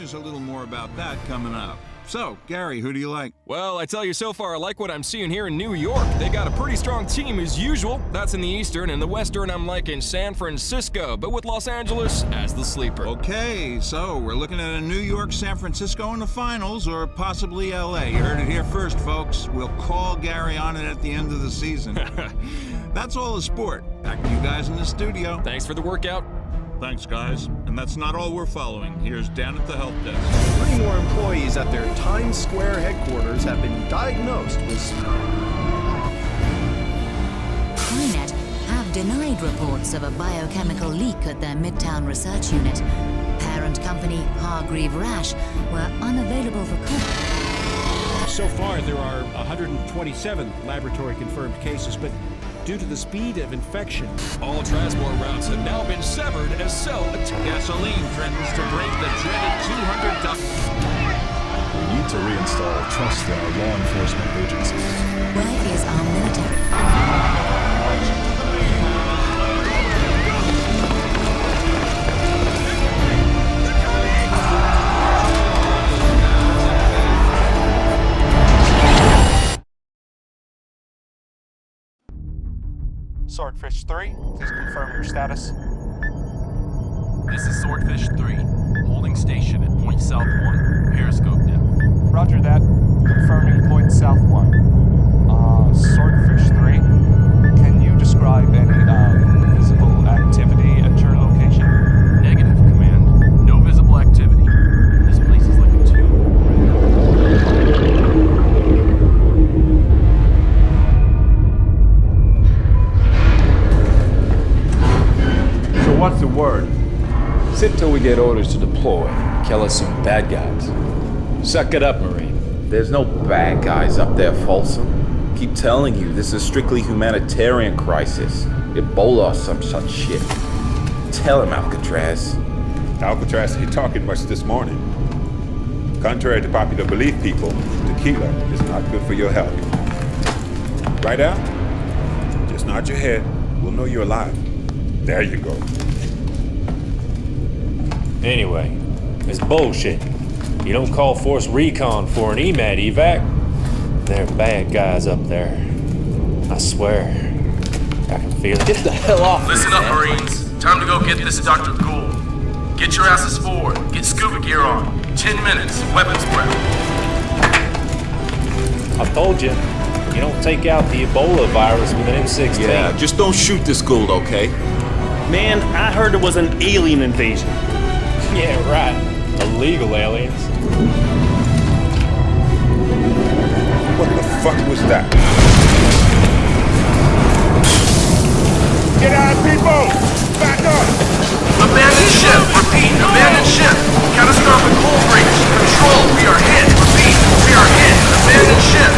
there's a little more about that coming up. So, Gary, who do you like? Well, I tell you, so far I like what I'm seeing here in New York. They got a pretty strong team as usual. That's in the Eastern. In the Western, I'm liking San Francisco, but with Los Angeles as the sleeper. Okay, so we're looking at a New York, San Francisco in the finals, or possibly LA. You heard it here first, folks. We'll call Gary on it at the end of the season. That's all the sport. Back to you guys in the studio. Thanks for the workout. Thanks, guys. And that's not all we're following. Here's Dan at the help desk. 3 more employees at their Times Square headquarters have been diagnosed with... Hynet have denied reports of a biochemical leak at their Midtown research unit. Parent company Hargreave Rash were unavailable for comment. So far, there are 127 laboratory-confirmed cases, but due to the speed of infection, all transport routes have now been severed as cell gasoline threatens to break the dreaded 200. We need to reinstall trust in our law enforcement agencies. Where is our military? Swordfish 3, please confirm your status. This is Swordfish 3, holding station at Point South 1, Periscope depth. Roger that, confirming Point South 1. Swordfish 3, can you describe any visible activity at your location? Negative, Command. No visible activity. This place is like a tomb. What's the word? Sit till we get orders to deploy. Kill us some bad guys. Suck it up, Marine. There's no bad guys up there, Folsom. Keep telling you, this is a strictly humanitarian crisis. Ebola or some such shit. Tell him, Alcatraz. Alcatraz ain't talking much this morning. Contrary to popular belief, people, tequila is not good for your health. Right, Al? Just nod your head. We'll know you're alive. There you go. Anyway, it's bullshit. You don't call Force Recon for an EMAT evac. There are bad guys up there. I swear. I can feel it. Get the hell off. Listen up, Marines. Time to go get this Dr. Gould. Get your asses forward. Get scuba gear on. 10 minutes. Weapons prep. I told you. You don't take out the Ebola virus with an M16. Yeah, just don't shoot this Gould, okay? Man, I heard there was an alien invasion. Yeah, right. Illegal aliens. What the fuck was that? Get out, people! Back up! Abandoned ship. Repeat. Abandoned ship. Catastrophic hull breach. Control. We are hit. Repeat. We are hit. Abandoned ship.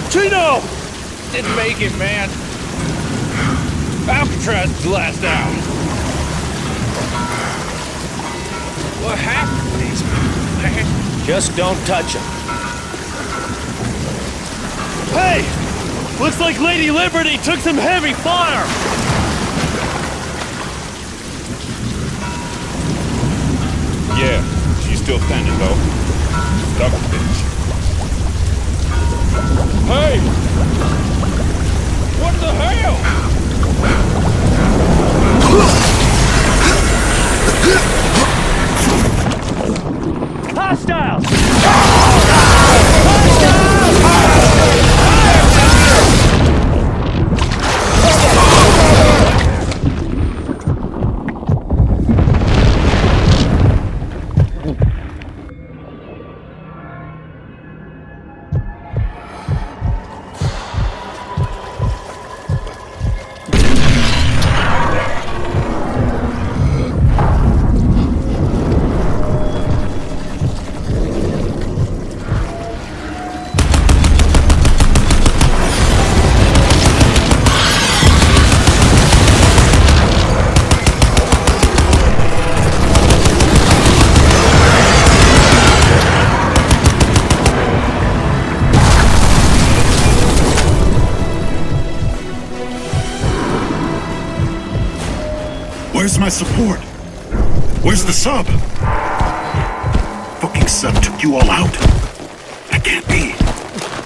Chino! Didn't make it, man. Alcatraz is last out. What happened to these people, man? Just don't touch them. Hey! Looks like Lady Liberty took some heavy fire! Yeah, she's still standing though. Stubborn bitch. Hey! What the hell? Hostiles! Where's my support? Where's the sub? Fucking sub took you all out? That can't be.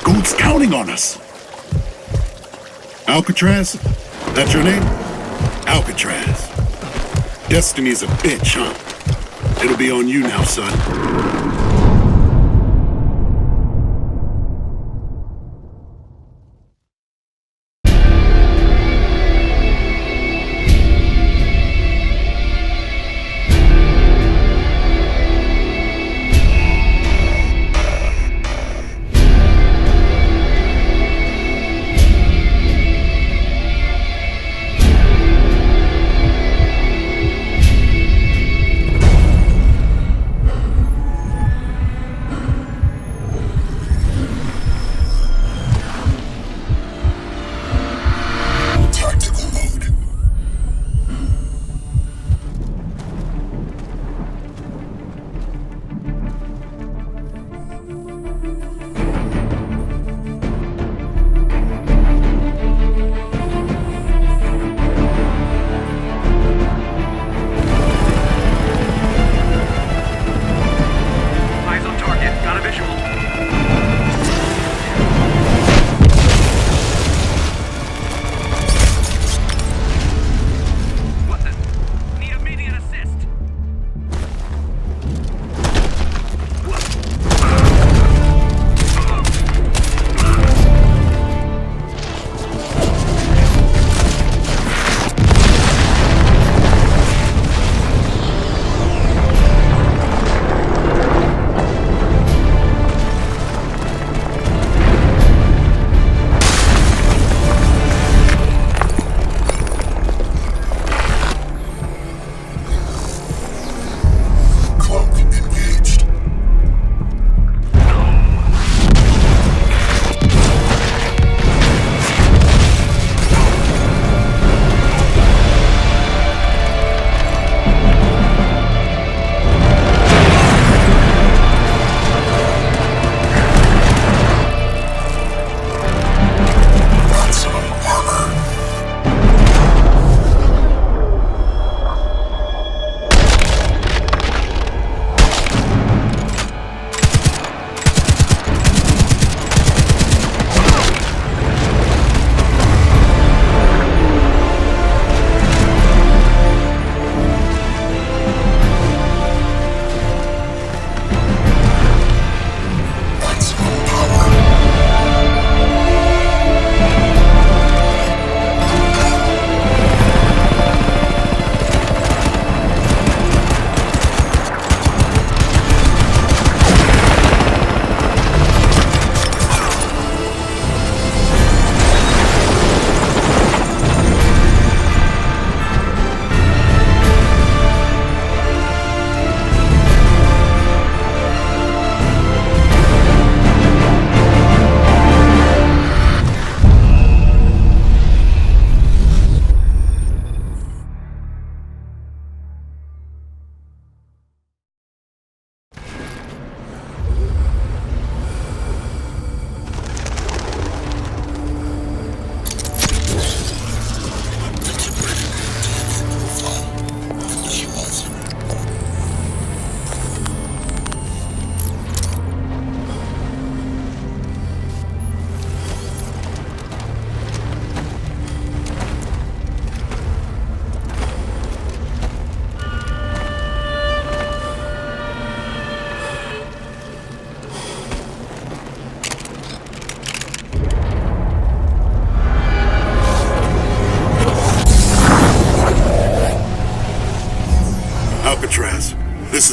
Gould's counting on us. Alcatraz? That's your name? Alcatraz. Destiny's a bitch, huh? It'll be on you now, son.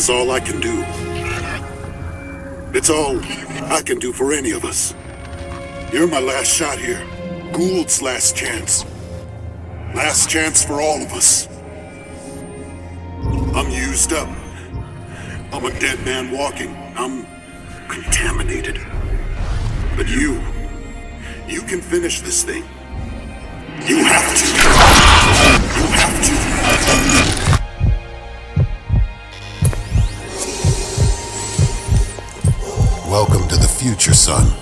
It's all I can do. It's all I can do for any of us. You're my last shot here. Gould's last chance. Last chance for all of us. I'm used up. I'm a dead man walking. I'm contaminated. But you can finish this thing. You have to. You have to. Welcome to the future, son.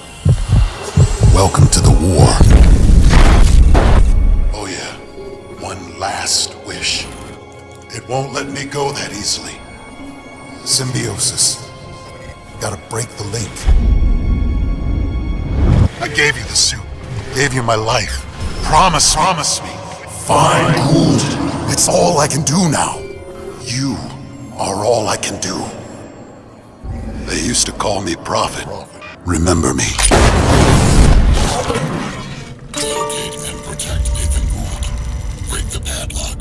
Welcome to the war. Oh yeah, one last wish. It won't let me go that easily. Symbiosis. Gotta break the link. I gave you the suit. Gave you my life. Promise me. Fine, Gould. It's all I can do now. You are all I can do. They used to call me Prophet. Remember me. Locate and protect Nathan Gould. Break the padlock.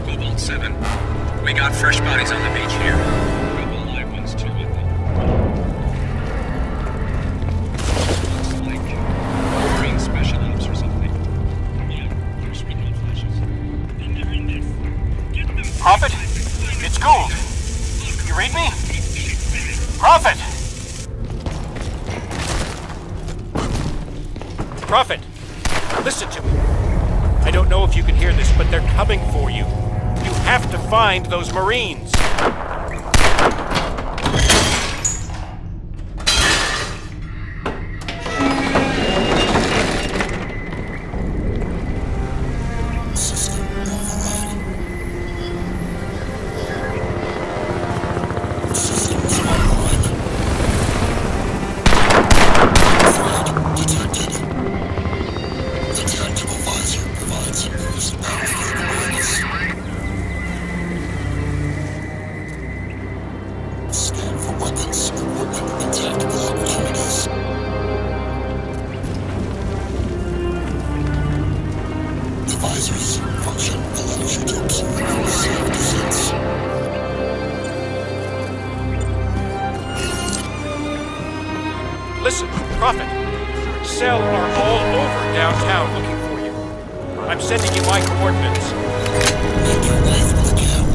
Cobalt 7. We got fresh bodies on the beach here. Couple live ones too with them. Looks like Marine Special Ops or something. Yeah, there's speaking flashes. Then they're in this. Get them. Prophet? It's Gould. You read me? Prophet! Prophet, listen to me. I don't know if you can hear this, but they're coming for you. You have to find those Marines. Listen, Prophet. Cell are all over downtown looking for you. I'm sending you my coordinates. Make your way through the camp.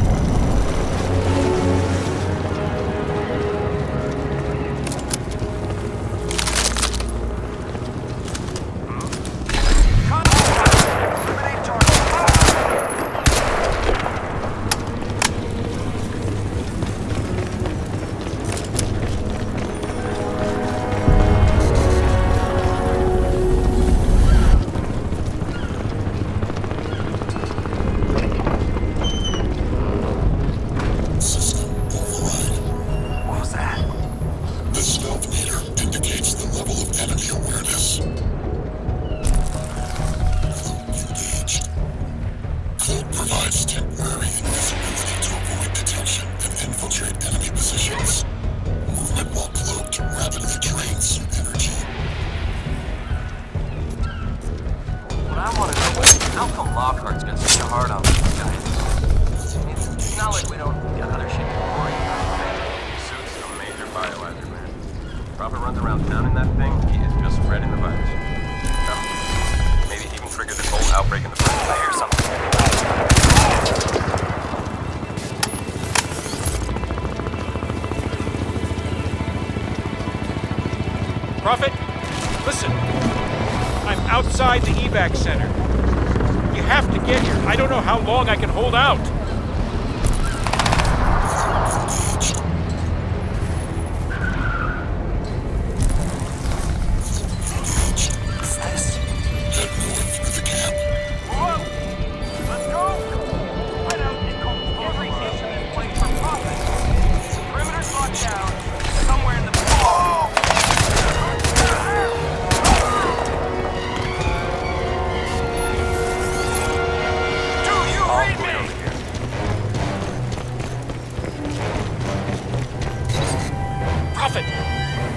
Prophet, listen. I'm outside the evac center. You have to get here. I don't know how long I can hold out.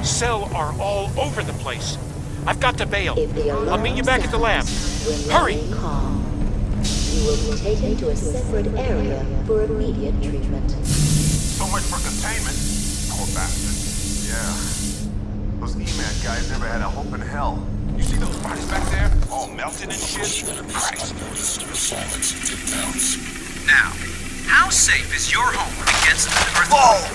Cell are all over the place. I've got to bail. I'll meet you back at the lab. Hurry! You will be taken to a separate area for immediate treatment. So much for containment. Poor bastard. Yeah. Those EMAT guys never had a hope in hell. You see those bodies back there? All melted and shit? Christ. Now, how safe is your home against an earthquake?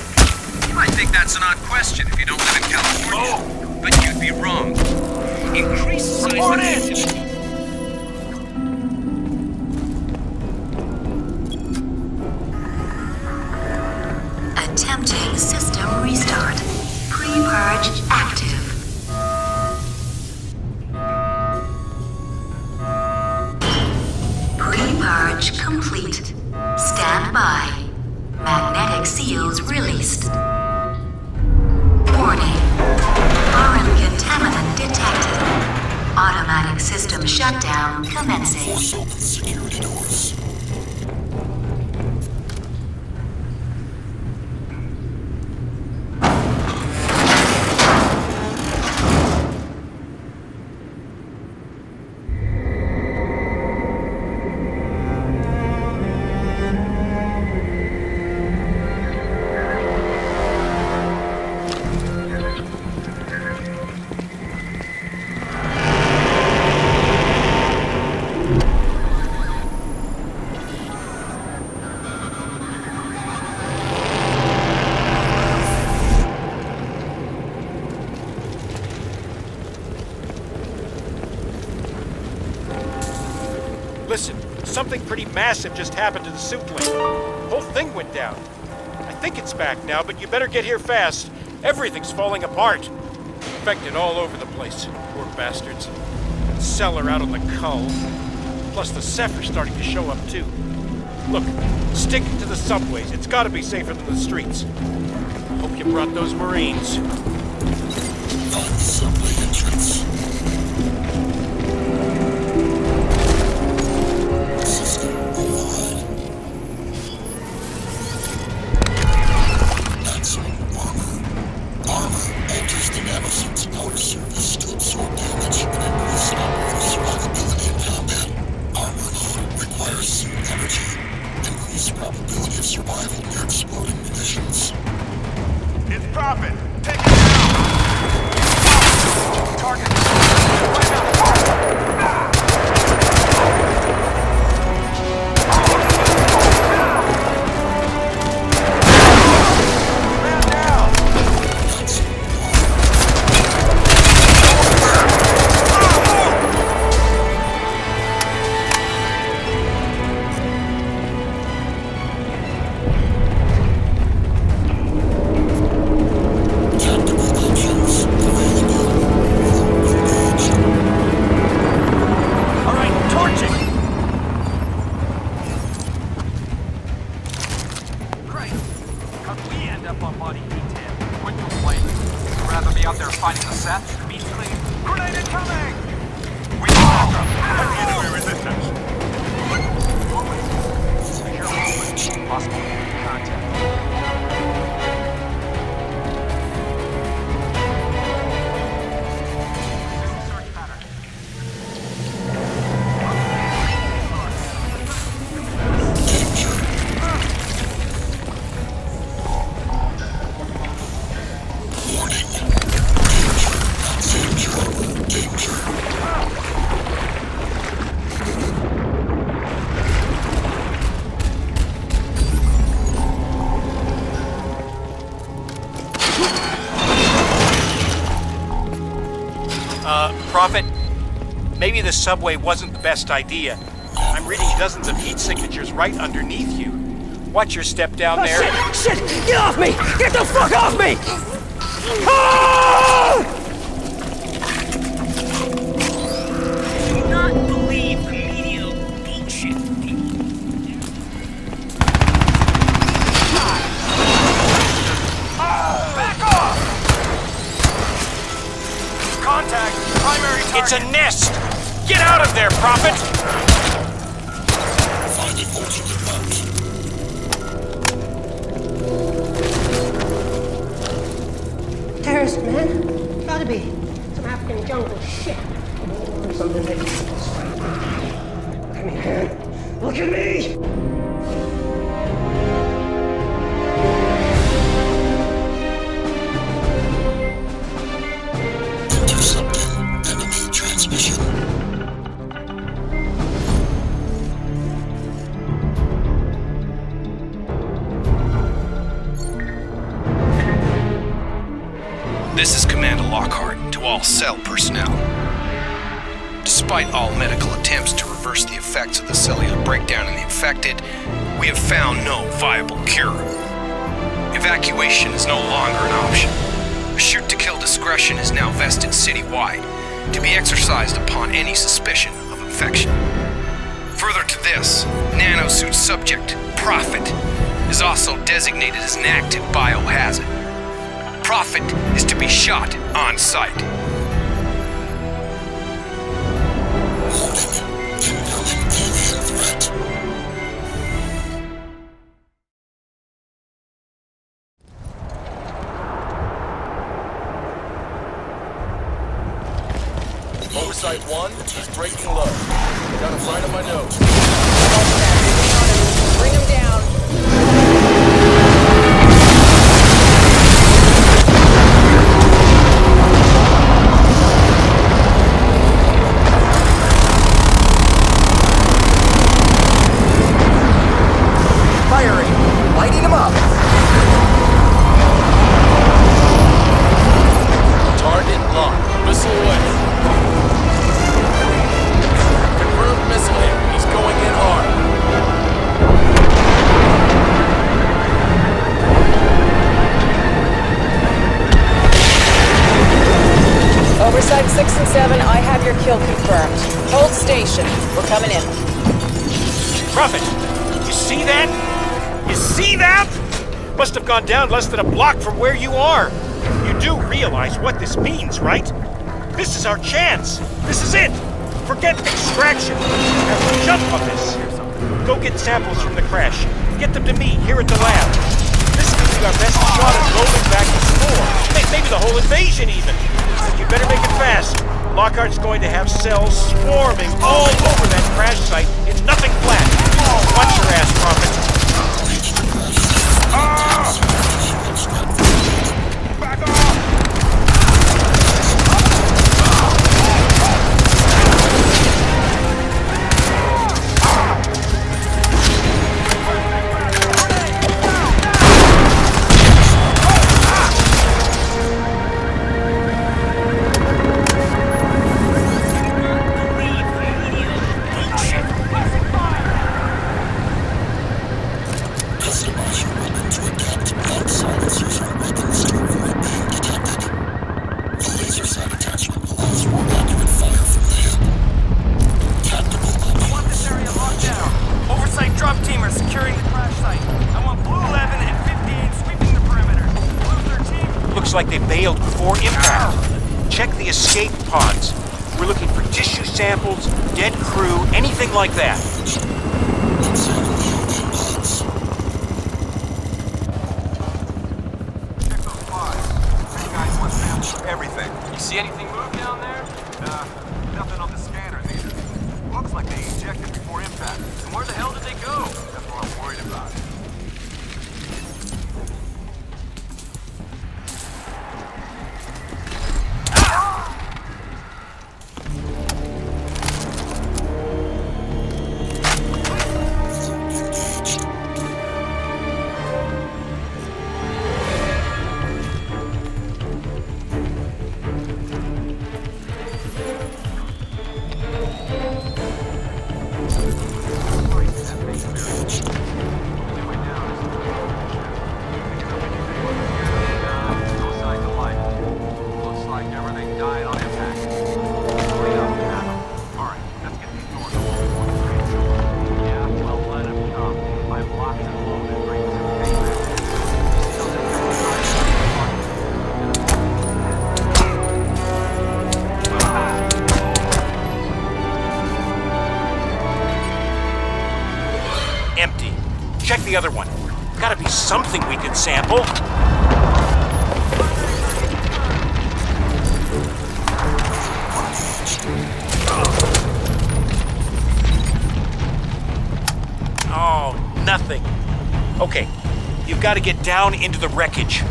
You might think that's an odd question if you don't live in California, but you'd be wrong. Increased seismic activity. Attempting system restart. Pre-purge active. Pre-purge complete. Stand by. Magnetic seals released. Warning. Foreign contaminant detected. Automatic system shutdown commencing. Force open security doors. Listen, something pretty massive just happened to the suit link. Whole thing went down. I think it's back now, but you better get here fast. Everything's falling apart. Infected all over the place. Poor bastards. Cellar out on the cull. Plus the Zephyr's starting to show up too. Look, stick to the subways. It's gotta be safer than the streets. Hope you brought those Marines. Find the subway entrance. System override. Maximum armor. Armor alters the nanosuit's outer surface to absorb damage and increase operator survivability in combat. Armor load requires suit energy. Increased probability of survival near exploding munitions. It's Prophet. Take it down. Target. Prophet, maybe the subway wasn't the best idea. I'm reading dozens of heat signatures right underneath you. Watch your step down there. Shit! Get off me! Get the fuck off me! Ah! Do not believe the media bullshit. Back off! Contact! Primary target! It's a nest! Get out of there, Prophet! Finding alternate route. Terrorist, man. Gotta be. Some African jungle shit. Or something that... Come here, man. Look at me! Intercepting enemy transmission. This is Commander Lockhart to all cell personnel. Despite all medical attempts to reverse the effects of the cellular breakdown in the infected, we have found no viable cure. Evacuation is no longer an option. A shoot-to-kill discretion is now vested citywide, to be exercised upon any suspicion of infection. Further to this, nanosuit subject, Prophet, is also designated as an active biohazard. Prophet is to be shot on sight. Oversight 1 is breaking low. Got him right on my nose. Bring him down. Firing! Lighting him up! Target locked. Missile away. Confirmed missile hit. He's going in hard. Oversight 6 and 7, I have your kill confirmed. Hold station. We're coming in. Prophet, you see that? You see that? Must have gone down less than a block from where you are. You do realize what this means, right? This is our chance. This is it. Forget extraction. Now jump on this. Go get samples from the crash. Get them to me here at the lab. This could be our best shot at rolling back the score. Maybe the whole invasion even. But you better make it fast. Lockhart's going to have cells swarming all over that crash site in nothing flat. Watch your ass, Prophet. Back off! Customize your weapon to adapt blood silencers or weapons to avoid being detected. The laser sight attachment allows more accurate fire from the hip. Tactical option. I want this area locked down. Oversight drop team are securing the crash site. I want Blue 11 and 15 sweeping the perimeter. Blue 13... Looks like they bailed before impact. Check the escape pods. We're looking for tissue samples, dead crew, anything like that. Examine the open pods. Everything. You see anything move down there? Nothing on the scanners either. Looks like they ejected before impact. And where the hell did they go? That's what I'm worried about. Empty. Check the other one. Gotta be something we could sample. Okay, you've got to get down into the wreckage.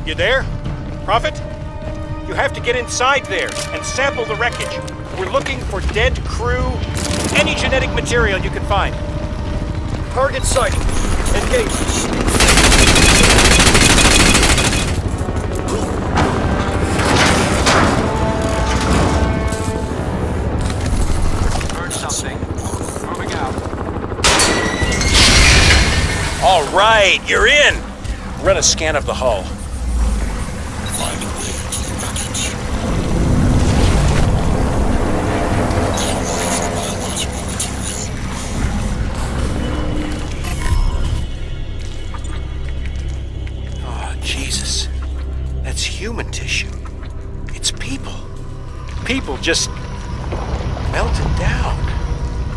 You there? Prophet? You have to get inside there and sample the wreckage. We're looking for dead crew, any genetic material you can find. Target sighted. Engage. Heard something. Moving out. All right, you're in. Run a scan of the hull. Jesus, that's human tissue. It's people. People just melted down.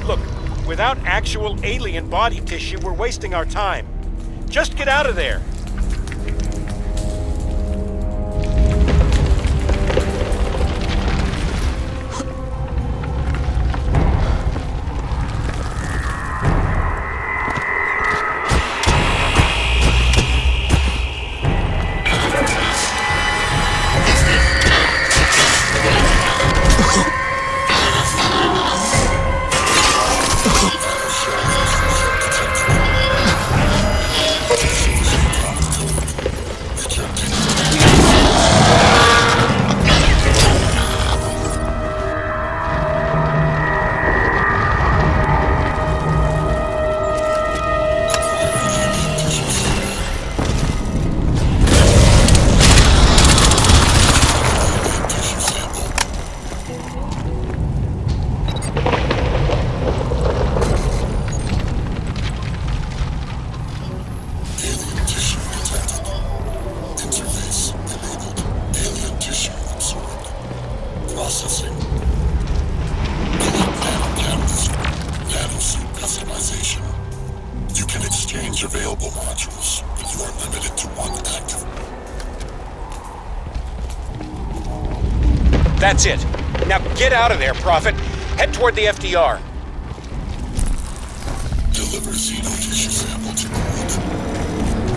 Look, without actual alien body tissue, we're wasting our time. Just get out of there. That's it. Now get out of there, Prophet. Head toward the FDR. Deliver xeno tissue sample to Gould.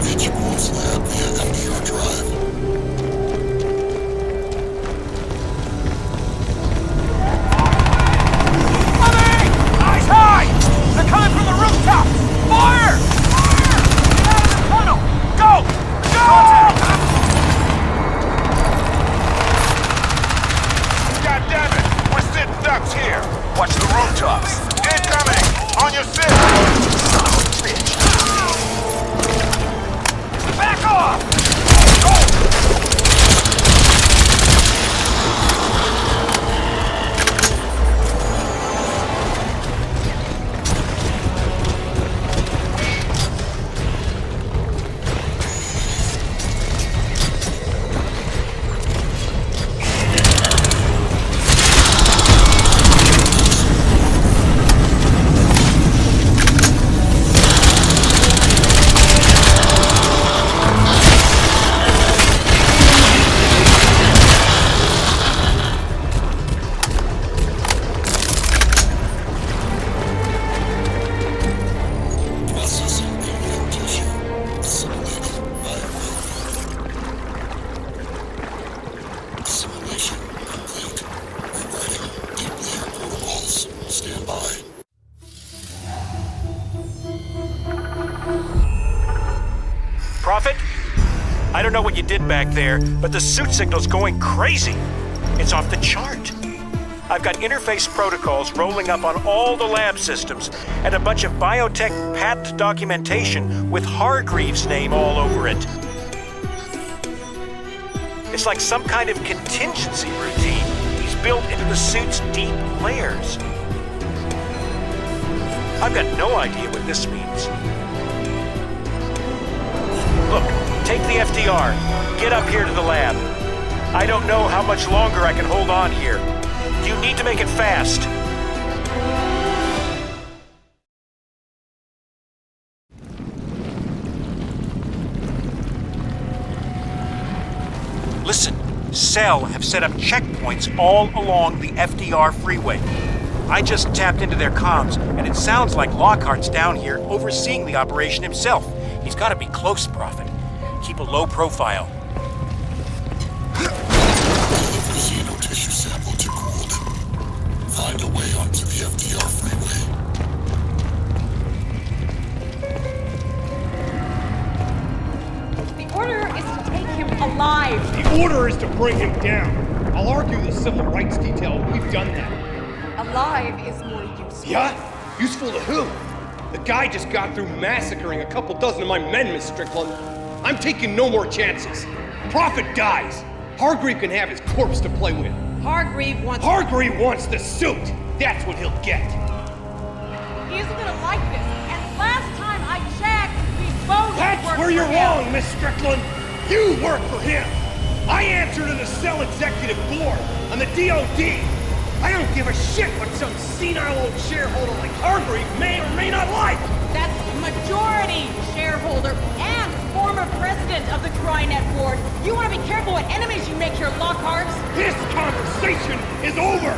Reach Gould's lab via FDR drive. Eyes high! They're coming from the rooftop! Fire! Fire! Get out of the tunnel! Go! Go! God damn it! We're sitting ducks here! Watch the rooftops! Incoming! On your six! Son of a bitch! Back off! Prophet? I don't know what you did back there, but the suit signal's going crazy. It's off the chart. I've got interface protocols rolling up on all the lab systems and a bunch of biotech patent documentation with Hargreaves' name all over it. It's like some kind of contingency routine he's built into the suit's deep layers. I've got no idea what this means. Look, take the FDR. Get up here to the lab. I don't know how much longer I can hold on here. You need to make it fast. Listen, cell have set up checkpoints all along the FDR freeway. I just tapped into their comms, and it sounds like Lockhart's down here overseeing the operation himself. He's got to be close, Prophet. Keep a low profile. Casino tissue sample to Gould. Find a way onto the FDR freeway. The order is to take him alive. The order is to bring him down. I'll argue the civil rights detail. We've done that. Alive is more useful. Yeah? Useful to who? The guy just got through massacring a couple dozen of my men, Miss Strickland. I'm taking no more chances. Prophet dies. Hargreave can have his corpse to play with. Hargreave wants the suit. That's what he'll get. He isn't gonna like this. And last time I checked, we both That's worked where you're for him. wrong, Miss Strickland. You work for him. I answer to the cell executive board and the DOD. I don't give a shit what some senile old shareholder like Hargreave may or may not like. That's majority shareholder and former president of the Crynet board. You want to be careful what enemies you make here, Lockhart. This conversation is over.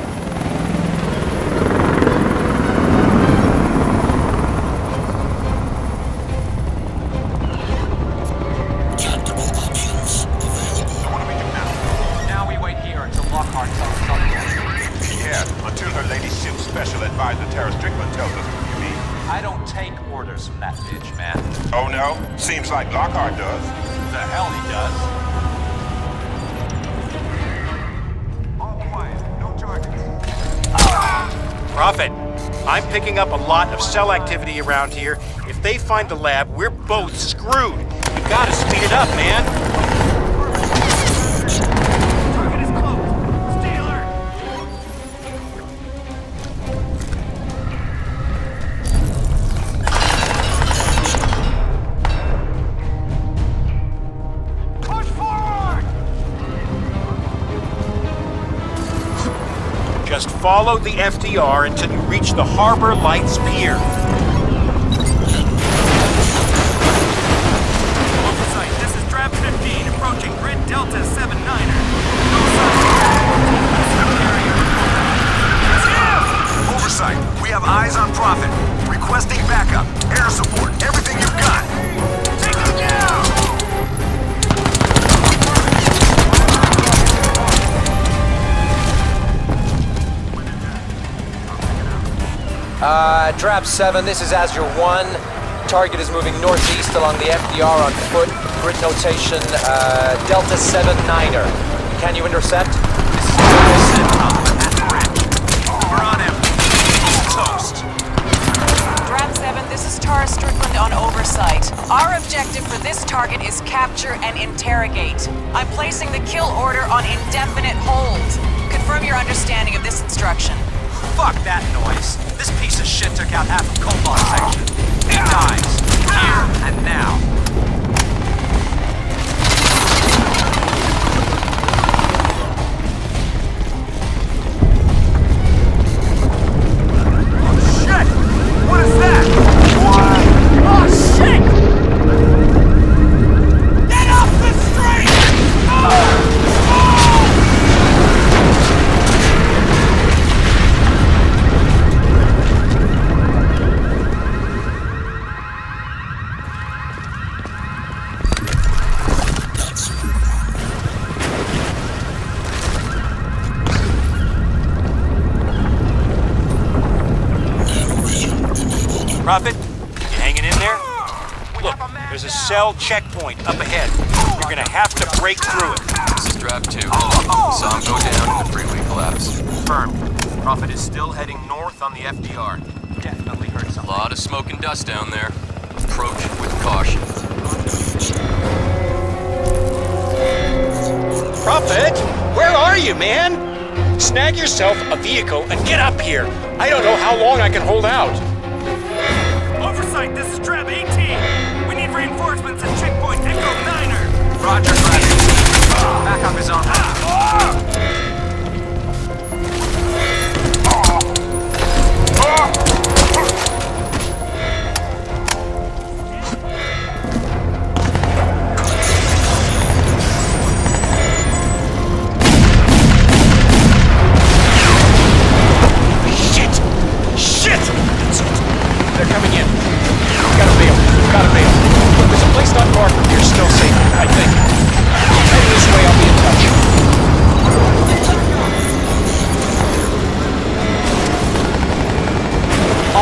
Tactical options available. So what do we do now? Now we wait here until Lockhart's on something. Yeah, until her ladyship's special advisor Tara Strickland tells us what you mean. I don't take orders from that bitch, man. Oh no? Seems like Lockhart does. The hell he does. All quiet, no targets. Prophet, I'm picking up a lot of cell activity around here. If they find the lab, we're both screwed. You gotta speed it up, man. Target is close. Stay alert. Push forward! Just follow the FDR until you reach the Harbor Lights Pier. Oversight, this is Drab 15 approaching Grid Delta 79er. Oversight, we have eyes on Prophet. Requesting backup, air support, everything you've got. Take him down! Drap 7, this is Azure 1. Target is moving northeast along the FDR on foot. Grid notation, Delta 79er. Can you intercept? We're on him. He's toast. Drap 7, this is Tara Strickland on oversight. Our objective for this target is capture and interrogate. I'm placing the kill order on indefinite hold. Confirm your understanding of this instruction. Fuck that noise. This piece of shit took out half of Cobalt section. He dies. Here and now. Shit! What is that? Oh shit! Get off the street! Prophet, you hanging in there? Look, there's a cell checkpoint up ahead. You're gonna have to break through it. This is Drap 2. Saw him go down and the freeway collapse. Confirmed. Prophet is still heading north on the FDR. Definitely heard A something. lot of smoke and dust down there. Approach with caution. Prophet, where are you, man? Snag yourself a vehicle and get up here. I don't know how long I can hold out. Oversight, this is Drab 18. We need reinforcements at checkpoint Echo 9er. Roger, Backup is on.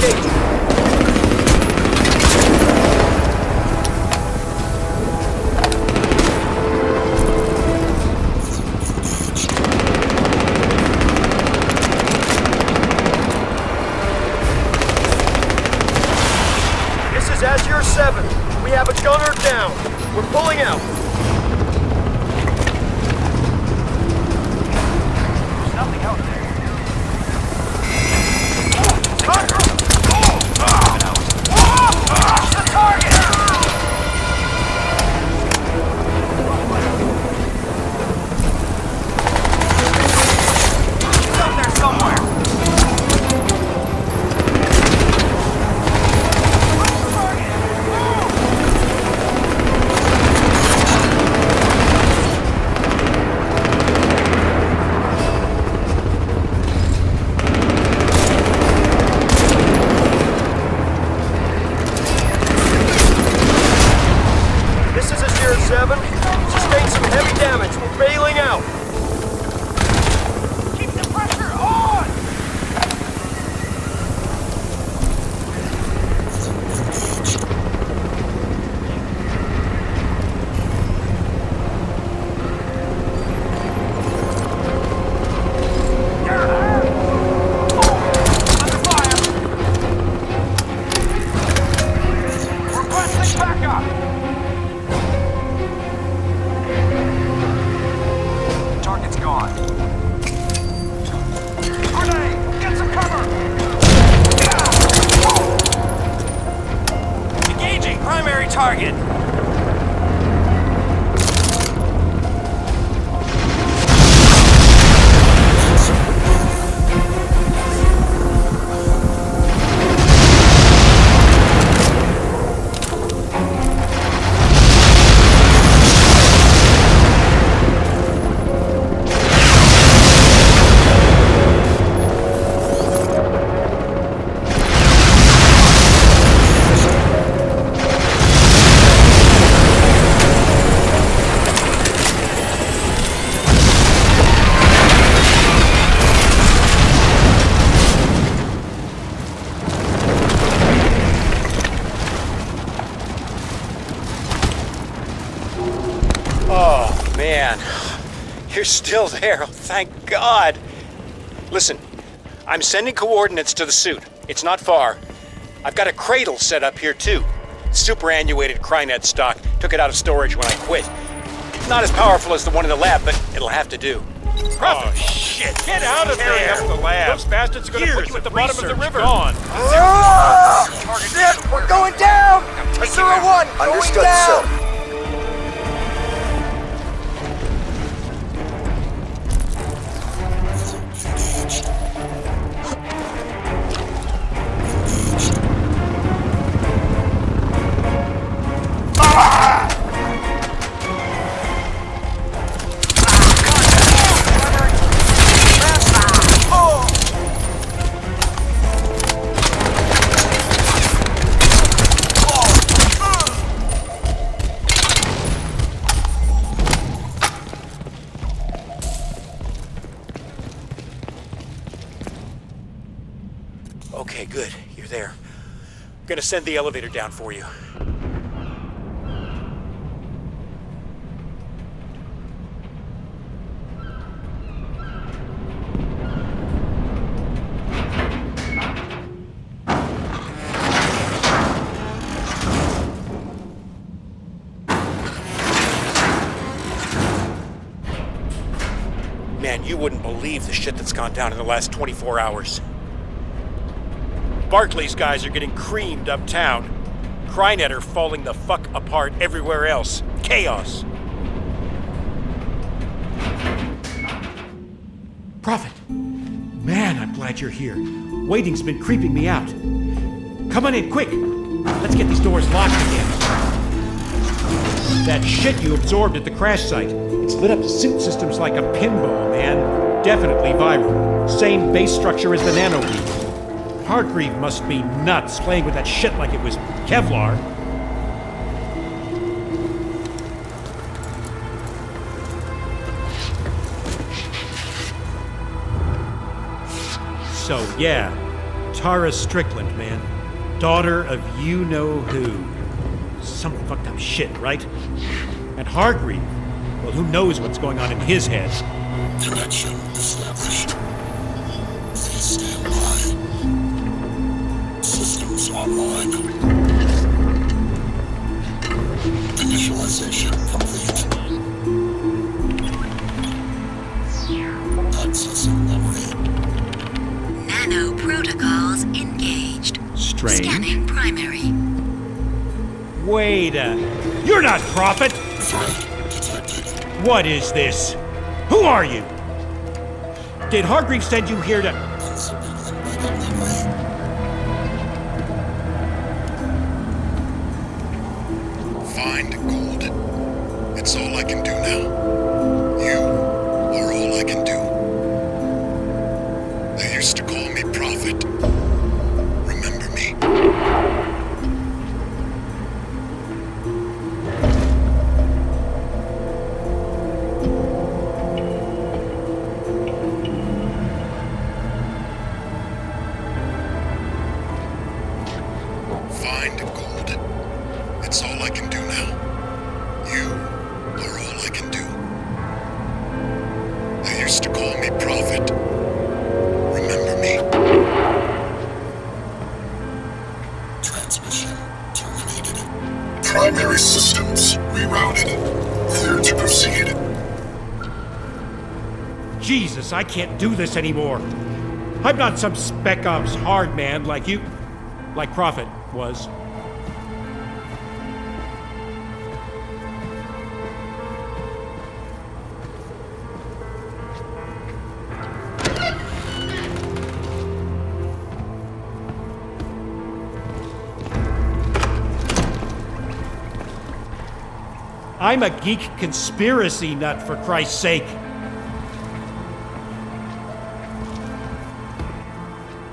This is Azure 7. We have a gunner down. We're pulling out. There's nothing out there. Watch the target! He's out there somewhere. This is Azure 7. Sustained some heavy damage. We're bailing out. Keep the pressure on! Requesting backup! Target's gone. Grenade! Get some cover! Engaging primary target! Oh, man. You're still there. Oh, thank God. Listen, I'm sending coordinates to the suit. It's not far. I've got a cradle set up here, too. Superannuated Crynet stock. Took it out of storage when I quit. Not as powerful as the one in the lab, but it'll have to do. Oh, shit! Get out of there! Up the lab. Those bastards are gonna put you at the bottom of the river. Gone. Shit! We're going down! Azure 1, going down! Okay, good. You're there. Gonna send the elevator down for you. Man, you wouldn't believe the shit that's gone down in the last 24 hours. Barclay's guys are getting creamed uptown. Crynet are falling the fuck apart everywhere else. Chaos. Prophet! Man, I'm glad you're here. Waiting's been creeping me out. Come on in, quick! Let's get these doors locked again. That shit you absorbed at the crash site. It's lit up suit systems like a pinball, man. Definitely viral. Same base structure as the nanobeam. Hargreave must be nuts playing with that shit like it was Kevlar. So, yeah, Tara Strickland, man. Daughter of you-know-who. Some fucked up shit, right? And Hargreave, well, who knows what's going on in his head? Connection established. Please stand by. Systems online. Initialization complete. Accessing memory. Nano protocols engaged. Strange. Scanning primary. Wait You're not Prophet! Threat detected. What is this? Who are you? Did Hargreave send you here to... Find gold. It's all I can do now. You are all I can do. They used to call me Prophet. Remember me. Find gold. It's all I can do now. You are all I can do. They used to call me Prophet. Remember me. Transmission terminated. Primary systems rerouted. Clear to proceed. Jesus, I can't do this anymore. I'm not some Spec Ops hard man like you... like Prophet was. I'm a geek conspiracy nut, for Christ's sake.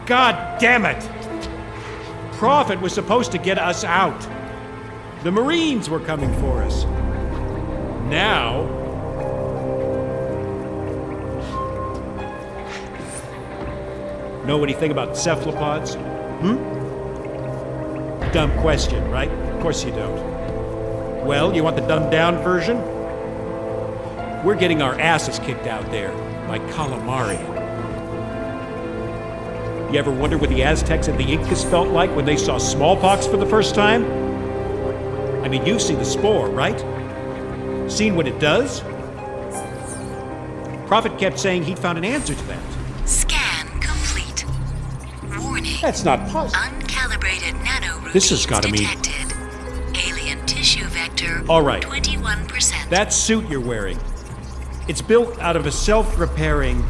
God damn it! Prophet was supposed to get us out. The Marines were coming for us. Now... Know anything about cephalopods? Dumb question, right? Of course you don't. Well, you want the dumbed-down version? We're getting our asses kicked out there by calamari. You ever wonder what the Aztecs and the Incas felt like when they saw smallpox for the first time? I mean, you've seen the spore, right? Seen what it does? Prophet kept saying he'd found an answer to that. Scan complete. Warning. That's not possible. Uncalibrated nanoroutines This has got to mean... detected. Alien tissue vector. All right. 21%. That suit you're wearing, it's built out of a self-repairing,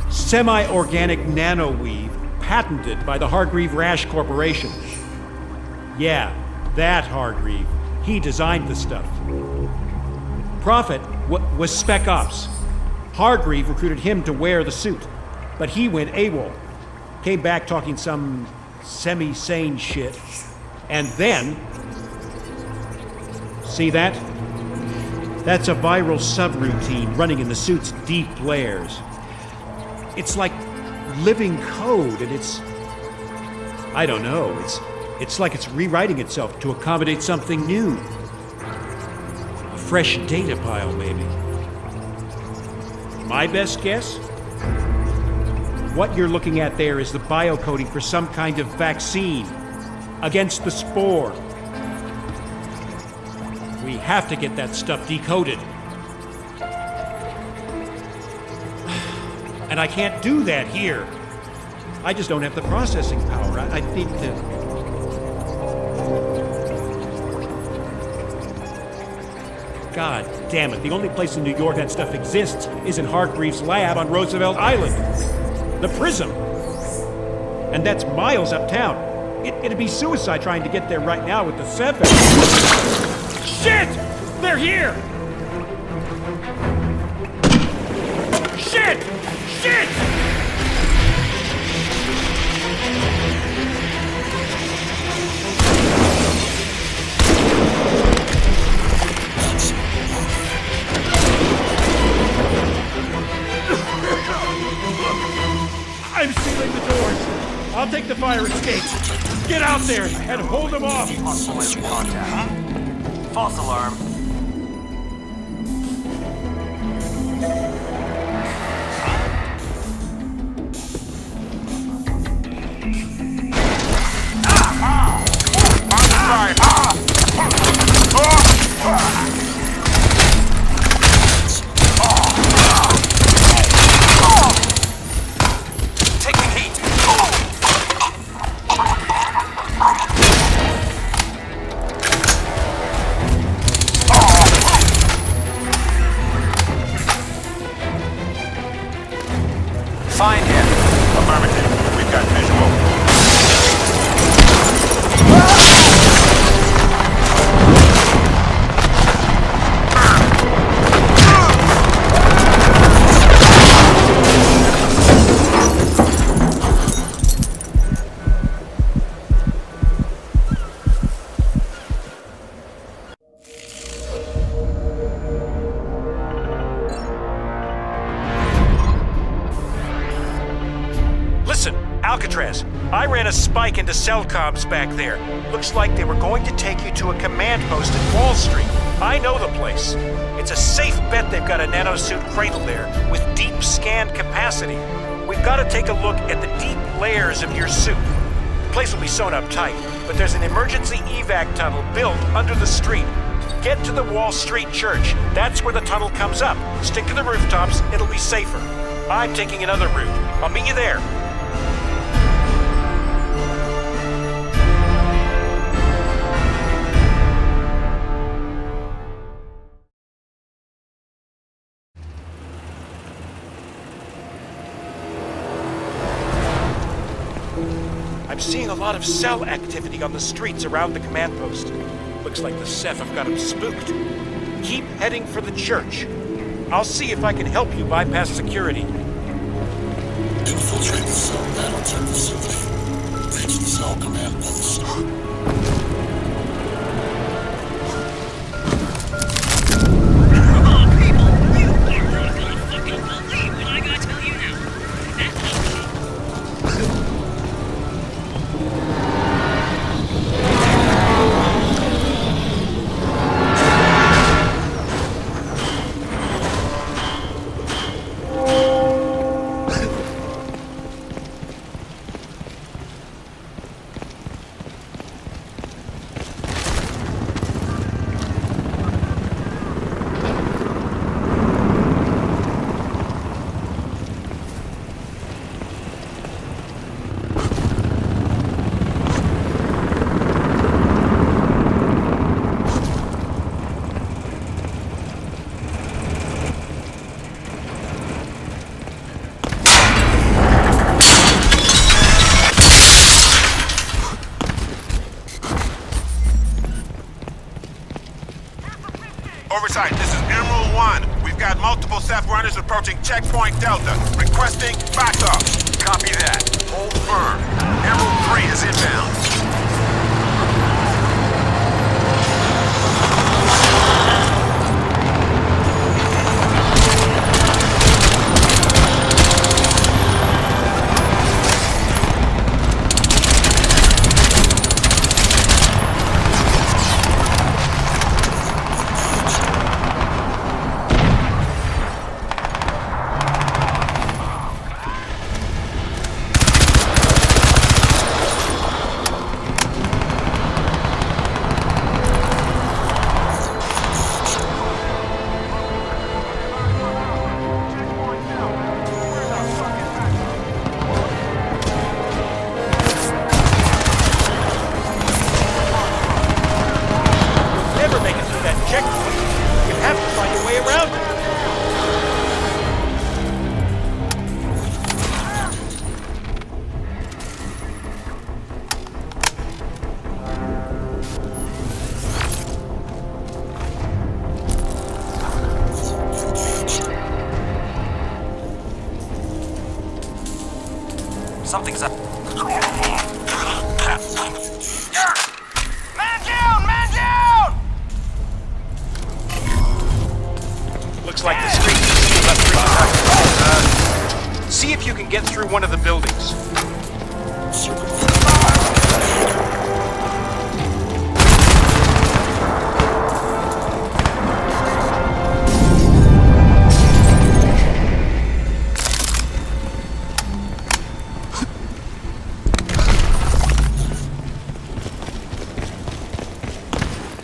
semi-organic nanoweave patented by the Hargreave Rash Corporation. Yeah, that Hargreave. He designed the stuff. Prophet was Spec Ops. Hargreave recruited him to wear the suit, but he went AWOL. Came back talking some semi-sane shit, and then... See that? That's a viral subroutine running in the suit's deep layers. It's like living code, and it's... I don't know, it's like it's rewriting itself to accommodate something new. A fresh data pile, maybe. My best guess? What you're looking at there is the biocoding for some kind of vaccine against the spore. We have to get that stuff decoded. And I can't do that here. I just don't have the processing power. I need to... God damn it. The only place in New York that stuff exists is in Hargreaves' lab on Roosevelt Island. The Prism. And that's miles uptown. It'd be suicide trying to get there right now with the 7. Shit! They're here! Shit! Shit! I'm sealing the doors. I'll take the fire escape. Get out there and hold them off. Possible entry contact. False alarm. Taking heat. Find him. Affirmative. We've got visual. Listen, Alcatraz, I ran a spike into cell comms back there. Looks like they were going to take you to a command post at Wall Street. I know the place. It's a safe bet they've got a nanosuit cradle there with deep scan capacity. We've got to take a look at the deep layers of your suit. The place will be sewn up tight, but there's an emergency evac tunnel built under the street. Get to the Wall Street Church. That's where the tunnel comes up. Stick to the rooftops, it'll be safer. I'm taking another route. I'll meet you there. I'm seeing a lot of cell activity on the streets around the command post. Looks like the Ceph have got them spooked. Keep heading for the church. I'll see if I can help you bypass security. Infiltrate the cell nanotech facility. Reach the cell command post. Oversight, this is Emerald 1. We've got multiple Ceph runners approaching Checkpoint Delta. Requesting backup. Copy that. Hold firm. Emerald 3 is inbound. Something's up. Man down! Man down! Looks like the street is left pretty tight. See if you can get through one of the buildings.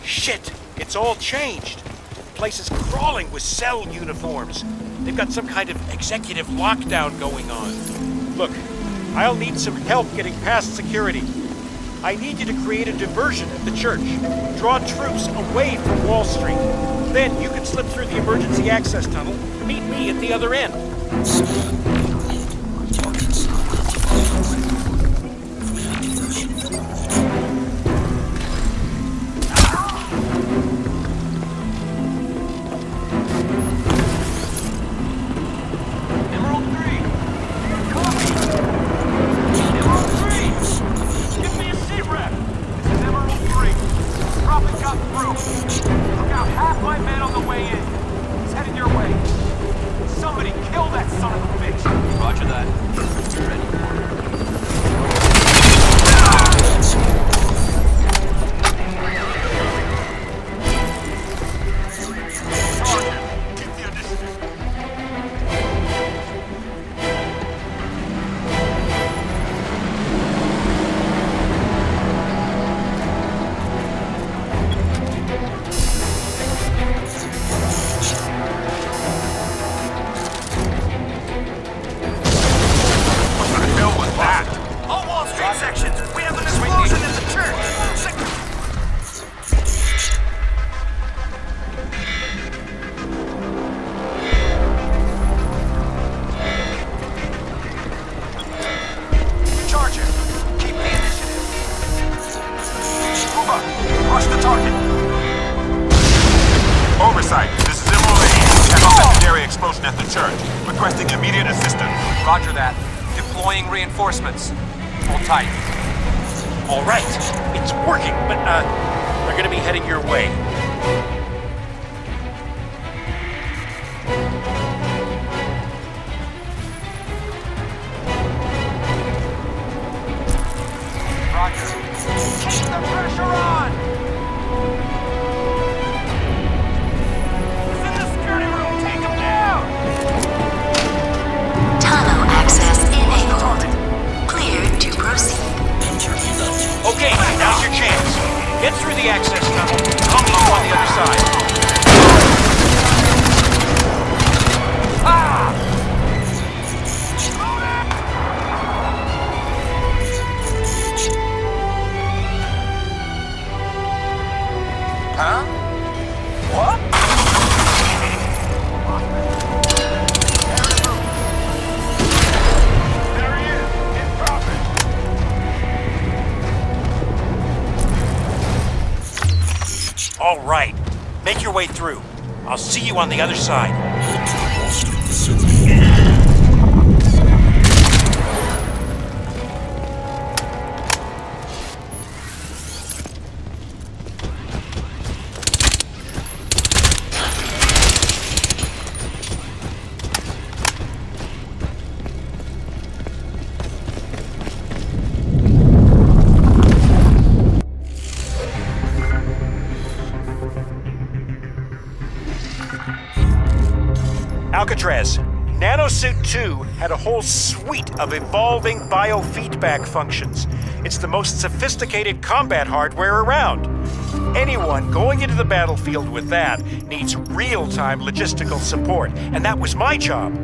Shit! It's all changed. The place is crawling with cell uniforms. They've got some kind of executive lockdown going on. Look, I'll need some help getting past security. I need you to create a diversion at the church. Draw troops away from Wall Street. Then you can slip through the emergency access tunnel to meet me at the other end. Roger that. Deploying reinforcements. Hold tight. All right. It's working, but, they're gonna be heading your way. Roger. Keep the pressure on! He's in the security room! Take him down! Tunnel access enabled. Cleared to proceed. Okay, now's your chance. Get through the access tunnel. I'll meet you on the other side. Ah! Huh? What? There he is! In profit! All right. Make your way through. I'll see you on the other side. Alcatraz, Nanosuit 2 had a whole suite of evolving biofeedback functions. It's the most sophisticated combat hardware around. Anyone going into the battlefield with that needs real-time logistical support, and that was my job.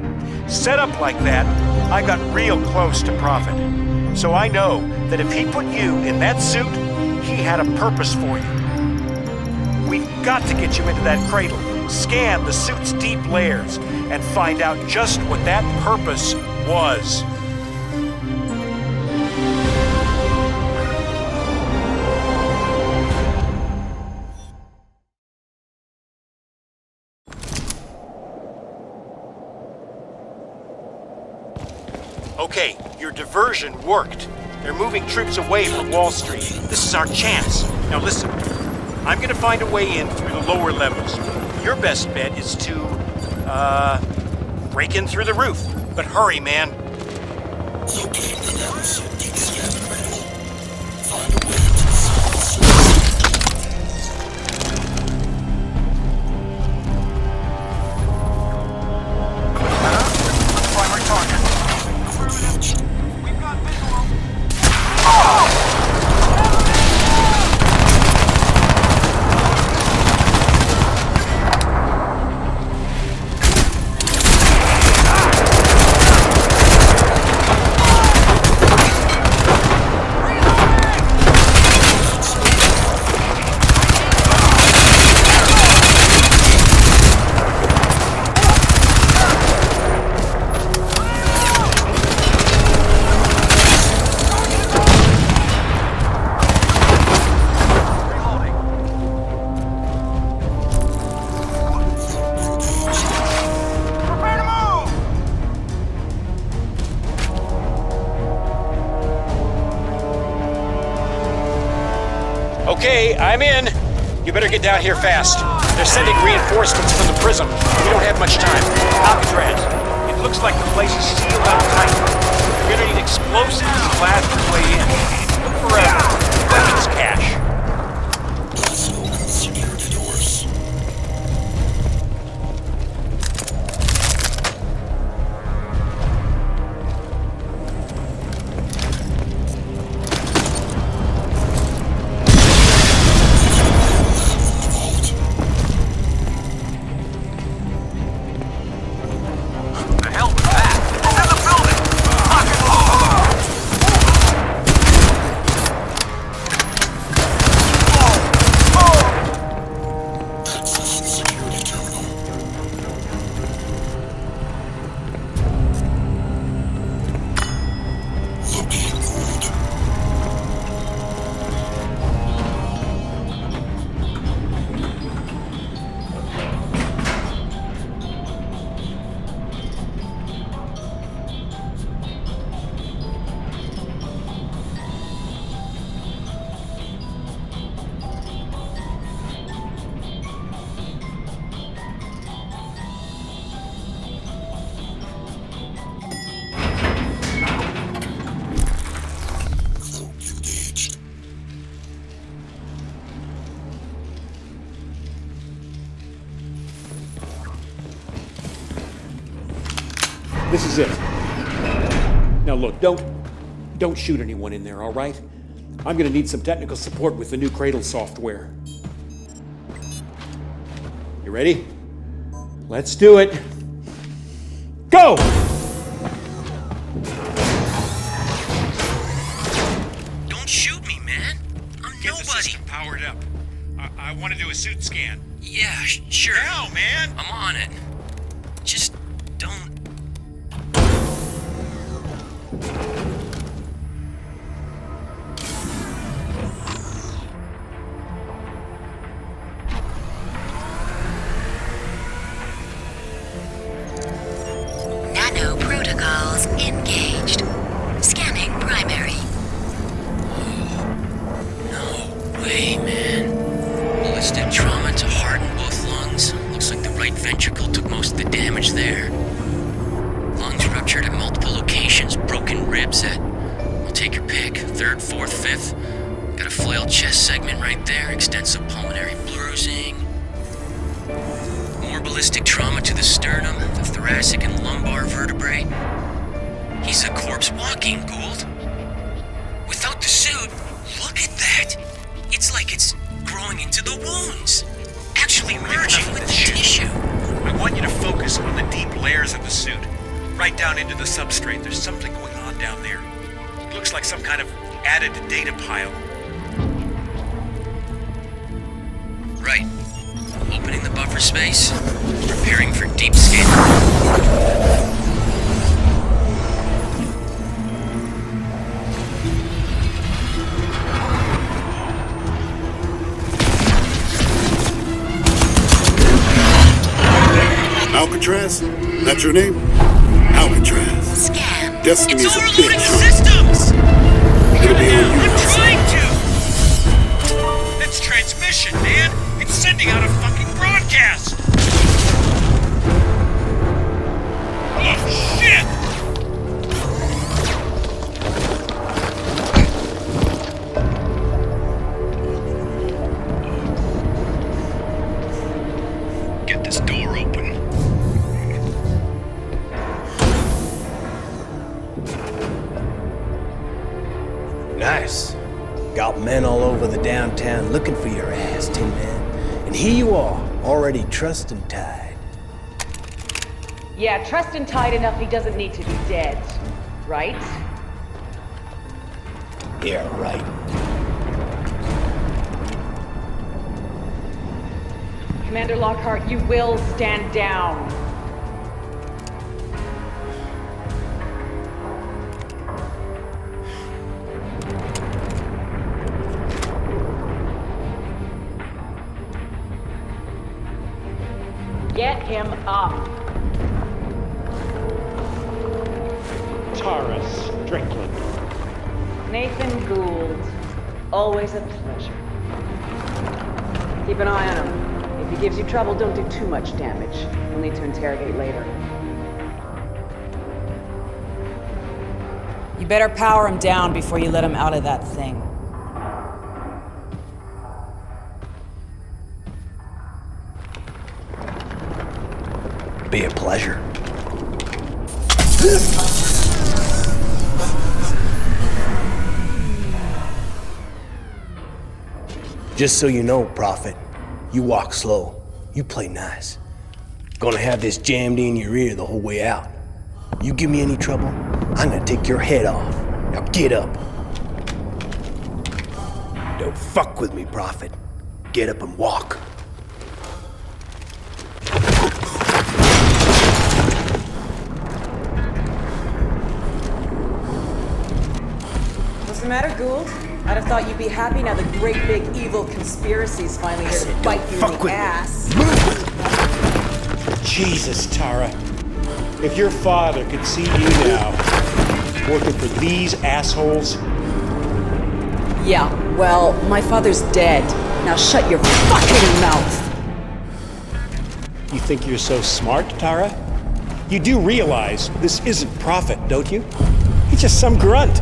Set up like that, I got real close to Prophet. So I know that if he put you in that suit, he had a purpose for you. We've got to get you into that cradle, scan the suit's deep layers, and find out just what that purpose was. Okay, your diversion worked. They're moving troops away from Wall Street. This is our chance. Now listen, I'm gonna find a way in through the lower levels. Your best bet is to, break in through the roof. But hurry, man. Locate the Nanosuit deep scan Okay, I'm in. You better get down here fast. They're sending reinforcements from the prism. We don't have much time. Alcatraz, it looks like the place is sealed up tight. You're gonna need explosives to blast your way in. Look for weapons cache. Security doors. The hell was that? It's in the building! Pocket Security terminal. Looking good. This is it. Now look, don't shoot anyone in there, all right? I'm gonna need some technical support with the new Cradle software. You ready? Let's do it. Go! Don't shoot me, man. I'm Get the nobody. system powered up. I want to do a suit scan. Yeah, sure. Now, man! I'm on it. Just don't. Nano protocols engaged. Scanning primary. No way, man. Ballistic trauma to heart and both lungs. Looks like the right ventricle took most of the damage there. Lungs ruptured at multiple locations, broken ribs at, well, take your pick, 3rd, 4th, 5th. Got a flailed chest segment right there, extensive pulmonary bruising. More ballistic trauma to the sternum, the thoracic and lumbar vertebrae. He's a corpse walking, Gould. Without the suit, look at that! It's like it's growing into the wounds. Actually merging with the tissue. I want you to focus on the deep layers of the suit. Right down into the substrate. There's something going on down there. It looks like some kind of added data pile. Right. Opening the buffer space. Preparing for deep scan. Alcatraz? That's your name? Alcatraz. Scan. Destiny's It's a overloading bitch. systems! It'll be on you. I'm trying to! That's transmission, man! It's sending out a fucking broadcast! Oh, shit! Get this door open. Nice. Got men all over the downtown looking for your ass, Tin Man. And here you are, already trussed and tied. Yeah, trussed and tied enough he doesn't need to be dead. Right? Yeah, right. Commander Lockhart, you will stand down. Get him up. Tara Strickland. Nathan Gould. Always a pleasure. Keep an eye on him. If he gives you trouble, don't do too much damage. We'll need to interrogate later. You better power him down before you let him out of that thing. Be a pleasure. Just so you know, Prophet, you walk slow, you play nice. Gonna have this jammed in your ear the whole way out. You give me any trouble, I'm gonna take your head off. Now get up. Don't fuck with me, Prophet. Get up and walk. What's the matter, Gould? I'd have thought you'd be happy now the great big evil conspiracy's finally here to bite you in the ass. Jesus, Tara. If your father could see you now, working for these assholes. Yeah, well, my father's dead. Now shut your fucking mouth! You think you're so smart, Tara? You do realize this isn't Prophet, don't you? He's just some grunt.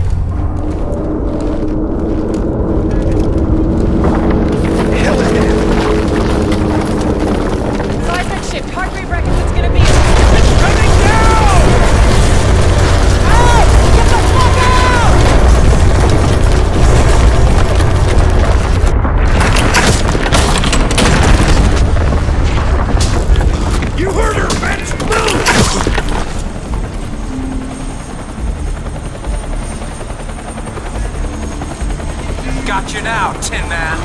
Hargreave reckons it's gonna be. It's coming down! Out! Get the fuck out! You heard her, bitch! Move! Got you now, Tin Man.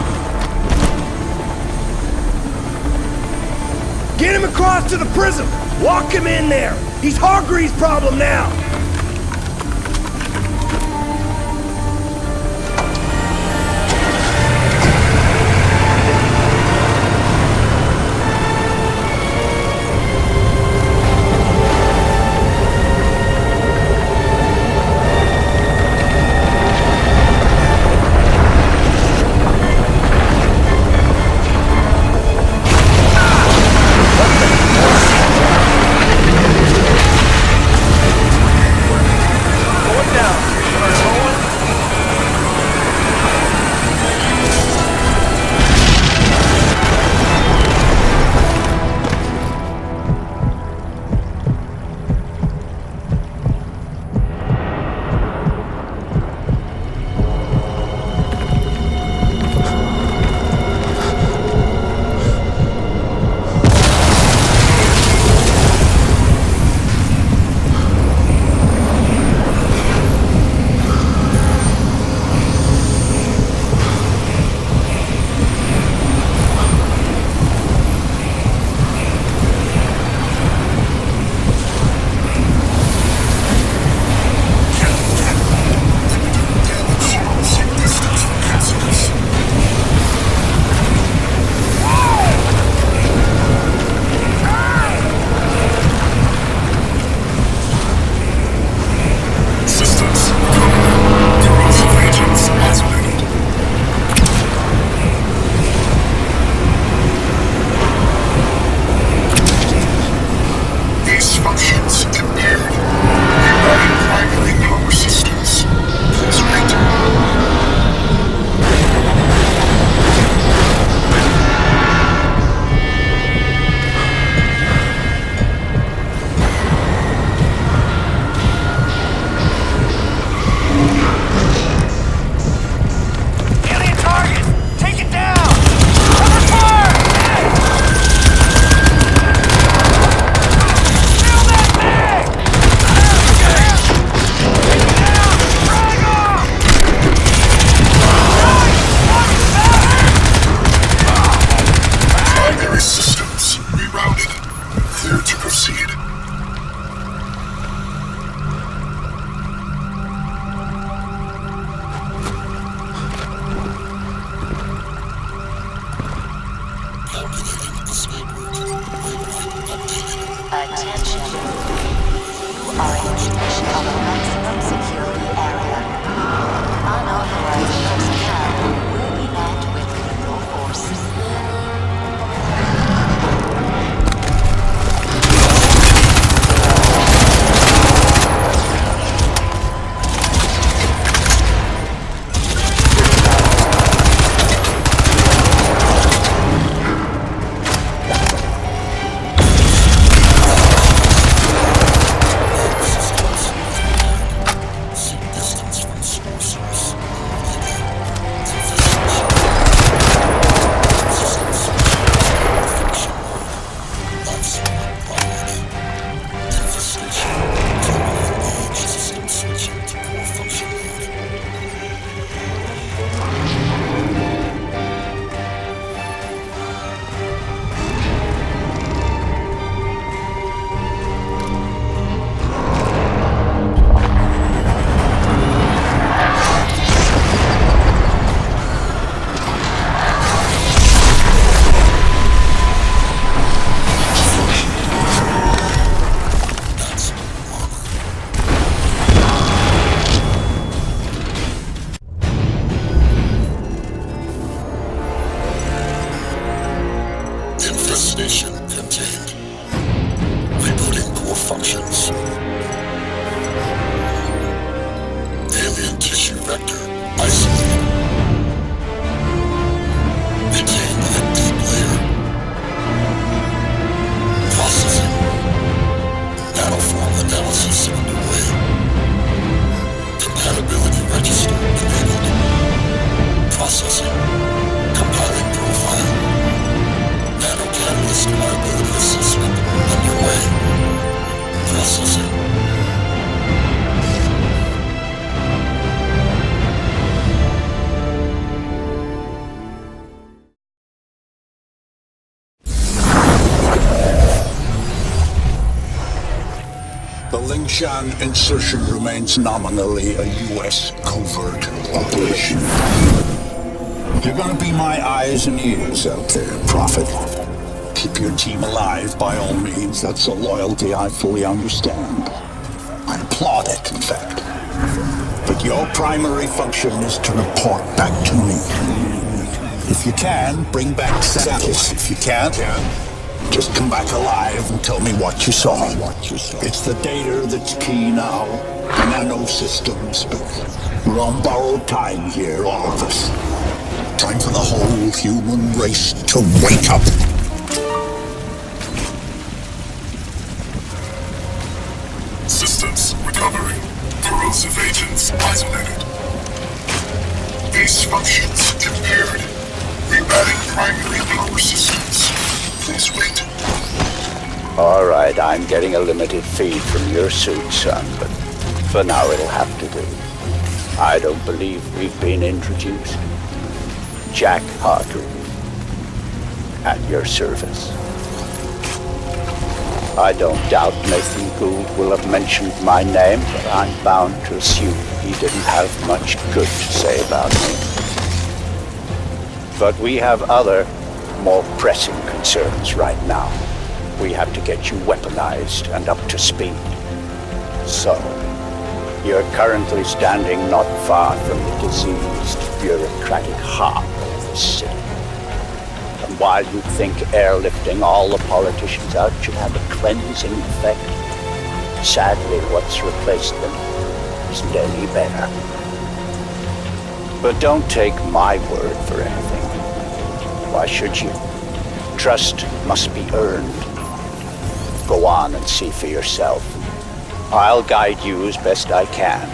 Get him across to the prison! Walk him in there! He's Hargreaves' problem now! Liangshan insertion remains nominally a U.S. covert operation. You're gonna be my eyes and ears out there, Prophet. Keep your team alive by all means. That's a loyalty I fully understand. I applaud it, in fact. But your primary function is to report back to me. If you can, bring back samples. If you can't, just come back alive and tell me what you saw. It's the data that's key now. Nano systems, but we're on borrowed time here, all of us. Time for the whole human race to wake up. Systems recovering. Corrosive agents isolated. Base functions impaired. Rerouting primary power systems. Please wait. All right, I'm getting a limited feed from your suit, son, but for now it'll have to do. I don't believe we've been introduced. Jack Hargrave, at your service. I don't doubt Nathan Gould will have mentioned my name, but I'm bound to assume he didn't have much good to say about me. But we have other, more pressing concerns right now. We have to get you weaponized and up to speed. So, you're currently standing not far from the diseased, bureaucratic heart of the city. And while you think airlifting all the politicians out should have a cleansing effect, sadly what's replaced them isn't any better. But don't take my word for anything. Why should you? Trust must be earned. Go on and see for yourself. I'll guide you as best I can.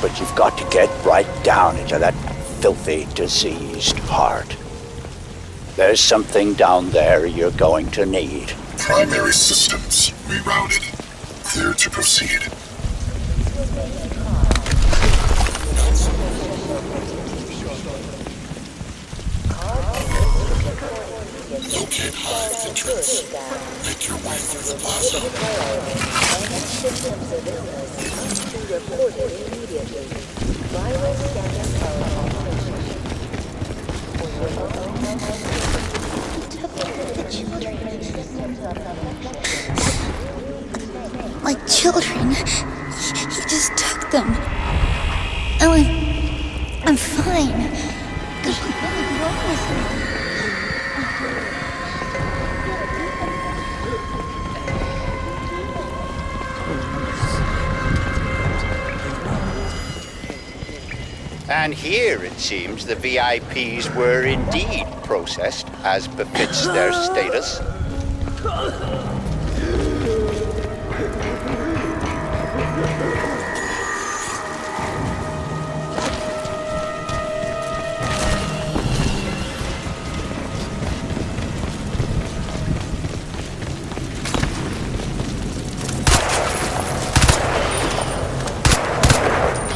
But you've got to get right down into that filthy, diseased heart. There's something down there you're going to need. Primary systems rerouted. Clear to proceed. Locate hive entrance. Make your way through the plaza. Symptoms of illness must be reported immediately. Viral scanner power operation. My children. He just took them. Oh, I'm fine. There's nothing wrong with me. And here, it seems, the VIPs were indeed processed, as befits their status.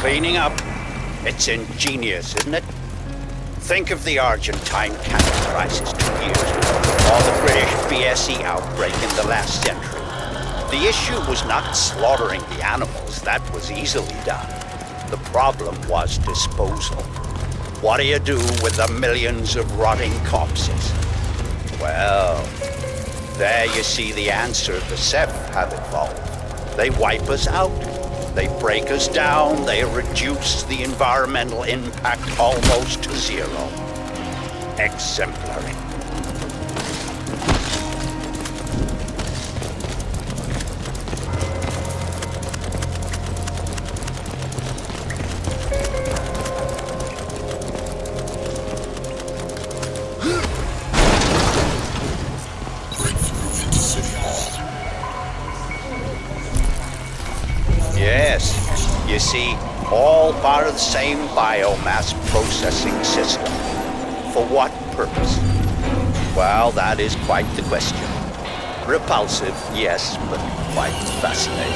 Cleaning up. It's ingenious, isn't it? Think of the Argentine cancer crisis 2 years ago, or the British BSE outbreak in the last century. The issue was not slaughtering the animals, that was easily done. The problem was disposal. What do you do with the millions of rotting corpses? Well, there you see the answer the Sev have evolved. They wipe us out. They break us down, they reduce the environmental impact almost to zero. Exemplary. Breakthrough into City Hall. Yes, you see, all part of the same biomass processing system. For what purpose? Well, that is quite the question. Repulsive, yes, but quite fascinating.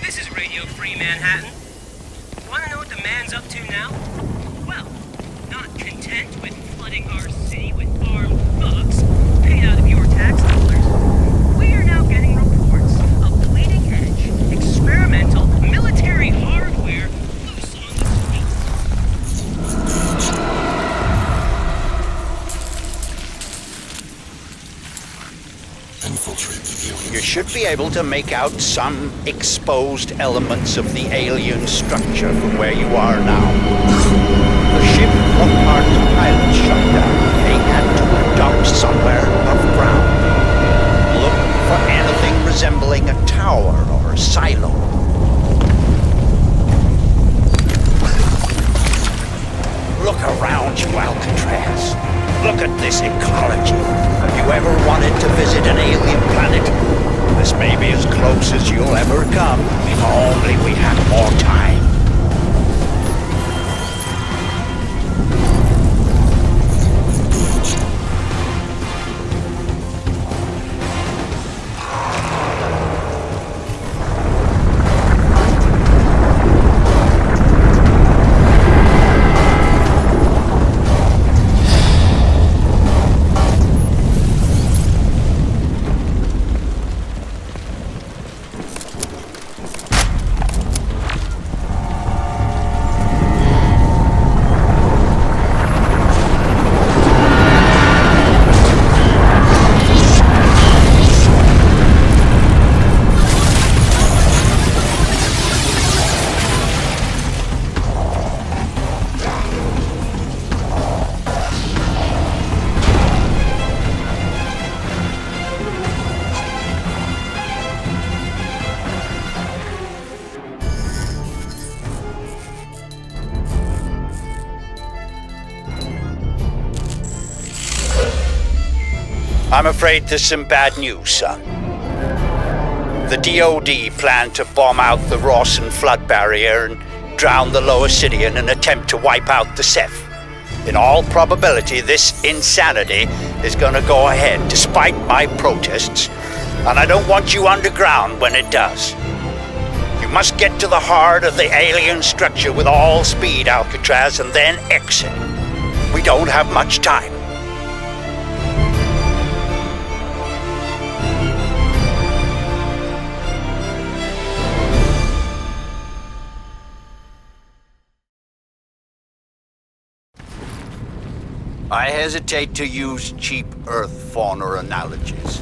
This is Radio Free Manhattan. Want to know what the man's up to now? You should be able to make out some exposed elements of the alien structure from where you are now. The ship Lockhart's pilot shut down. They had to have docked somewhere above ground. Look for anything resembling a tower or a silo. Look around you, Alcatraz. Look at this ecology. Have you ever wanted to visit an alien planet? This may be as close as you'll ever come, if only we had more time. I'm afraid there's some bad news, son. The DOD plan to bomb out the Rawson flood barrier and drown the Lower City in an attempt to wipe out the Ceph. In all probability, this insanity is gonna go ahead despite my protests, and I don't want you underground when it does. You must get to the heart of the alien structure with all speed, Alcatraz, and then exit. We don't have much time. I hesitate to use cheap Earth fauna analogies.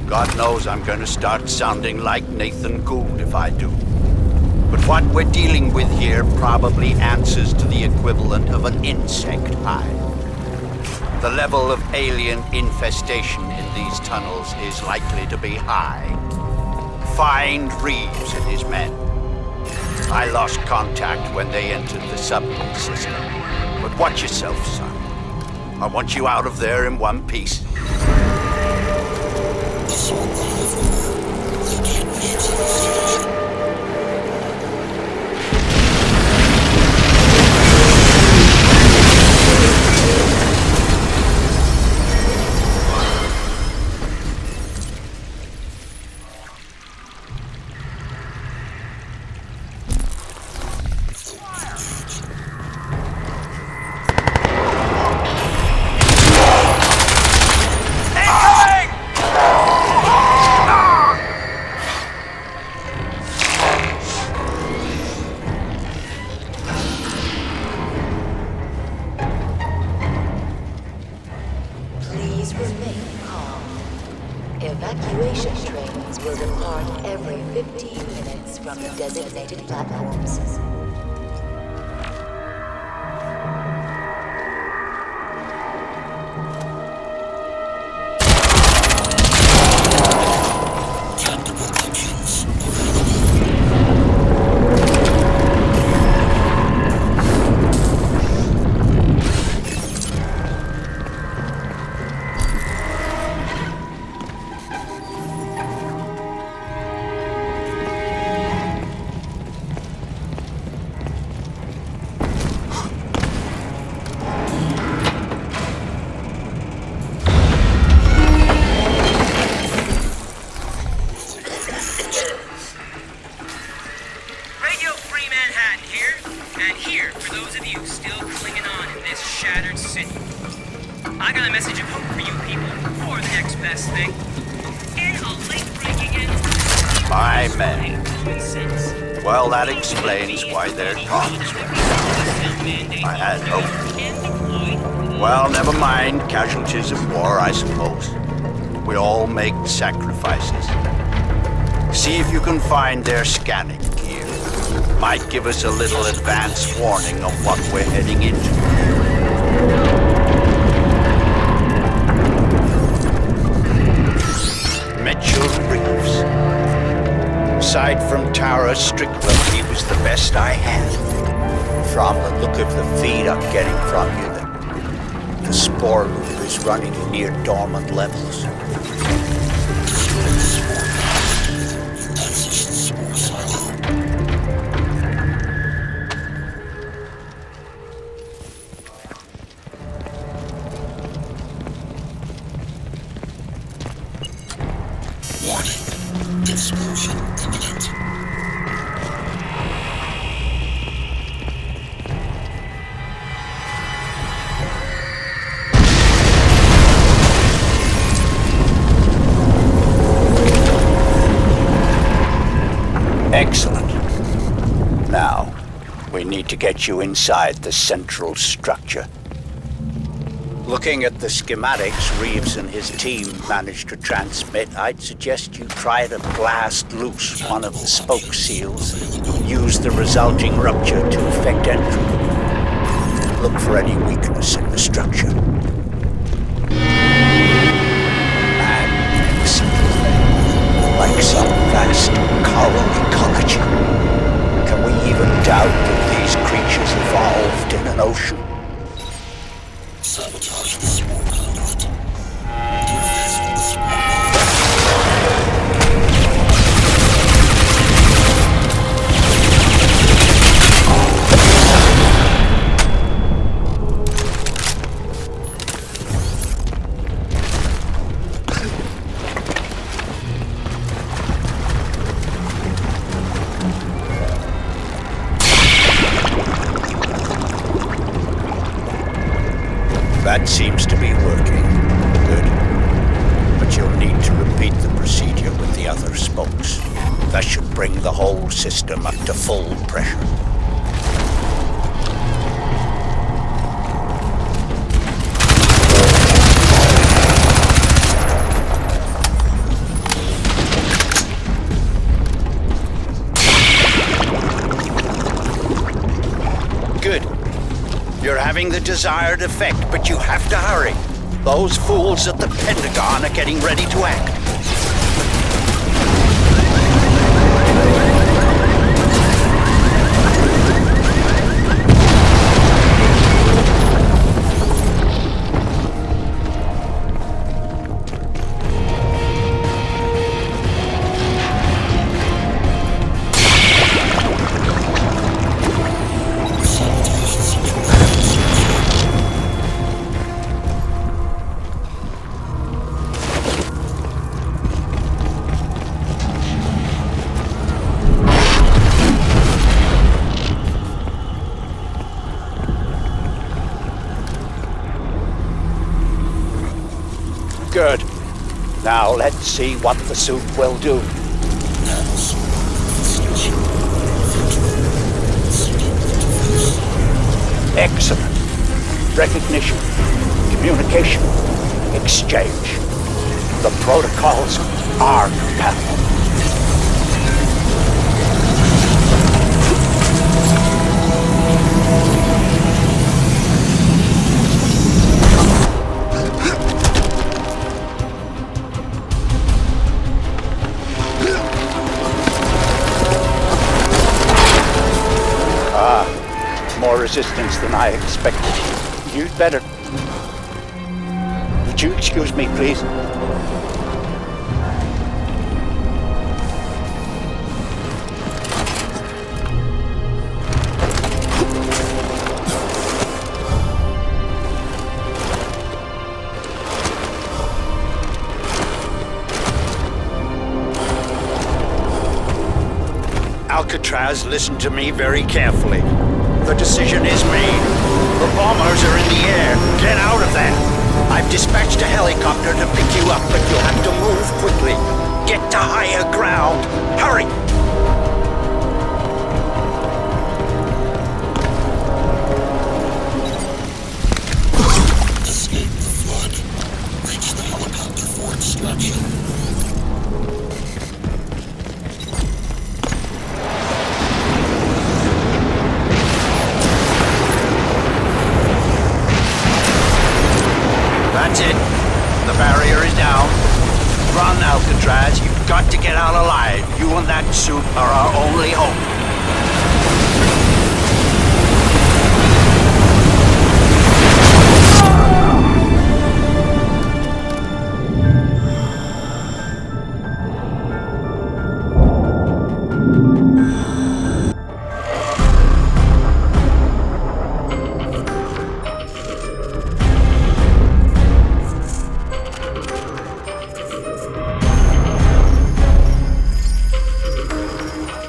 God knows I'm going to start sounding like Nathan Gould if I do. But what we're dealing with here probably answers to the equivalent of an insect hive. The level of alien infestation in these tunnels is likely to be high. Find Reeves and his men. I lost contact when they entered the subway system. But watch yourself, son. I want you out of there in one piece. Evacuation trains will depart every 15 minutes from the designated platforms. I got a message of hope for you people, or the next best thing. In a late-breaking incident. My men. Well, that explains why their talks were. I had hope. Well, never mind. Casualties of war, I suppose. We all make sacrifices. See if you can find their scanning gear. Might give us a little advance warning of what we're heading into. Mitchell Reeves. Aside from Tara Strickland, he was the best I had. From the look of the feed I'm getting from you, the spore loop is running near dormant levels. Explosion imminent. Excellent. Now, we need to get you inside the central structure. Looking at the schematics Reeves and his team managed to transmit, I'd suggest you try to blast loose one of the spoke seals and use the resulting rupture to effect entry. Look for any weakness in the structure. Magnificent. Like some vast coral ecology. Can we even doubt that these creatures evolved in an ocean? Sabotage the spore conduit. Interface with the spore That seems to be working. Good. But you'll need to repeat the procedure with the other spokes. That should bring the whole system up to full pressure. Good. You're having the desired effect, but you have to hurry. Those fools at the Pentagon are getting ready to act. Good. Now let's see what the suit will do. Excellent. Recognition, communication, exchange. The protocols are compatible. More resistance than I expected. You'd better... Would you excuse me, please? Alcatraz, listen to me very carefully. The decision is made. The bombers are in the air. Get out of there. I've dispatched a helicopter to pick you up, but you'll have to move quickly. Get to higher ground. Hurry! Escape the flood. Reach the helicopter forts. extraction. That's it. The barrier is down. Run, Alcatraz. You've got to get out alive. You and that suit are our only hope.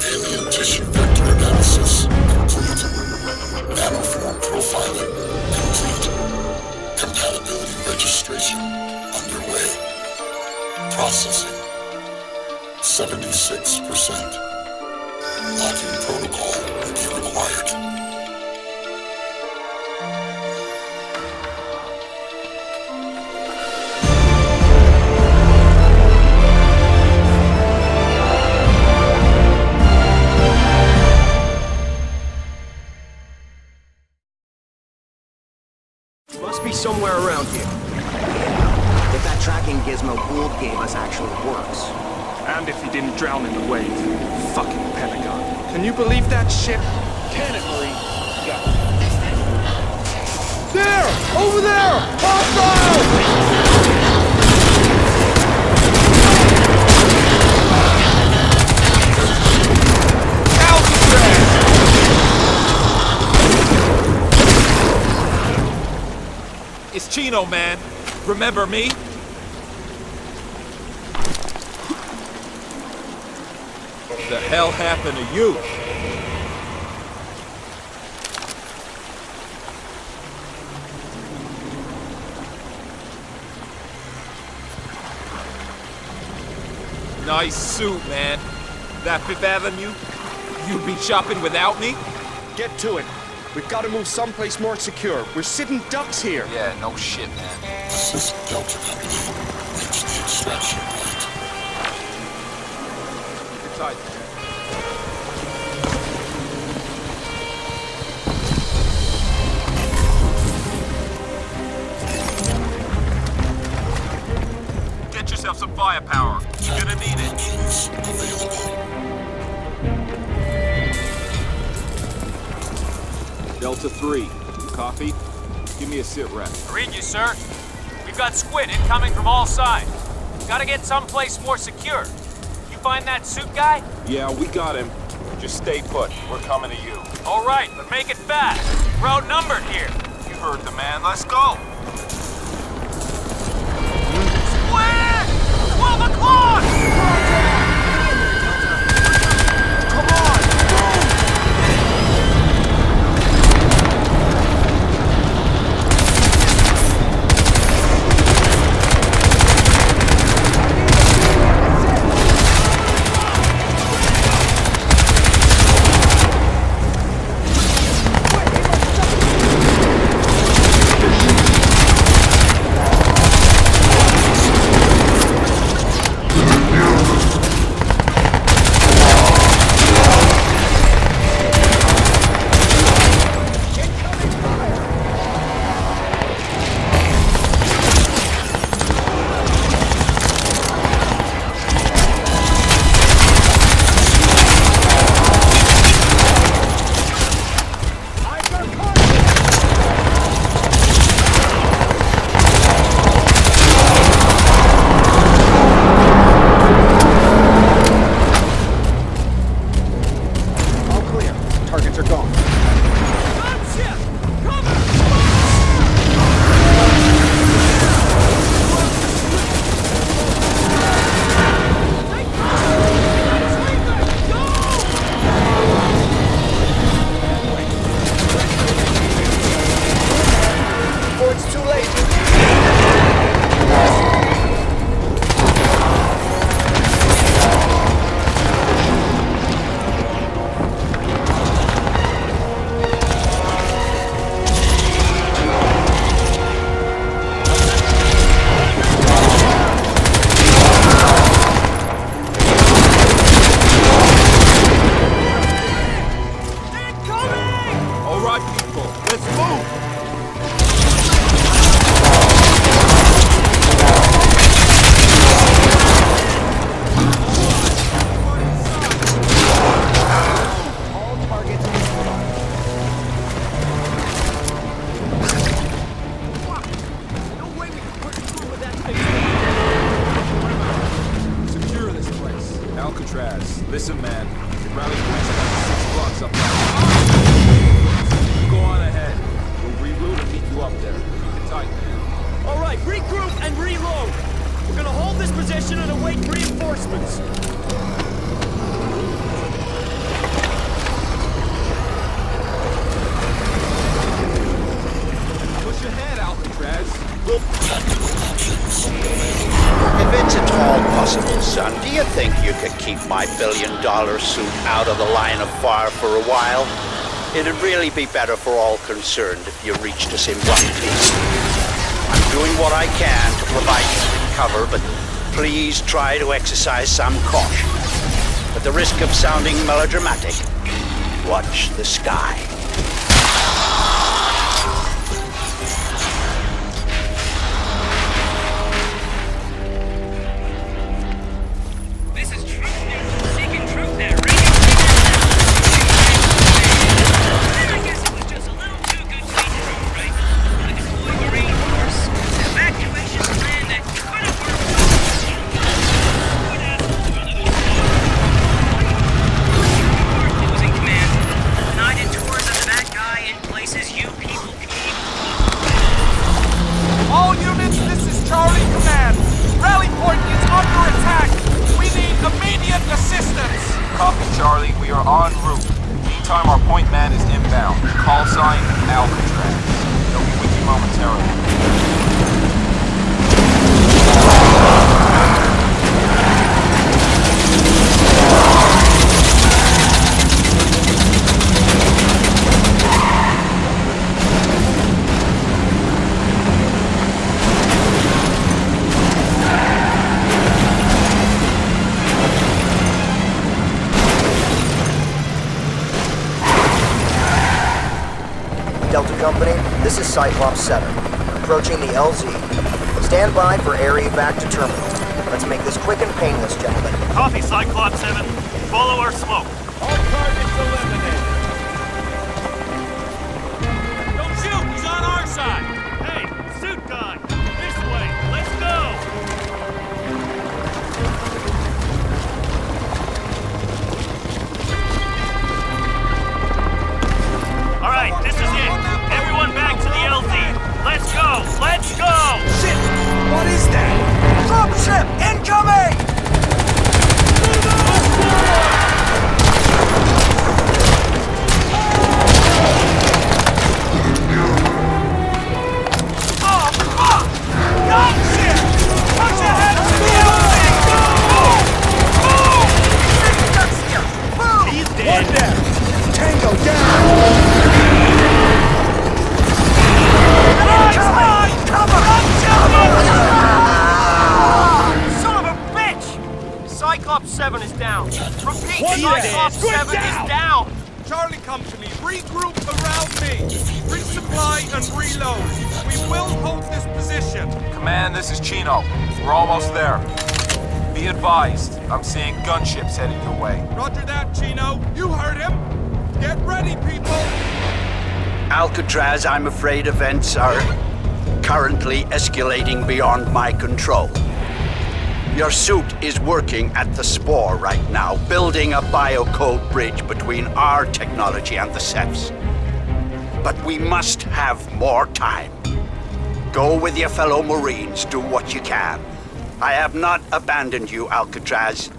Alien tissue vector analysis complete. Nanoform profiling complete. Compatibility registration underway. Processing 76%. Locking protocol will be required. Must be somewhere around here. If that tracking gizmo Gould gave us actually works. And if he didn't drown in the wave. Fucking Pentagon. Can you believe that shit? Can it, Marine? Go. There! Over there! Hostile! It's Chino, man. Remember me? What the hell happened to you? Nice suit, man. That Fifth Avenue? You be shopping without me? Get to it. We've got to move someplace more secure. We're sitting ducks here. Yeah, no shit, man. Assist Delta Company reach the extraction point. You're tight. Get yourself some firepower. You're gonna need it. Options available. Delta 3, copy? Give me a sit rep. Read you, sir. We've got squid incoming from all sides. Gotta get someplace more secure. You find that suit guy? Yeah, we got him. Just stay put. We're coming to you. All right, but make it fast. We're outnumbered here. You heard the man. Let's go. Squid! 12 o'clock! Come on! Listen, man. The rally point's about 6 blocks up there. Go on ahead. We'll reroute and meet you up there. Get tight, man. All right, regroup and reload. We're gonna hold this position and await reinforcements. Push ahead, Alcatraz. If it's at all possible, son, do you think you could keep my billion-dollar suit out of the line of fire for a while? It'd really be better for all concerned if you reached us in one piece. I'm doing what I can to provide you with cover, but please try to exercise some caution. At the risk of sounding melodramatic, watch the sky. All units, this is Charlie Command. Rally point is under attack. We need immediate assistance. Copy, Charlie. We are en route. Meantime, our point man is inbound. Call sign Alcatraz. They'll be with you momentarily. Delta Company, this is Cyclops 7. Approaching the LZ. Stand by for area evac to terminal. Let's make this quick and painless, gentlemen. Copy, Cyclops 7. Follow our smoke. All targets eliminated. Don't shoot! He's on our side! Hey, suit guy! This way! Let's go! Alright, this is it. Everyone back to the LZ. Let's go! Let's go! Shit! What is that? Dropship incoming! Oh, fuck! Gunship! Put your head to the LZ! Move! Move! He's dead. One down! Tango down! Son of a bitch! Cyclops 7 is down. Repeat, Cyclops 7 is down! Charlie, come to me. Regroup around me. Resupply and reload. We will hold this position. Command, this is Chino. We're almost there. Be advised, I'm seeing gunships headed your way. Roger that, Chino. You heard him. Get ready, people. Alcatraz, I'm afraid events are currently escalating beyond my control. Your suit is working at the Spore right now, building a biocode bridge between our technology and the Cephs. But we must have more time. Go with your fellow Marines, do what you can. I have not abandoned you, Alcatraz.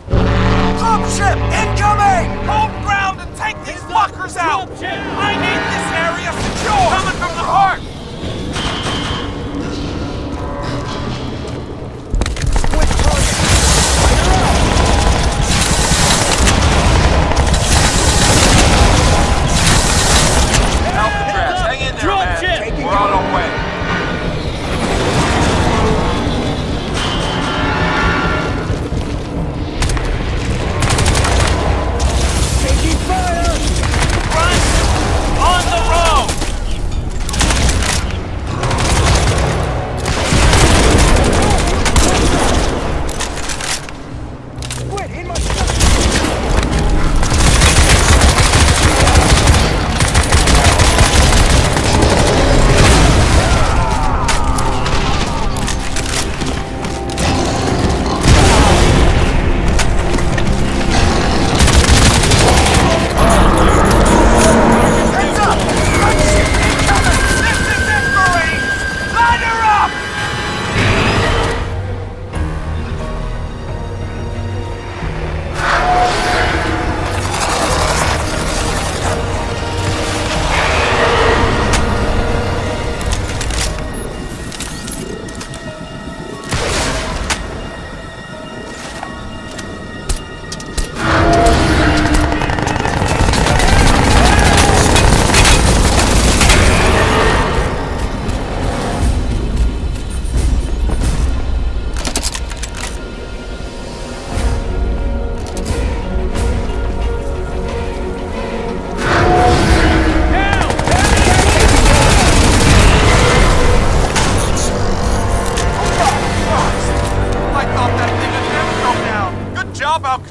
Dropship incoming! Hold ground and take these fuckers out! I need this area secure! Coming from the heart! Alcatraz, hang in there, man. We're on our way. Taking fire! Run! On the road!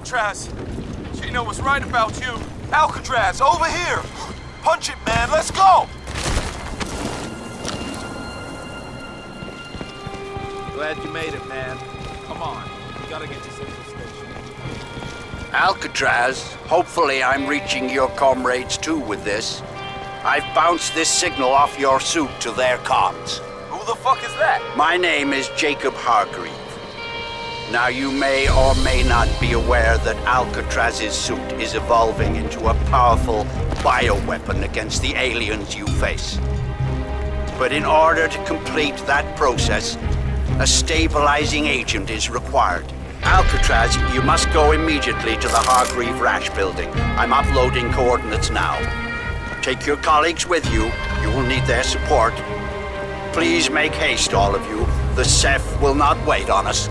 Alcatraz. Gino was right about you. Alcatraz, over here! Punch it, man, let's go! Glad you made it, man. Come on, we gotta get to Central Station. Alcatraz, hopefully I'm reaching your comrades too with this. I've bounced this signal off your suit to their comms. Who the fuck is that? My name is Jacob Hargreave. Now you may or may not be aware that Alcatraz's suit is evolving into a powerful bioweapon against the aliens you face. But in order to complete that process, a stabilizing agent is required. Alcatraz, you must go immediately to the Hargreave Rash building. I'm uploading coordinates now. Take your colleagues with you. You will need their support. Please make haste, all of you. The Ceph will not wait on us.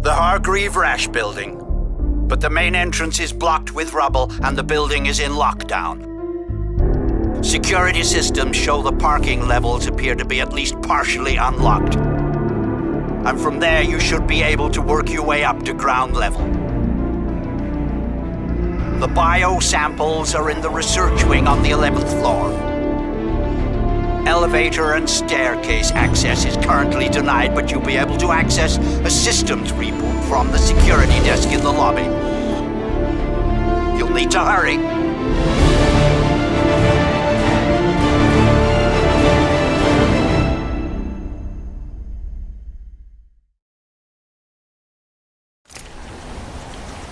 The Hargreave Rash building. But the main entrance is blocked with rubble and the building is in lockdown. Security systems show the parking levels appear to be at least partially unlocked. And from there you should be able to work your way up to ground level. The bio samples are in the research wing on the 11th floor. Elevator and staircase access is currently denied, but you'll be able to access a systems reboot from the security desk in the lobby. You'll need to hurry.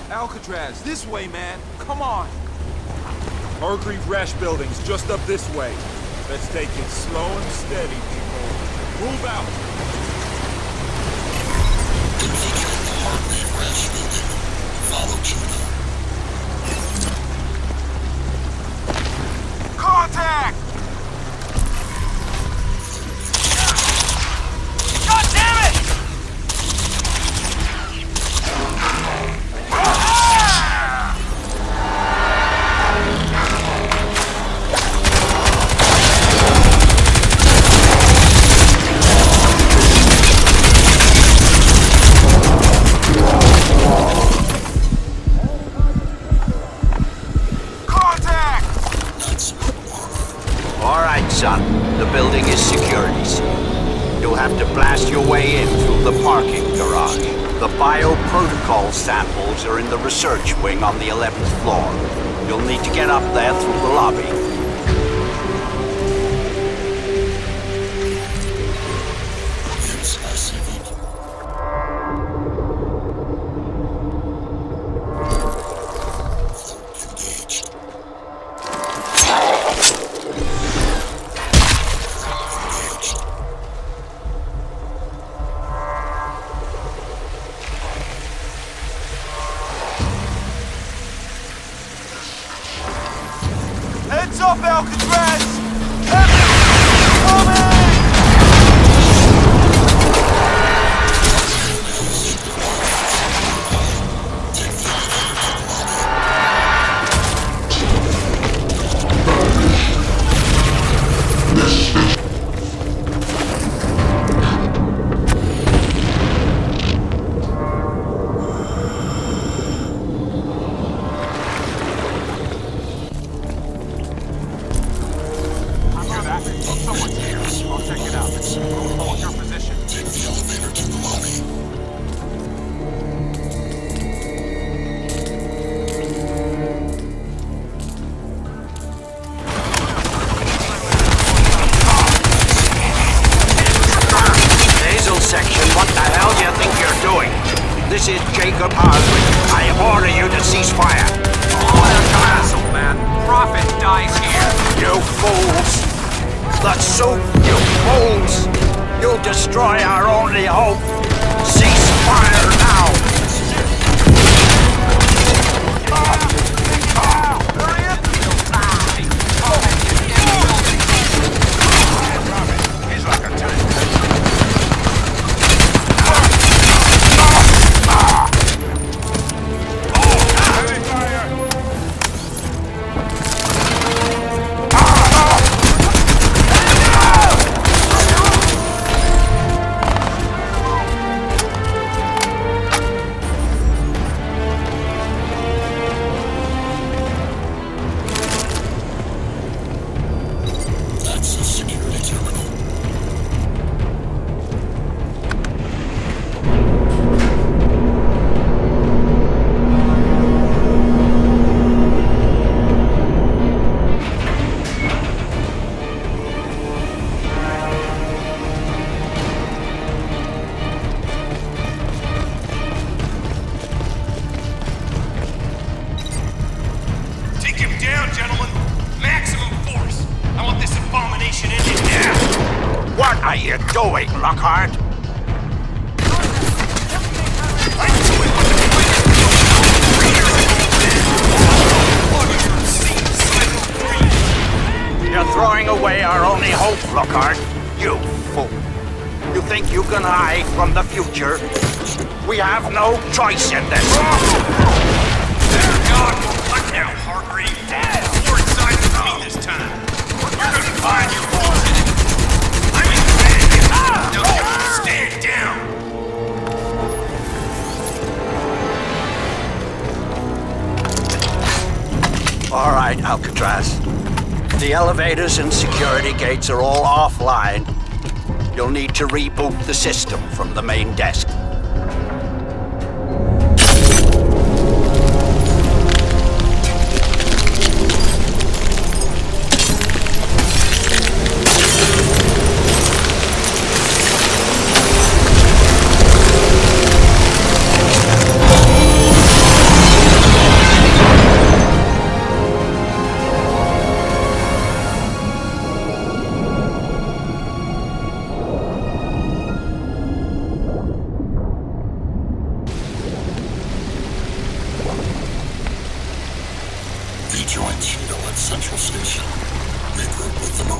Alcatraz, this way, man. Come on. Hargreave Rash building's just up this way. Let's take it slow and steady, people. Move out. Hargreave Rash building. Follow Gino. Contact! God damn it! Son, the building is security sealed. You'll have to blast your way in through the parking garage. The bioprotocol samples are in the research wing on the 11th floor. You'll need to get up there through the lobby. Heads up, Alcatraz! Coming! Someone's here. I'll check it out. Hold your position. Take the elevator to the lobby. Nasal section, what the hell do you think you're doing? This is Jacob Hargreave. I order you to cease fire. Castle, man. Prophet dies here. You fools! The suit, you fools! You'll destroy our only hope! Cease fire now! He's like a tank. Heavy fire! doing, Lockhart? You're throwing away our only hope, Lockhart. You fool. You think you can hide from the future? We have no choice in this. There, God! Look now, Hargreave! You're inside of me this time. You're gonna find your fortune. I'm in command. Now stand down. All right, Alcatraz. The elevators and security gates are all offline. You'll need to reboot the system from the main desk.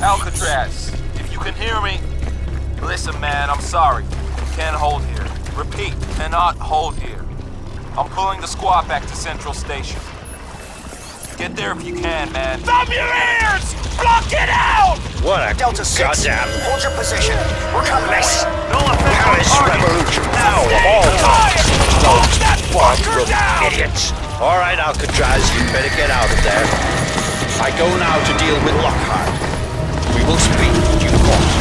Alcatraz, if you can hear me, listen, man, I'm sorry. Can't hold here. Repeat, cannot hold here. I'm pulling the squad back to Central Station. Get there if you can, man. Thumb your ears! Block it out! What a Delta 6, goddamn hold your position. We're coming. mess! No effect on Paris target. Revolution now of all times! Those bottom idiots! All right, Alcatraz, you better get out of there. I go now to deal with Lockhart. We will speak in due course.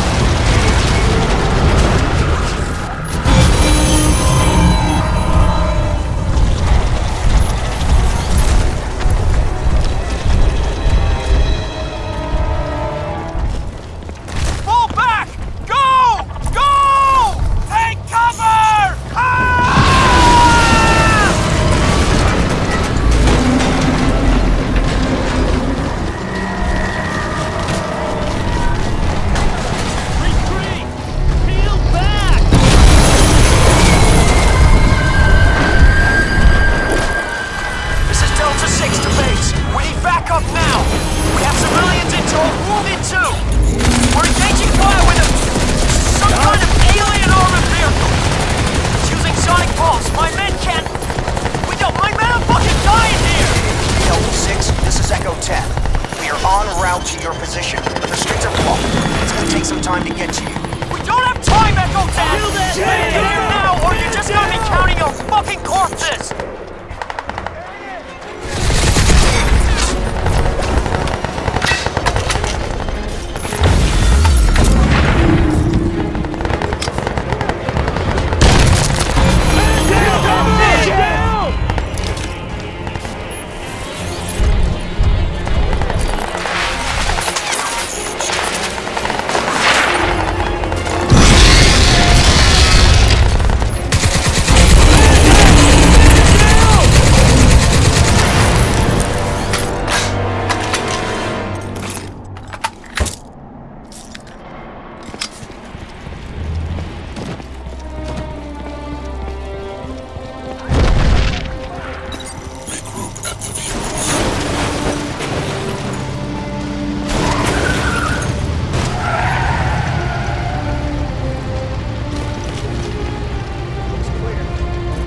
Pull back! Go! Go! Take cover! Ah! This is Delta 6 to base. We need backup now. We have civilians in tow, wounded too. We're engaging fire with some kind of alien armored vehicle. It's using sonic pulse. My men can't... My men are fucking dying here! Delta 6, this is Echo 10. We are en route to your position, but the streets are blocked. It's gonna take some time to get to you. We don't have time, Echo 10! Get here now, or you're just gonna be counting your fucking corpses!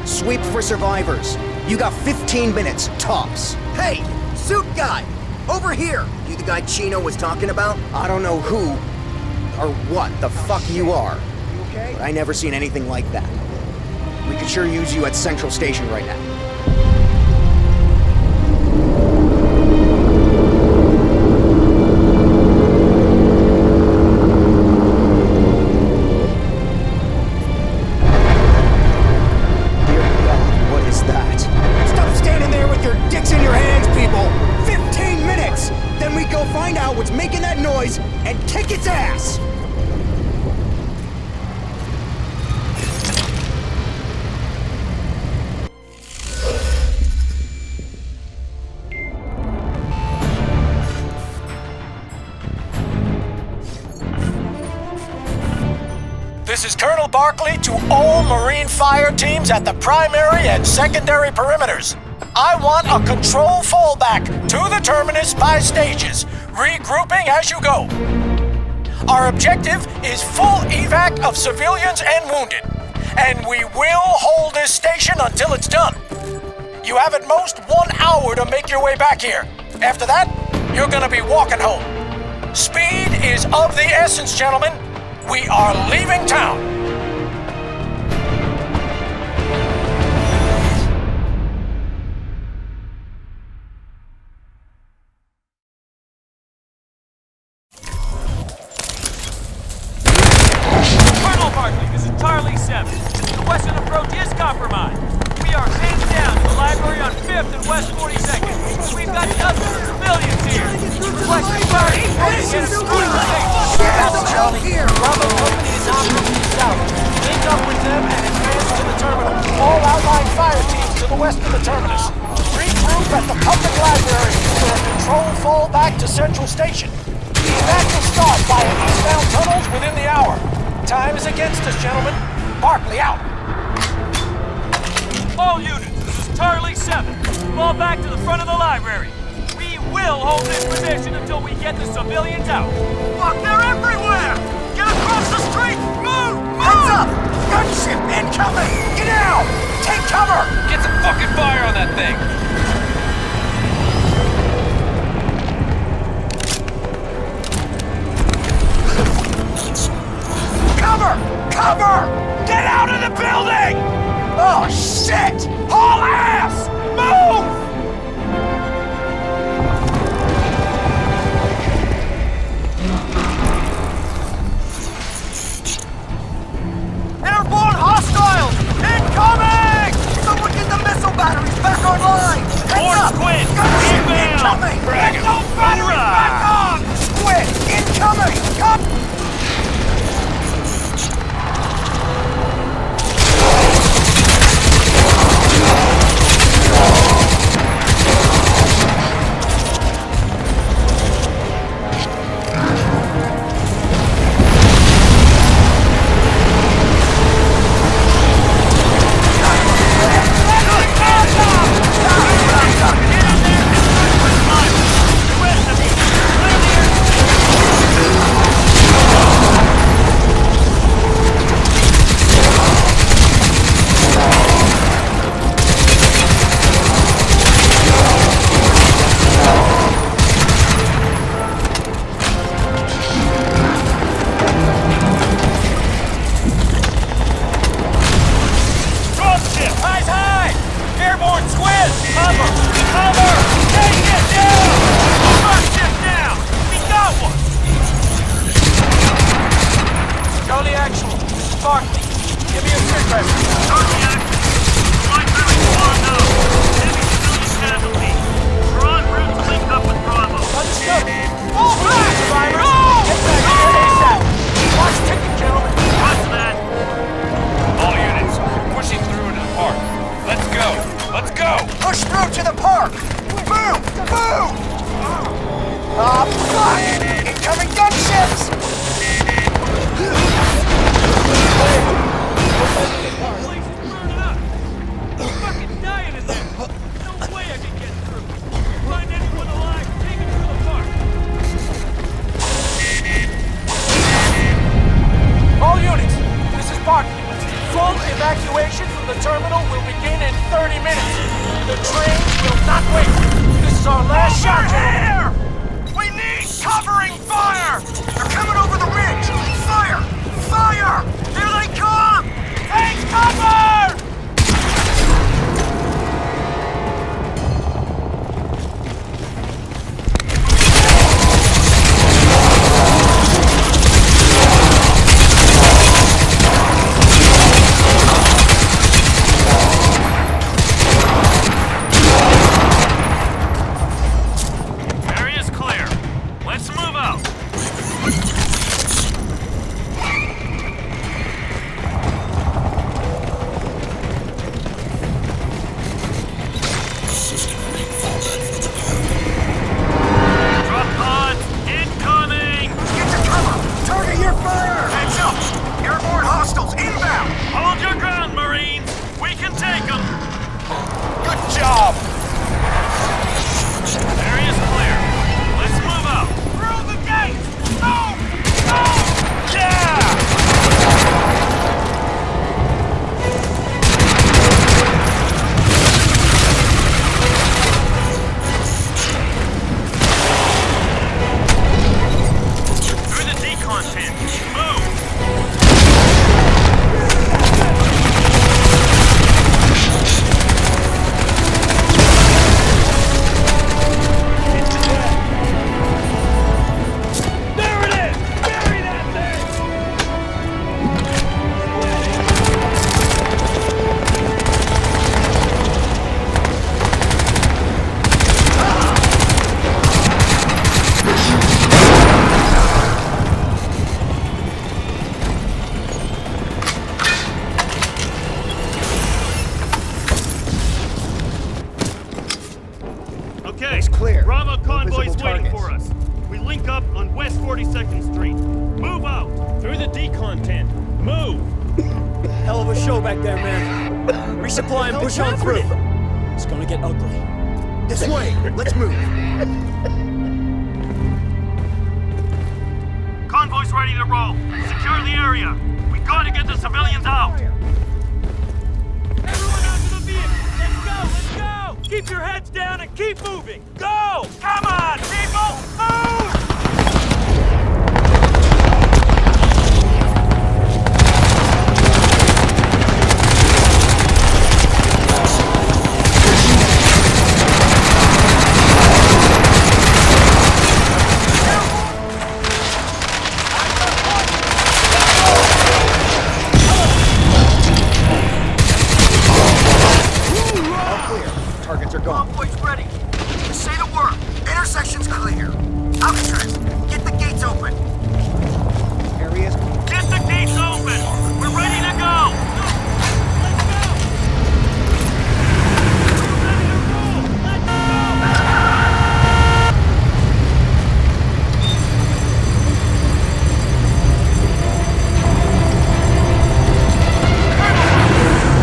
Sweep for survivors. You got 15 minutes, tops. Hey, suit guy! Over here! You the guy Chino was talking about? I don't know who or what the fuck you are. You okay? But I never seen anything like that. We could sure use you at Central Station right now. And kick its ass! This is Colonel Barkley to all Marine fire teams at the primary and secondary perimeters. I want a control fallback to the terminus by stages, regrouping as you go. Our objective is full evac of civilians and wounded, and we will hold this station until it's done. You have at most 1 hour to make your way back here. After that, you're gonna be walking home. Speed is of the essence, gentlemen. We are leaving town. Colonel Barkley, this is Charlie 7. The western approach is compromised. We are pinned down to the library on 5th and West 42nd. We've got dozens of civilians here. Request priority. Charlie, Bravo Company is on route south. Link up with them and advance to the terminal. All outlying fire teams to the west of the terminus. Regroup at the public library for a control fallback to Central Station. The evac will start via eastbound tunnels within the hour. Time is against us, gentlemen. Barkley out. All units, this is Charlie 7. Fall back to the front of the library. We will hold this position until we get the civilians out. Fuck, they're everywhere! Get across the street! Move! Move! Heads up! Gunship incoming! Get out! Take cover! Get some fucking fire on that thing! Cover! Cover! Get out of the building! Oh, shit! Haul ass! Move! Airborne hostiles! Incoming! Someone get the missile batteries back online! Heads up! Squid! Gunship incoming! Missile batteries back on! Squid! Incoming! Come! Evacuation from the terminal will begin in 30 minutes. The train will not wait. This is our last shot, gentlemen. We need covering fire! They're coming over the ridge! Fire! Fire! Here they come! Take cover! link up on West 42nd Street. Move out! Through the decon tent. Move! Hell of a show back there, man. Resupply and push on through. It's gonna get ugly. This way! Let's move! Convoy's ready to roll. Secure the area. We gotta get the civilians out. Everyone out to the vehicle. Let's go, let's go! Keep your heads down and keep moving. Go! Come on, people! Move! Targets are gone. Convoy's ready. Just say the word. Intersection's clear. Alcatraz, get the gates open. Areas. Get the gates open! We're ready to go! Let's go! We're ready to roll! Let's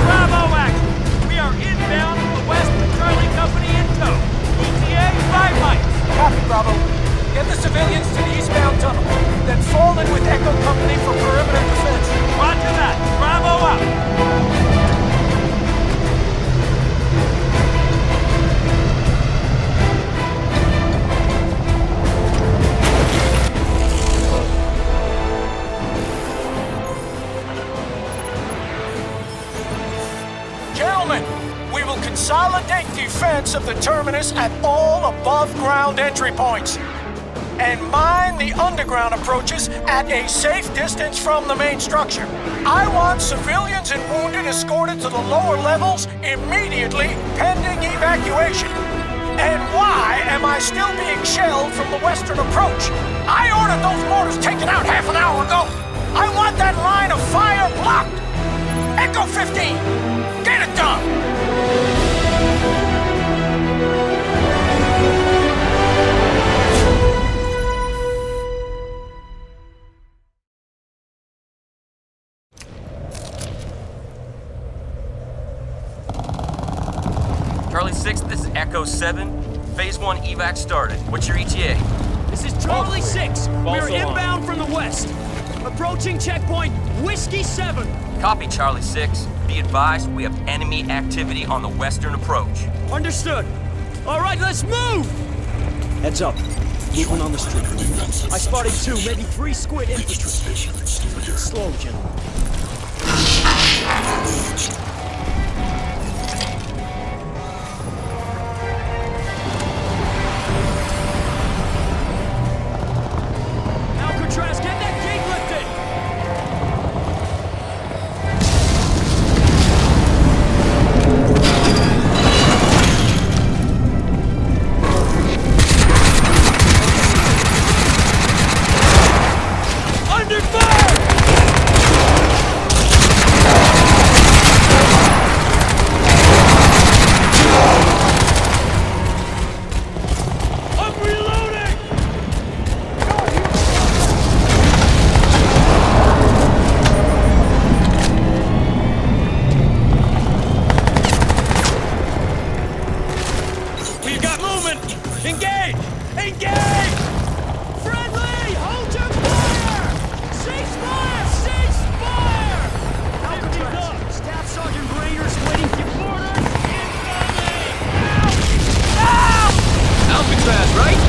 Bravo action! We are inbound from the west with Charlie Company in tow. ETA 5 miles. Copy, Bravo. Get the civilians to the eastbound tunnel, then fall in with Echo Company for perimeter defense. Roger that. Bravo out. Gentlemen, we will consolidate defense of the terminus at all above-ground entry points and mine the underground approaches at a safe distance from the main structure. I want civilians and wounded escorted to the lower levels immediately, pending evacuation. And why am I still being shelled from the western approach? I ordered those mortars taken out half an hour ago. I want that line of fire blocked. Echo 15, get it done! Charlie 6, this is Echo 7. Phase 1 evac started. What's your ETA? This is Charlie 6. We're inbound from the west. Approaching checkpoint Whiskey 7. Copy, Charlie 6. Be advised, we have enemy activity on the western approach. Understood. All right, let's move! Heads up. Movement on the street. I spotted 2, maybe 3 squid infantry. Take it slow, gentlemen. Alcatraz, get that gate lifted! Under fire! I'm reloading! We've got movement! Engage! Engage! Friendly! Hold your fire! Ceasefire! Ceasefire! Alcatraz, Staff Sergeant Rainer's waiting for orders. Alcatraz, right?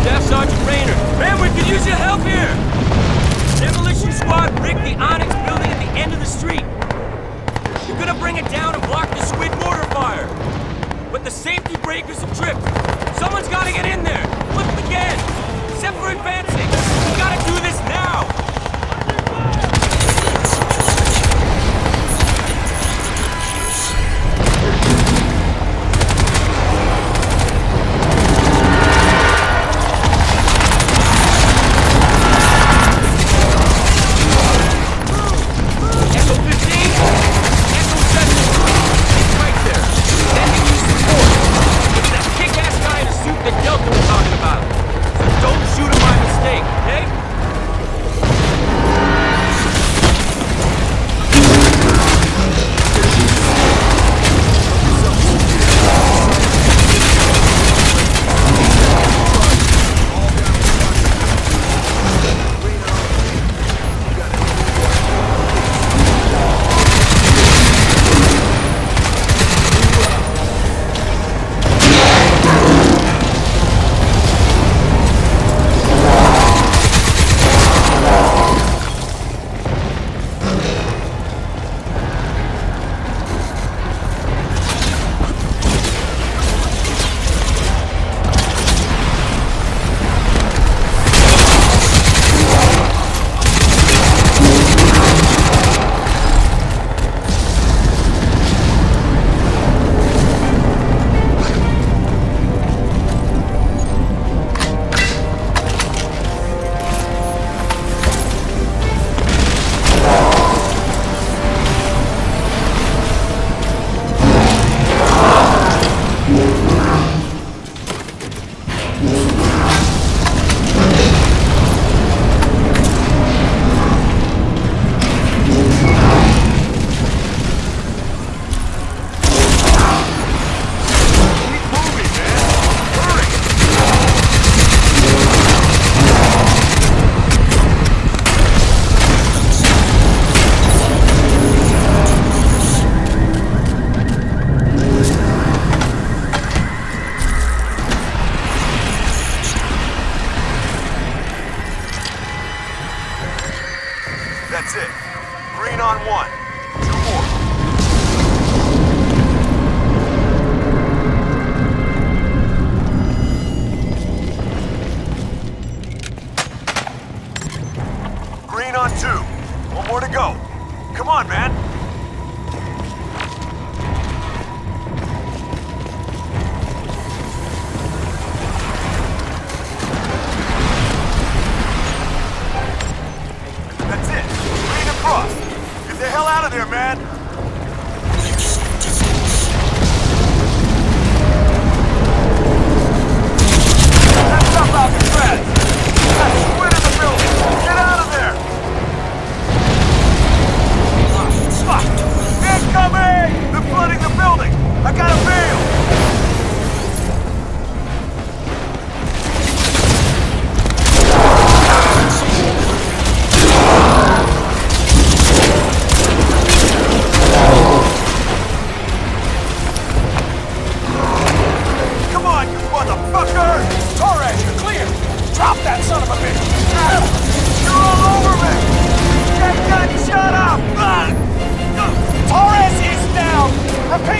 Staff Sergeant Rayner. Man, we could use your help here! Demolition squad rigged the Onyx building at the end of the street. You're gonna bring it down and block the squid mortar fire. But the safety breakers have tripped. Someone's gotta get in there. Flip it again. Except for advancing. We gotta do this now. Echo 15, Echo 7. It's right there. Sending you support. It's that kick-ass guy in a suit that Delta was talking about. So don't shoot him right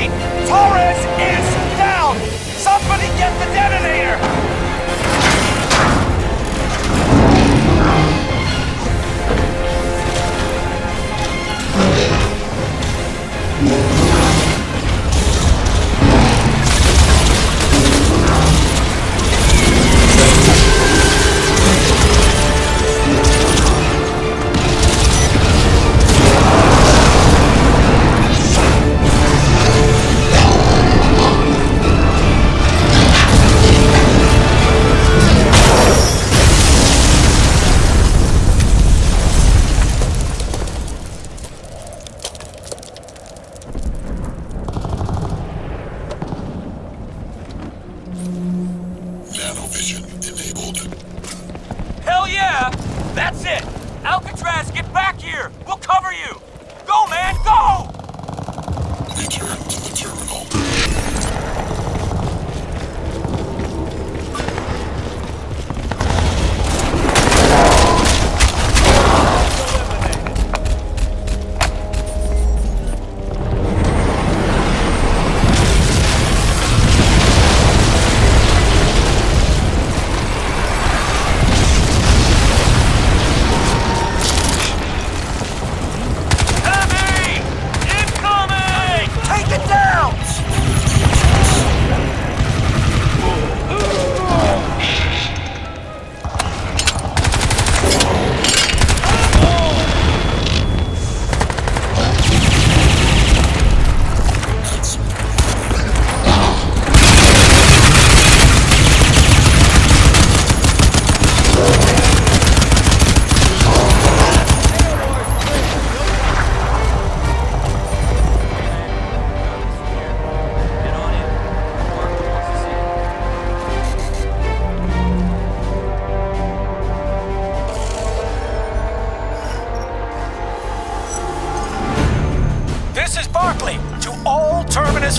repeat, Torres is down! Somebody get the detonator! Nanovision enabled. Hell yeah! That's it! Alcatraz, get back here! We'll cover you! Go, man, go! Return to the terminal.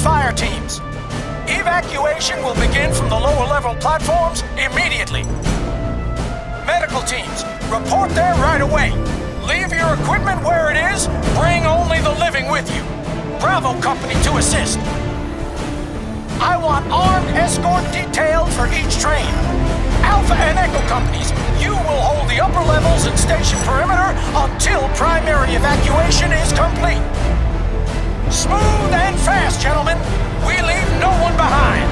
Fire teams. Evacuation will begin from the lower level platforms immediately. Medical teams, report there right away. Leave your equipment where it is, bring only the living with you. Bravo Company to assist. I want armed escort detailed for each train. Alpha and Echo Companies, you will hold the upper levels and station perimeter until primary evacuation is complete. Smooth and fast, gentlemen. We leave no one behind.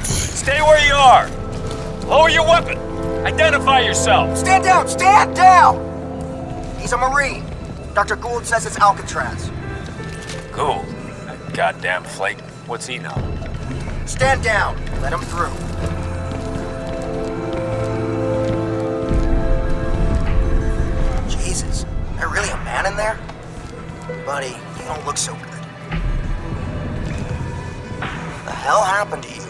Stay where you are. Lower your weapon. Identify yourself. Stand down! Stand down! He's a Marine. Dr. Gould says it's Alcatraz. Gould? That goddamn flake. What's he know? Stand down. Let him through. Jesus. There really a man in there? Buddy, you don't look so good. The hell happened to you?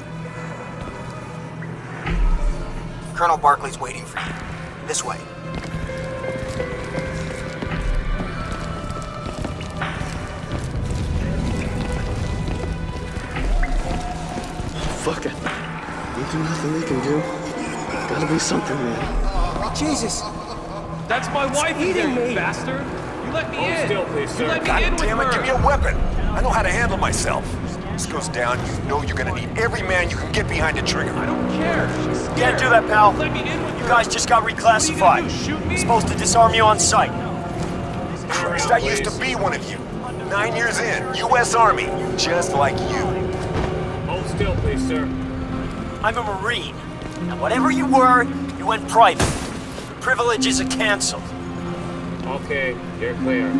Colonel Barkley's waiting for you. This way. Fuck it. Ain't there nothing they can do? Gotta be something, man. Jesus! That's my wife eating me, bastard! You let me in! Still, please, sir. You let me God in with damn it, her! give me a weapon! I know how to handle myself. This goes down, you know you're gonna need every man you can get behind the trigger. I don't care. She's scared. Can't do that, pal. Let me in with her. You guys just got reclassified. Shoot me? Supposed to disarm you on sight. Christ, I used to be one of you. 9 years in, U.S. Army, just like you. Hold still, please, sir. I'm a Marine. And whatever you were, you went private. Privileges are canceled. Okay, you're clear.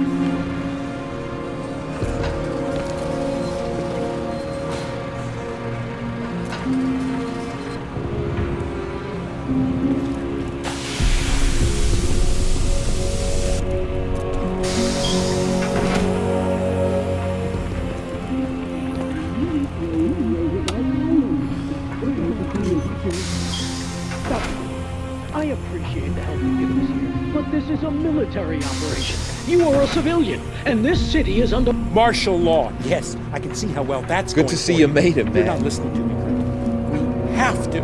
I appreciate to help you get this here, but this is a military operation. You are a civilian, and this city is under martial law. Yes, I can see how well that's Good going to see for you made it, You're man. not listening to me, Colonel. We have to.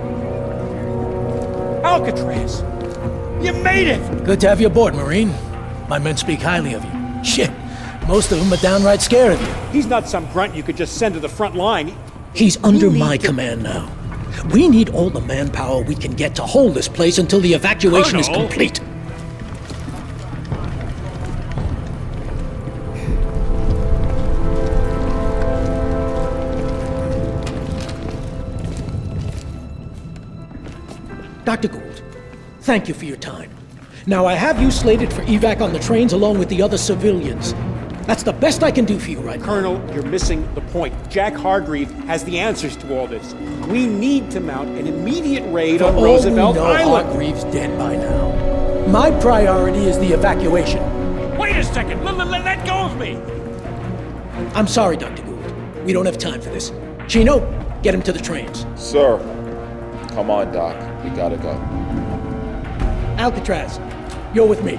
Alcatraz! You made it! Good to have you aboard, Marine. My men speak highly of you. Shit, most of them are downright scared of you. He's not some grunt you could just send to the front line. He's under my command now. We need all the manpower we can get to hold this place until the evacuation is Colonel? complete. Dr. Gould, thank you for your time. Now I have you slated for evac on the trains along with the other civilians. That's the best I can do for you right now. Colonel, you're missing the point. Jack Hargreave has the answers to all this. We need to mount an immediate raid on Roosevelt Island. Hargreave's dead by now. My priority is the evacuation. Wait a second! Let go of me! I'm sorry, Dr. Gould. We don't have time for this. Chino, get him to the trains. Sir. Come on, Doc. We gotta go. Alcatraz, you're with me.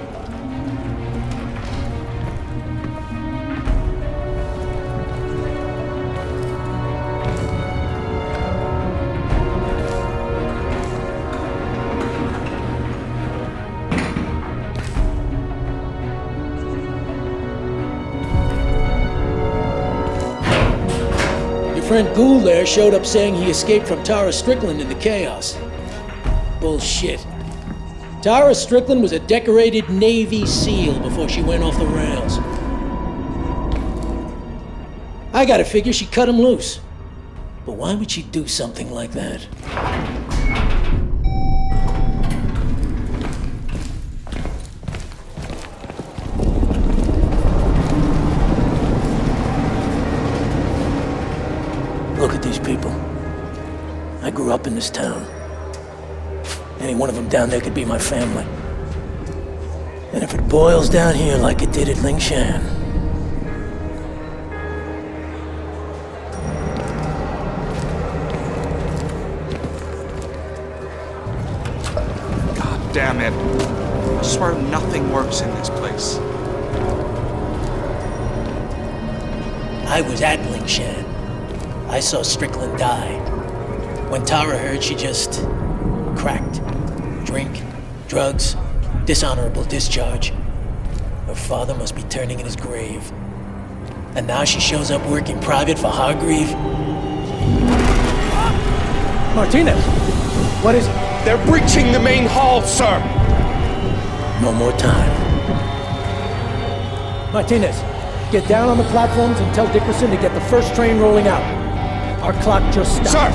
Friend Gould there showed up saying he escaped from Tara Strickland in the chaos. Bullshit. Tara Strickland was a decorated Navy SEAL before she went off the rails. I gotta figure she cut him loose. But why would she do something like that? Look at these people. I grew up in this town. Any one of them down there could be my family. And if it boils down here like it did at Lingshan, God damn it. I swear nothing works in this place. I was at Lingshan. I saw Strickland die. When Tara heard, she just cracked. Drink, drugs, dishonorable discharge. Her father must be turning in his grave. And now she shows up working private for Hargreave. Martinez, what is it? They're breaching the main hall, sir! No more time. Martinez, get down on the platforms and tell Dickerson to get the first train rolling out. Our clock just stopped. Sir!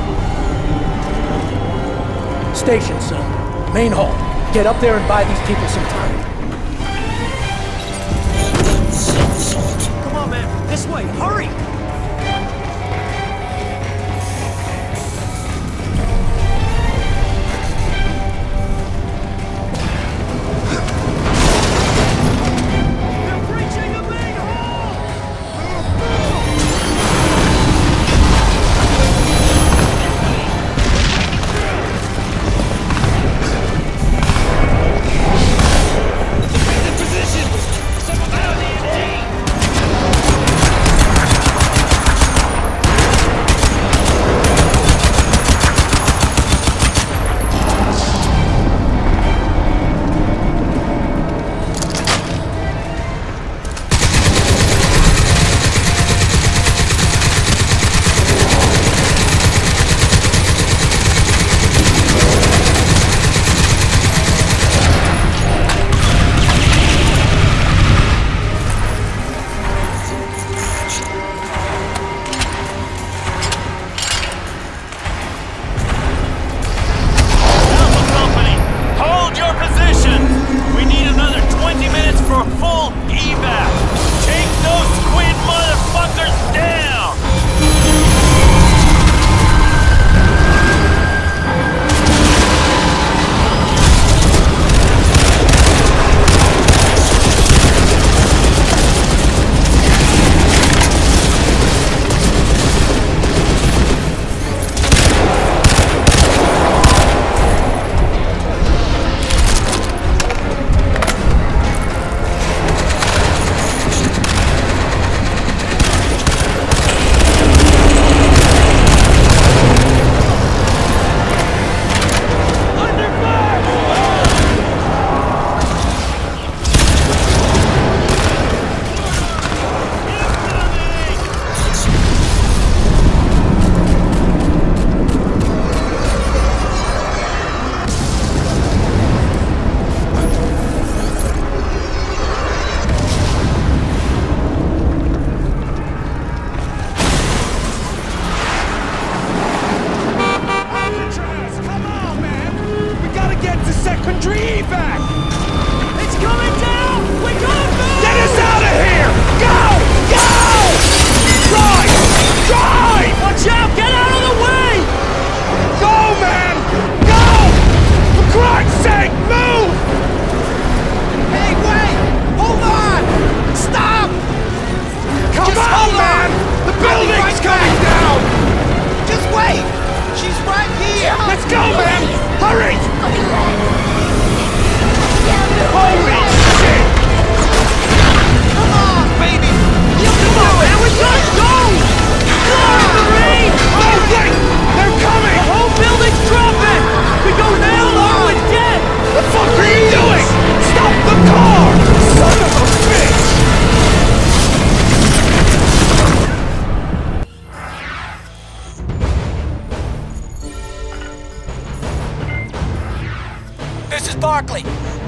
Station, son. Main hall. Get up there and buy these people some time. Come on, man. This way. Hurry!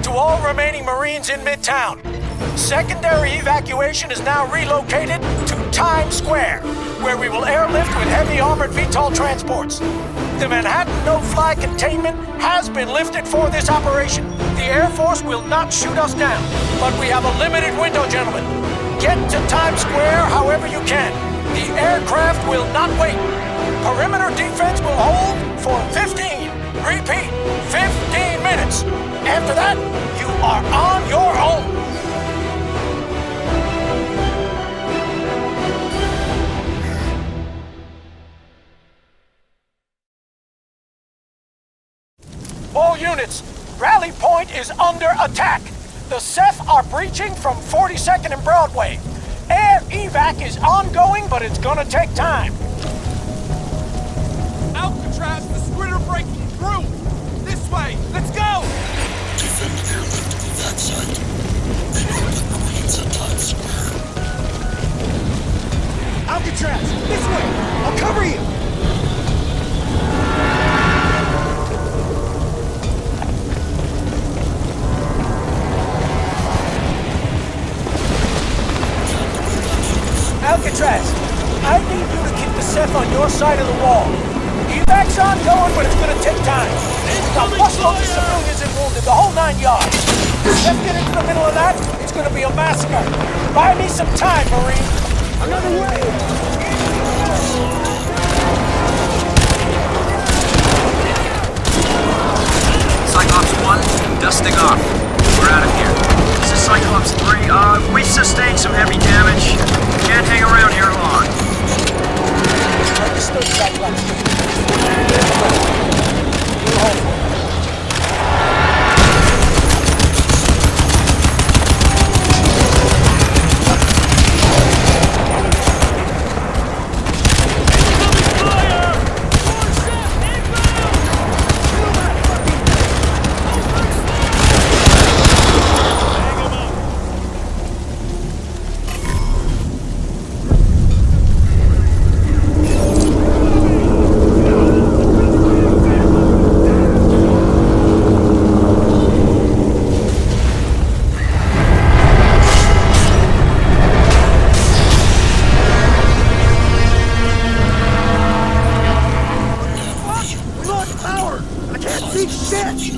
To all remaining Marines in Midtown, secondary evacuation is now relocated to Times Square, where we will airlift with heavy armored VTOL transports. The Manhattan no-fly containment has been lifted for this operation. The Air Force will not shoot us down, but we have a limited window, gentlemen. Get to Times Square however you can. The aircraft will not wait. Perimeter defense will hold for 15, repeat, 15 minutes. After that, you are on your own. All units, Rally Point is under attack. The Ceph are breaching from 42nd and Broadway. Air evac is ongoing, but it's gonna take time. Alcatraz, the squid are breaking through! This way! Let's go! Defend airlift evac site. Reload the Marines at Times Square. Alcatraz, this way! I'll cover you! Alcatraz, I need you to keep the Ceph on your side of the wall. Evac's ongoing, but it's gonna take time. We've got busloads of civilians and wounded, the whole 9 yards. If Ceph get into the middle of that, it's gonna be a massacre. Buy me some time, Marine. Another way! Cyclops 1, dusting off. We're out of here. This is Cyclops 3. We sustained some heavy damage. Can't hang around here long. Understood, Cyclops. You're home.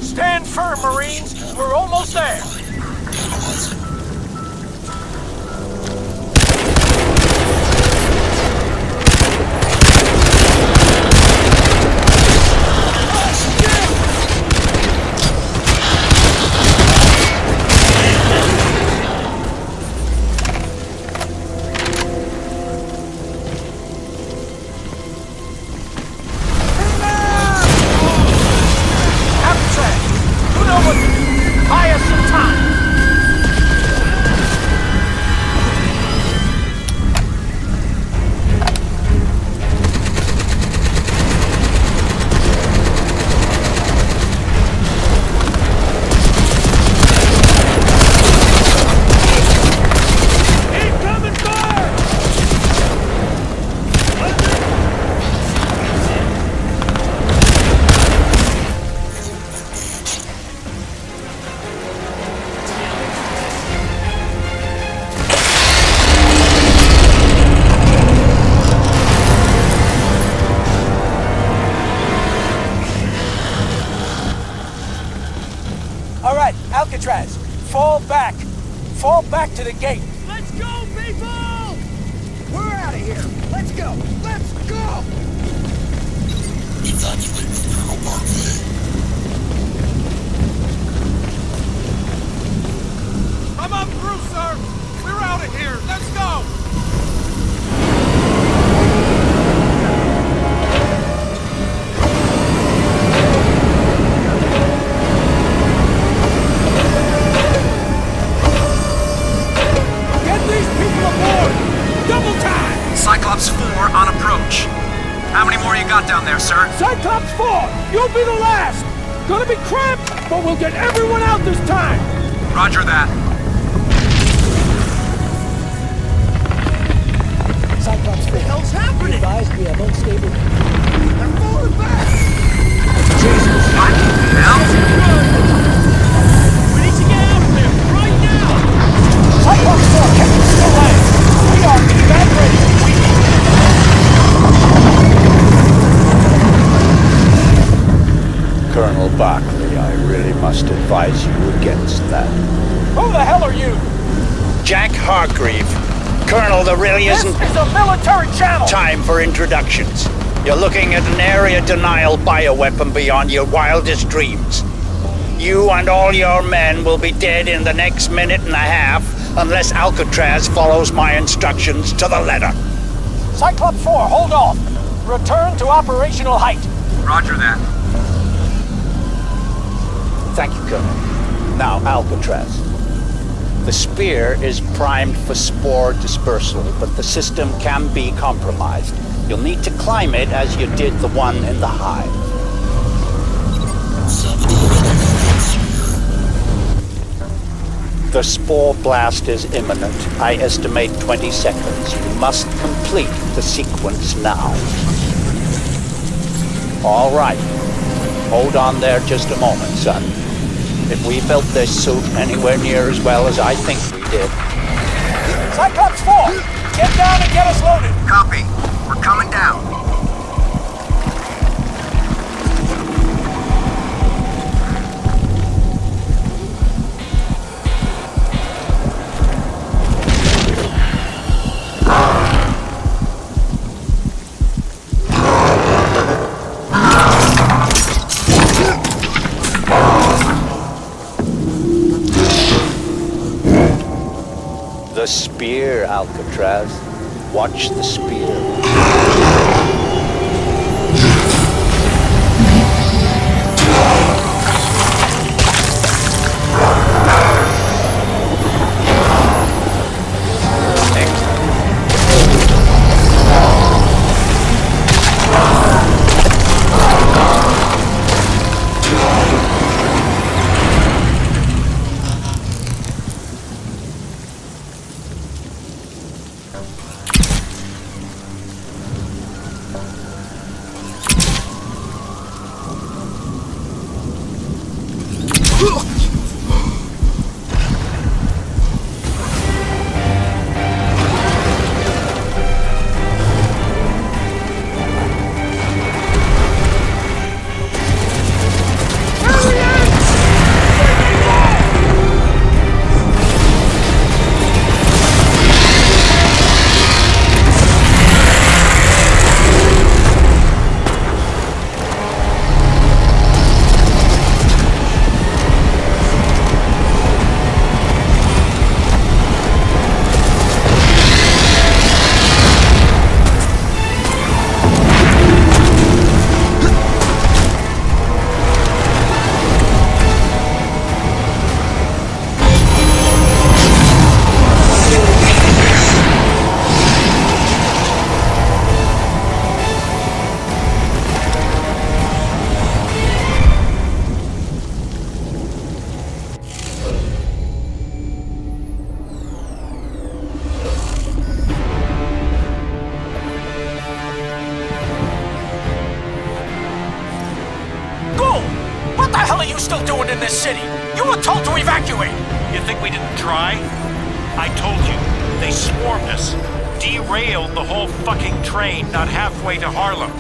Stand firm, Marines. We're almost there. Alcatraz, fall back. Fall back to the gate. Let's go, people! We're out of here. Let's go. Let's go! Evacuate with Colonel Barclay. Come on through, sir! We're out of here! Let's go! Cyclops 4 on approach. How many more you got down there, sir? Cyclops 4! You'll be the last! Gonna be cramped, but we'll get everyone out this time! Roger that. Cyclops 4. What the hell's happening? Advised we have unstable... They're falling back! Jesus! What the hell? We that. Who the hell are you? Jack Hargreave. Colonel, there really isn't This is a military channel! time for introductions. You're looking at an area denial bioweapon beyond your wildest dreams. You and all your men will be dead in the next minute and a half unless Alcatraz follows my instructions to the letter. Cyclops 4, hold off. Return to operational height. Roger that. Thank you, Colonel. Now, Alcatraz. The spear is primed for spore dispersal, but the system can be compromised. You'll need to climb it as you did the one in the hive. The spore blast is imminent. I estimate 20 seconds. You must complete the sequence now. All right. Hold on there just a moment, son. If we built this suit anywhere near as well as I think we did. Cyclops 4, get down and get us loaded. Copy. We're coming down. The spear, Alcatraz. Watch the spear. City. You were told to evacuate. You think we didn't try? I told you. They swarmed us. Derailed the whole fucking train not halfway to Harlem.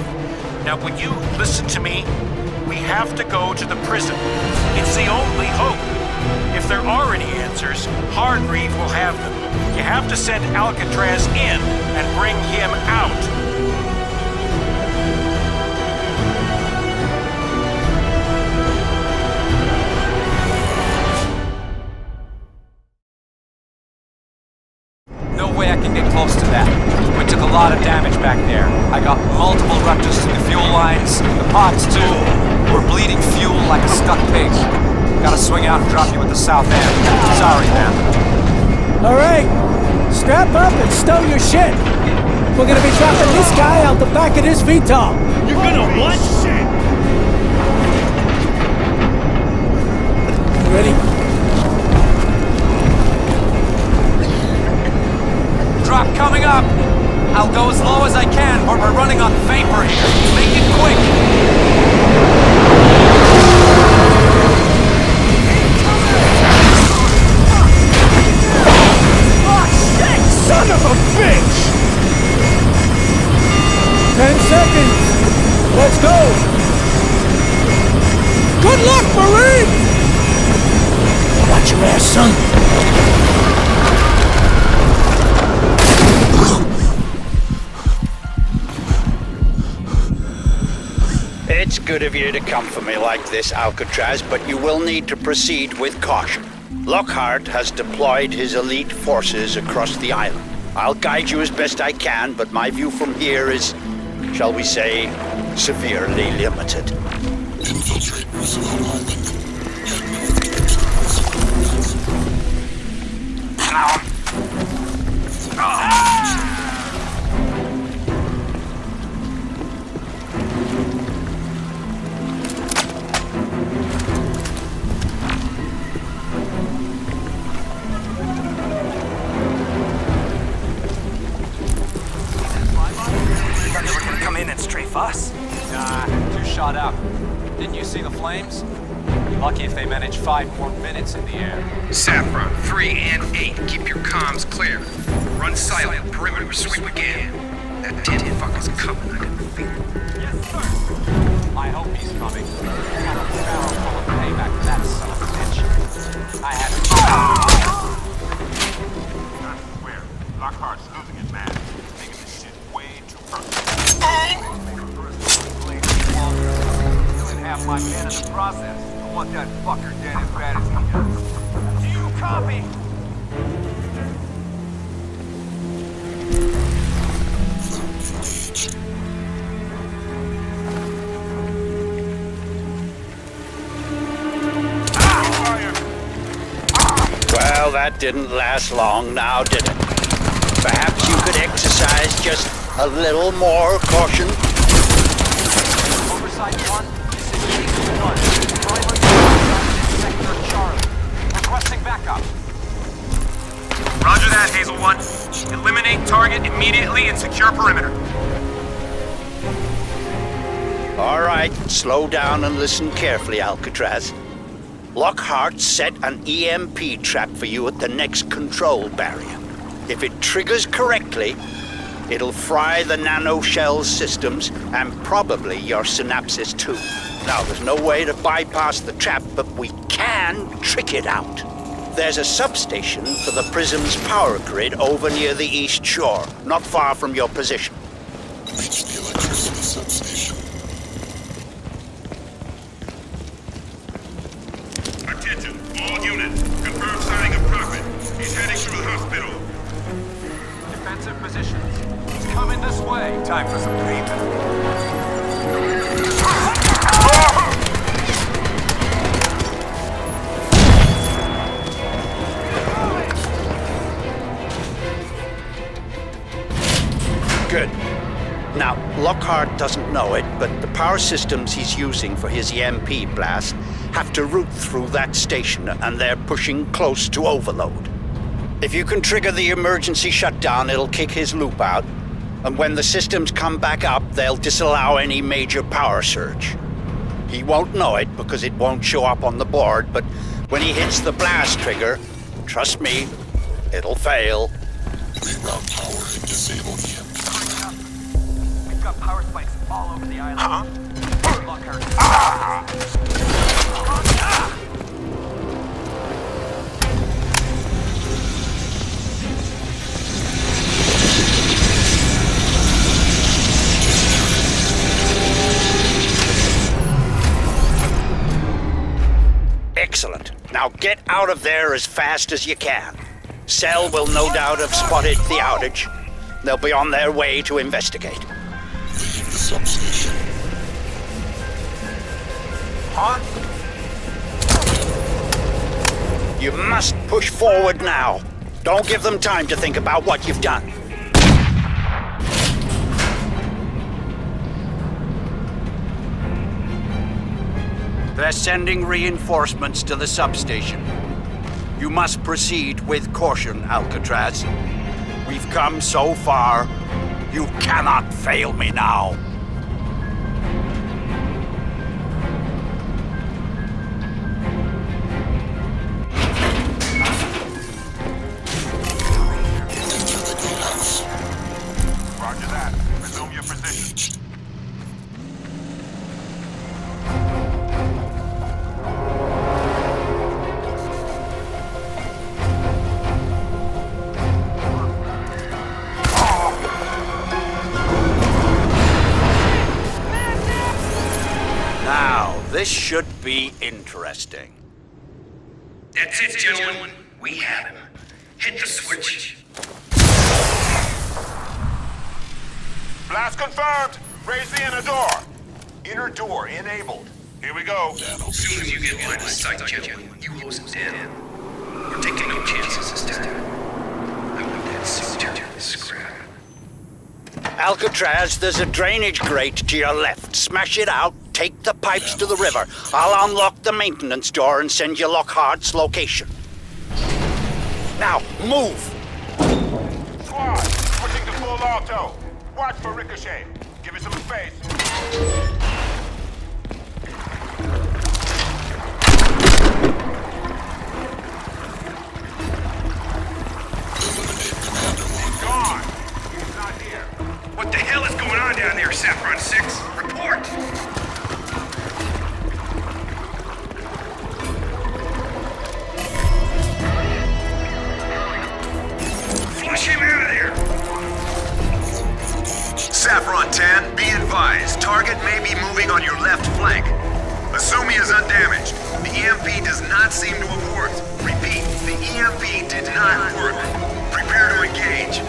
Now, would you listen to me? We have to go to the prison. It's the only hope. If there are any answers, Hargreave will have them. You have to send Alcatraz in and bring him out. No way I can get close to that. We took a lot of damage back there. I got multiple ruptures to the fuel lines, the pods too. We're bleeding fuel like a stuck pig. Gotta swing out and drop you at the south end. Sorry, man. All right, strap up and stow your shit. We're gonna be dropping this guy out the back of this VTOL. You're gonna what? Shit! Ready? Drop coming up. I'll go as low as I can, but we're running on vapor here. Make it quick. Son of a bitch! 10 seconds. Let's go. Good luck, Marine! Watch your good of you to come for me like this, Alcatraz, but you will need to proceed with caution. Lockhart has deployed his elite forces across the island. I'll guide you as best I can, but my view from here is, shall we say, severely limited. Infiltrate Roosevelt Island. Come in and strafe us? Nah, too shot up. Didn't you see the flames? Lucky if they manage 5 more minutes in the air. Saffron, 3 and 8. Keep your comms clear. Run silent. Perimeter sweep again. That tin fuck is coming. I can feel it. Yes, sir. I hope he's coming. Got a barrel full of payback for that son of a bitch. I had to... I swear, Lockhart's losing it, man. He's taking this shit way too personal. Killing half my men in the process. I want that fucker dead as bad as he does. Do you copy? Well, that didn't last long now, did it? Perhaps you could exercise just a little more caution? Oversight 1, this is Eagle 1. Primary Sector Charlie. Requesting backup. Roger that, Hazel 1. Eliminate target immediately and secure perimeter. All right, slow down and listen carefully, Alcatraz. Lockhart set an EMP trap for you at the next control barrier. If it triggers correctly, it'll fry the nanoshell systems and probably your synapses too. Now, there's no way to bypass the trap, but we can trick it out. There's a substation for the Prism's power grid over near the East Shore, not far from your position. Reach the electricity substation. Attention, all units. Confirm signing of Prophet. He's heading through the hospital. Defensive positions. He's coming this way. Time for some payment. Good. Now, Lockhart doesn't know it, but the power systems he's using for his EMP blast have to route through that station, and they're pushing close to overload. If you can trigger the emergency shutdown, it'll kick his loop out, and when the systems come back up, they'll disallow any major power surge. He won't know it because it won't show up on the board, but when he hits the blast trigger, trust me, it'll fail. Reroute power and disable EMP. We've got power spikes all over the island. Huh? Excellent. Now get out of there as fast as you can. Cell will no doubt have spotted the outage. They'll be on their way to investigate. Leave the substation. Huh? You must push forward now. Don't give them time to think about what you've done. They're sending reinforcements to the substation. You must proceed with caution, Alcatraz. We've come so far. You cannot fail me now. Roger that. Resume your position. This should be interesting. That's it, gentlemen. We have him. Hit the switch. Blast confirmed. Raise the inner door. Inner door enabled. Here we go. As soon as you get line of sight, gentlemen, you hose him down. We're taking no chances this time. I want that suit turned to scrap. Alcatraz, there's a drainage grate to your left. Smash it out, take the pipes to the river. I'll unlock the maintenance door and send you Lockhart's location. Now, move! Squad, switching to full auto. Watch for ricochet. Give it some space. Gone. He's not here. What the hell is going on down there, Saffron 6? Report! Flush him out of there! Saffron 10, be advised. Target may be moving on your left flank. Assume he is undamaged. The EMP does not seem to have worked. Repeat, the EMP did not work. Prepare to engage.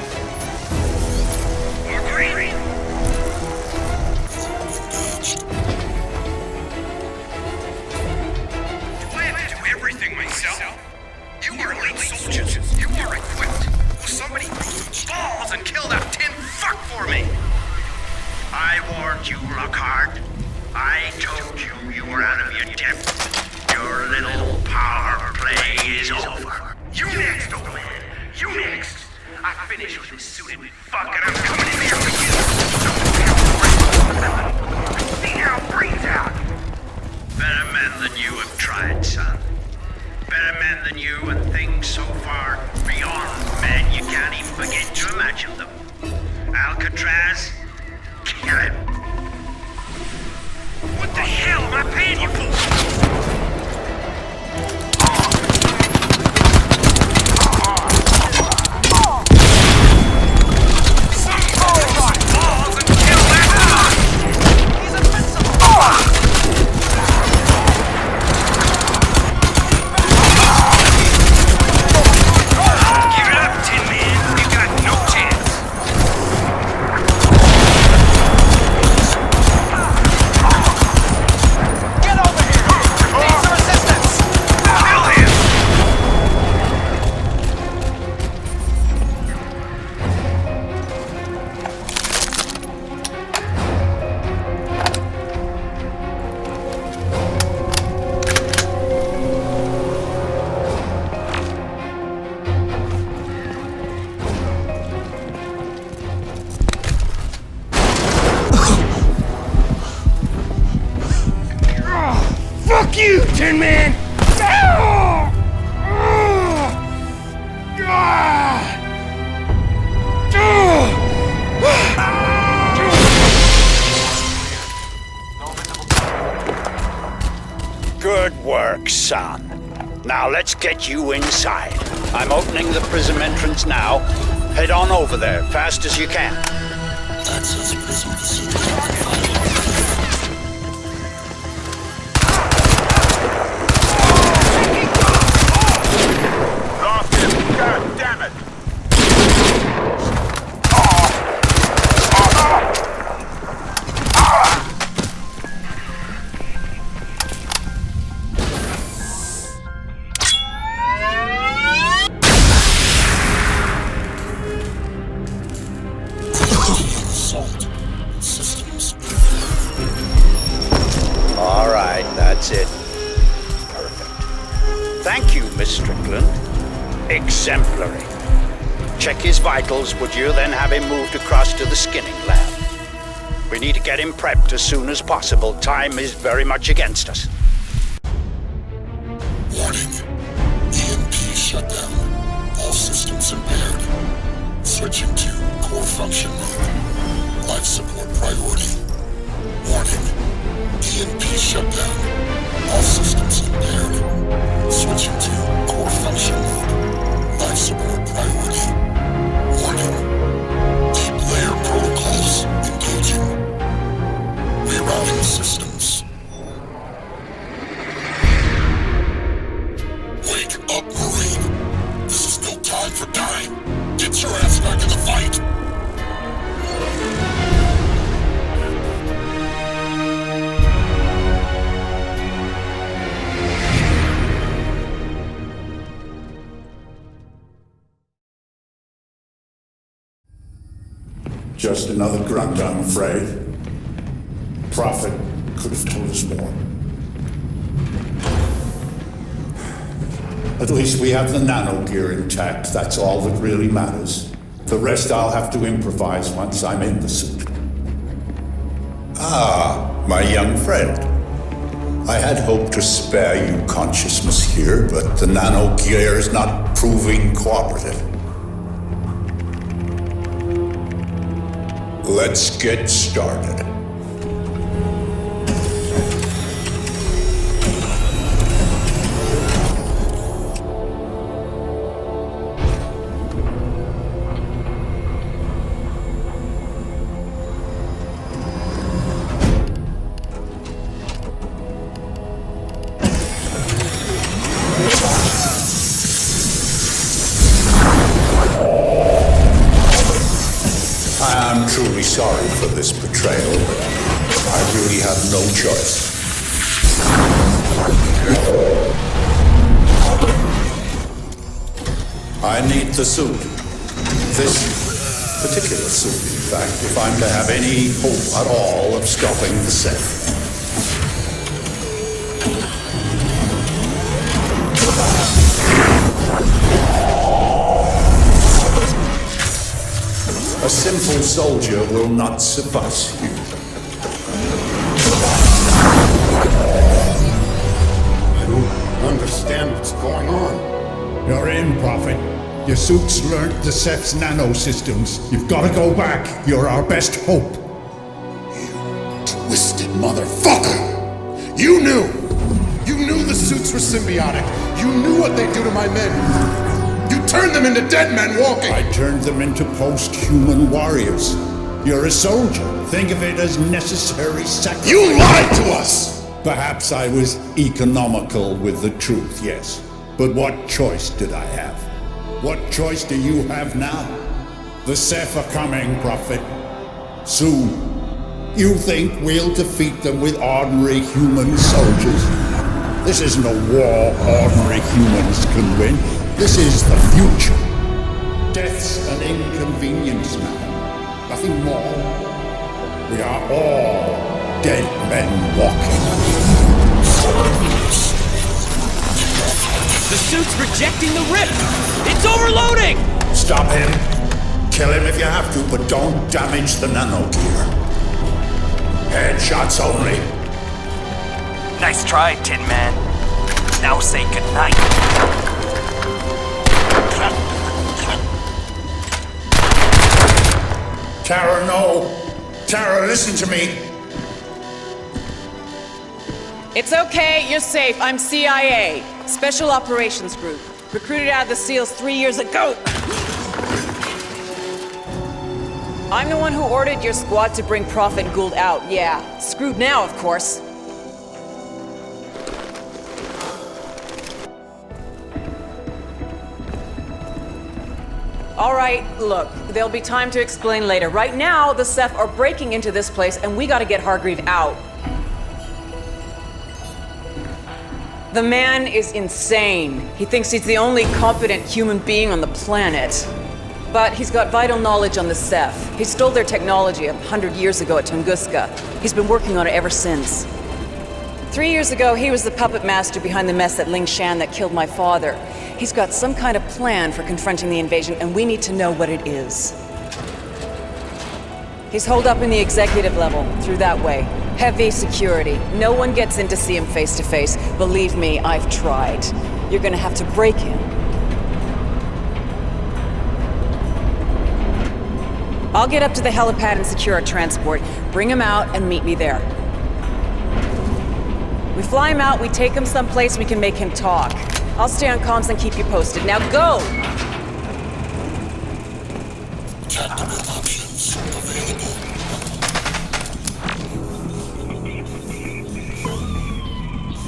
Agreed. Do I have to do everything myself? You are elite soldiers. You are equipped. Will somebody grow some balls and kill that tin fuck for me? I warned you, Lockhart. I told you you were out of your depth. Your little power play is over. You next, old man. You next. I finish with this suited fuck and I'm coming in there for you. See how it brings out. Better men than you have tried, son. Better men than you and things so far beyond men you can't even begin to imagine them. Alcatraz, kill him. What the hell am I paying you for? Fuck you, Tin Man! Good work, son. Now let's get you inside. I'm opening the prism entrance now. Head on over there, fast as you can. Access prism facility. God damn it! Assault systems. All right, that's it. Perfect. Thank you, Miss Strickland. Exemplary. Check his vitals, would you? Then have him moved across to the skinning lab. We need to get him prepped as soon as possible. Time is very much against us. Warning. EMP shutdown. All systems impaired. Switching to core function mode. Life support priority. Warning. EMP shutdown. All systems impaired. Switching to core function mode. Life support priority. Warning. Deep layer protocols engaging. Rerouting systems. Just another grunt, I'm afraid. Prophet could have told us more. At least we have the nano gear intact. That's all that really matters. The rest I'll have to improvise once I'm in the suit. Ah, my young friend. I had hoped to spare you consciousness here, but the nano gear is not proving cooperative. Let's get started. I'm truly sorry for this betrayal, but I really have no choice. I need the suit. This particular suit, in fact, if I'm to have any hope at all of stopping the Sith. A simple soldier will not suffice you. I don't understand what's going on. You're in, Prophet. Your suit's learned the Seth's nanosystems. You've got to go back. You're our best hope. You twisted motherfucker! You knew! You knew the suits were symbiotic. You knew what they'd do to my men. You turned them into dead men walking! I turned them into post-human warriors. You're a soldier. Think of it as necessary sacrifice. You lied to us! Perhaps I was economical with the truth, yes. But what choice did I have? What choice do you have now? The Seth are coming, Prophet. Soon. You think we'll defeat them with ordinary human soldiers? This isn't a war ordinary humans can win. This is the future. Death's an inconvenience now. Nothing more. We are all dead men walking. The suit's rejecting the rip! It's overloading! Stop him. Kill him if you have to, but don't damage the nano gear. Headshots only. Nice try, Tin Man. Now say goodnight. Tara, no. Tara, listen to me. It's okay, you're safe. I'm CIA, Special Operations Group. Recruited out of the SEALs 3 years ago. I'm the one who ordered your squad to bring Prophet Gould out, yeah. Screwed now, of course. All right, look, there'll be time to explain later. Right now, the Seth are breaking into this place, and we gotta get Hargreave out. The man is insane. He thinks he's the only competent human being on the planet. But he's got vital knowledge on the Seth. He stole their technology 100 years ago at Tunguska. He's been working on it ever since. 3 years ago, he was the puppet master behind the mess at Lingshan that killed my father. He's got some kind of plan for confronting the invasion, and we need to know what it is. He's holed up in the executive level, through that way. Heavy security. No one gets in to see him face to face. Believe me, I've tried. You're gonna have to break him. I'll get up to the helipad and secure a transport. Bring him out and meet me there. We fly him out, we take him someplace we can make him talk. I'll stay on comms and keep you posted. Now go! Options available.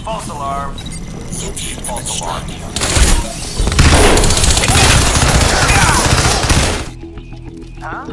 False alarm. False alarm. Huh?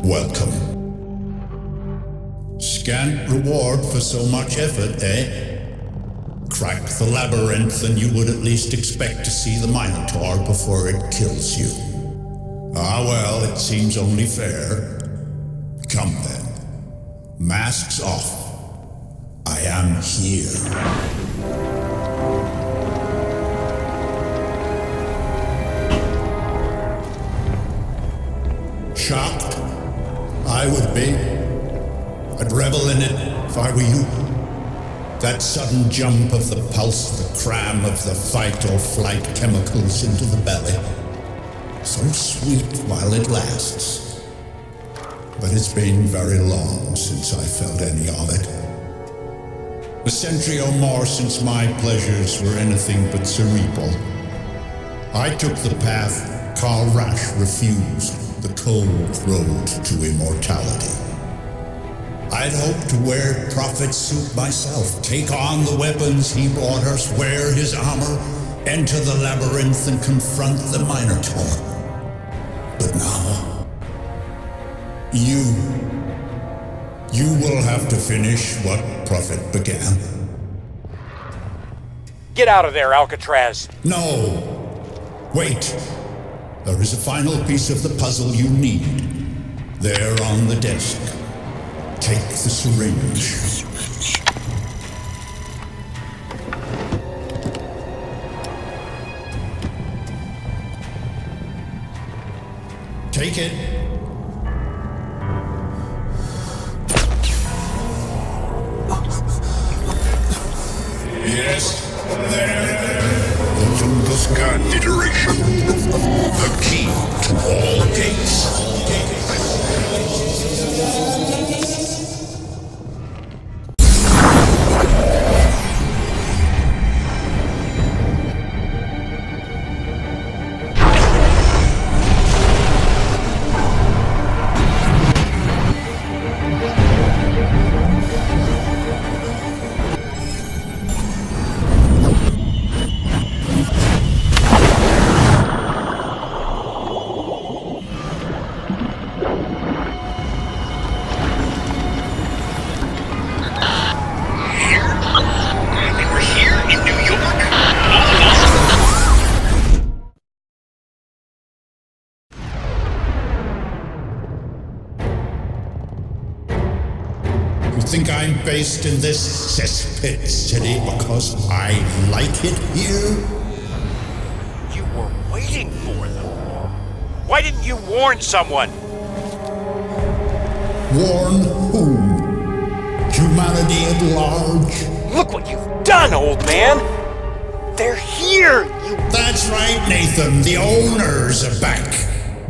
Welcome. Scant reward for so much effort, eh? Crack the labyrinth and you would at least expect to see the Minotaur before it kills you. Ah well, it seems only fair. Come then. Masks off. I am here. Shocked? I would be. I'd revel in it if I were you. That sudden jump of the pulse, the cram of the fight or flight chemicals into the belly. So sweet while it lasts. But it's been very long since I felt any of it. A century or more since my pleasures were anything but cerebral. I took the path Karl Rasch refused, the cold road to immortality. I'd hoped to wear Prophet's suit myself, take on the weapons he brought us, wear his armor, enter the labyrinth and confront the Minotaur. But now, you will have to finish what Prophet began. Get out of there, Alcatraz! No! Wait! There is a final piece of the puzzle you need. There on the desk. Take the syringe. Take it. Yes, there. The Tunguska iteration. The key to all gates. Think I'm based in this cesspit city because I like it here? You were waiting for them. Why didn't you warn someone? Warn whom? Humanity at large? Look what you've done, old man! They're here, you... That's right, Nathan. The owners are back.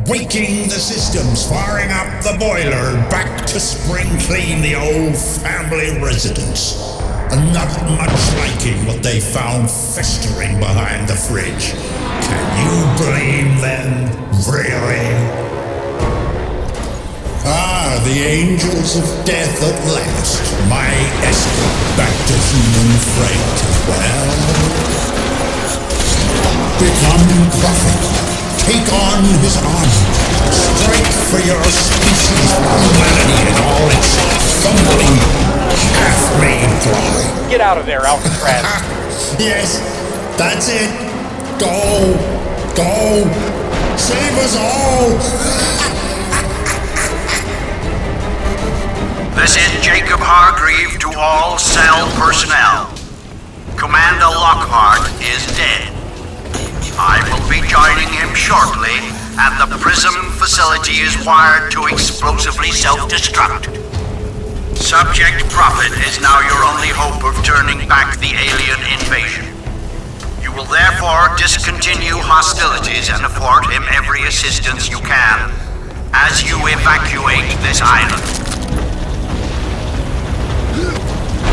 Waking the systems, firing up the boiler, back to spring clean the old family residence. And not much liking what they found festering behind the fridge. Can you blame them, really? Ah, the angels of death at last. My escape back to human freight. Well, become prophet. Take on his armor. Strike for your species, humanity, and all its fumbling, half-made glory. Get out of there, Alcatraz. Yes, that's it. Go. Go. Save us all. This is Jacob Hargreave to all cell personnel. Commander Lockhart is dead. I will be joining him shortly, and the Prism facility is wired to explosively self-destruct. Subject Prophet is now your only hope of turning back the alien invasion. You will therefore discontinue hostilities and afford him every assistance you can as you evacuate this island.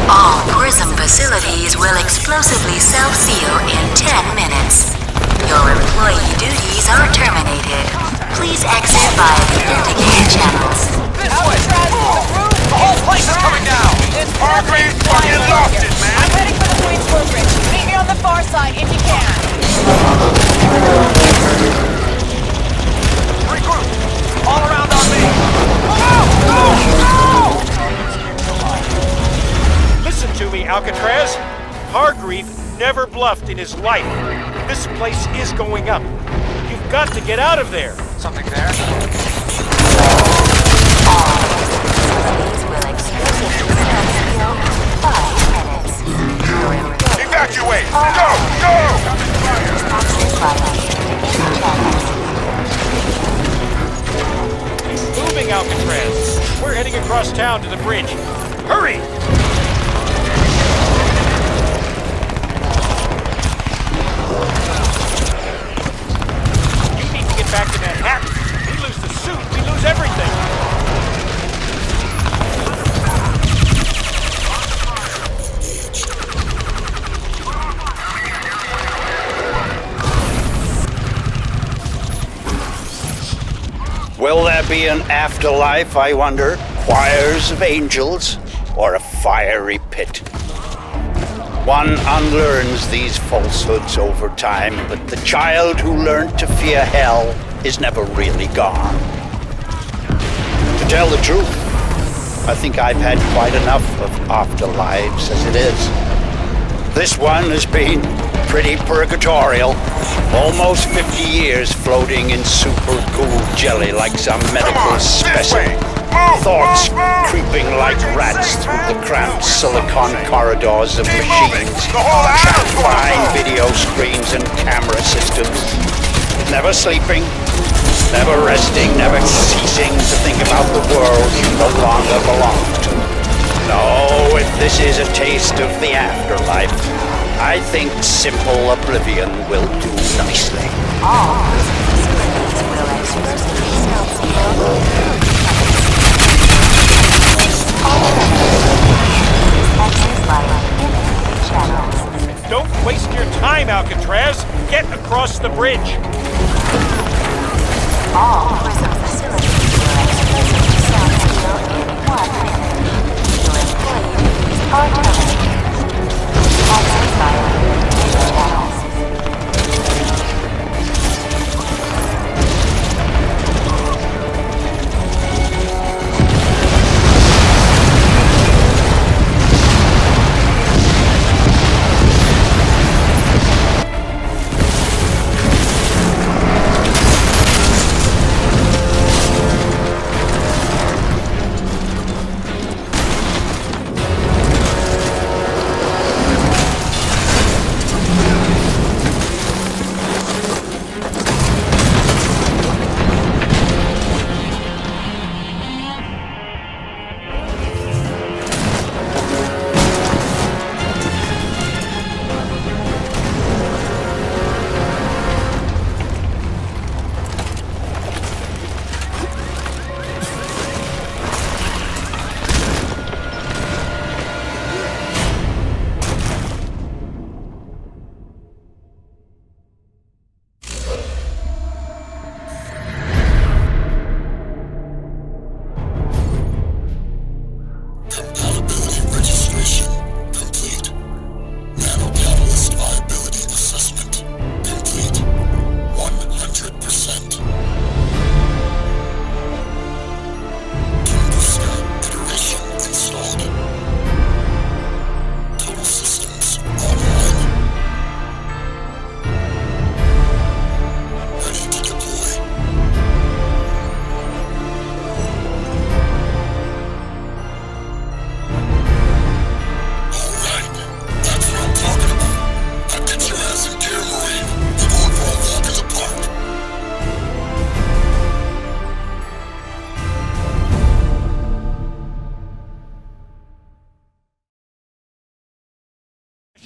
All Prism facilities will explosively self-seal in 10 minutes. Your employee duties are terminated. Please exit via the indicated channels. This way! The whole place is coming down! Hargreaves fucking lost it, man! I'm heading for the Queensboro Bridge. Meet me on the far side if you can. Regroup! All around on me! Hargreave never bluffed in his life. This place is going up. You've got to get out of there. Something there? Evacuate! Go! Go! Moving, Alcatraz. We're heading across town to the bridge. Hurry! You need to get back to Manhattan. We lose the suit, we lose everything. Will there be an afterlife, I wonder? Choirs of angels? Or a fiery pit? One unlearns these falsehoods over time, but the child who learned to fear hell is never really gone. To tell the truth, I think I've had quite enough of afterlives as it is. This one has been pretty purgatorial. Almost 50 years floating in super cool jelly like some medical specimen. Thoughts creeping like rats through the cramped silicon corridors of machines, trapped behind video screens and camera systems. Never sleeping, never resting, never ceasing to think about the world you no longer belong to. No, if this is a taste of the afterlife, I think simple oblivion will do nicely. Don't waste your time, Alcatraz. Get across the bridge. All prison facilities will exclusively self-heal in 1 minute. Your employees are terminated. Access via communication channels.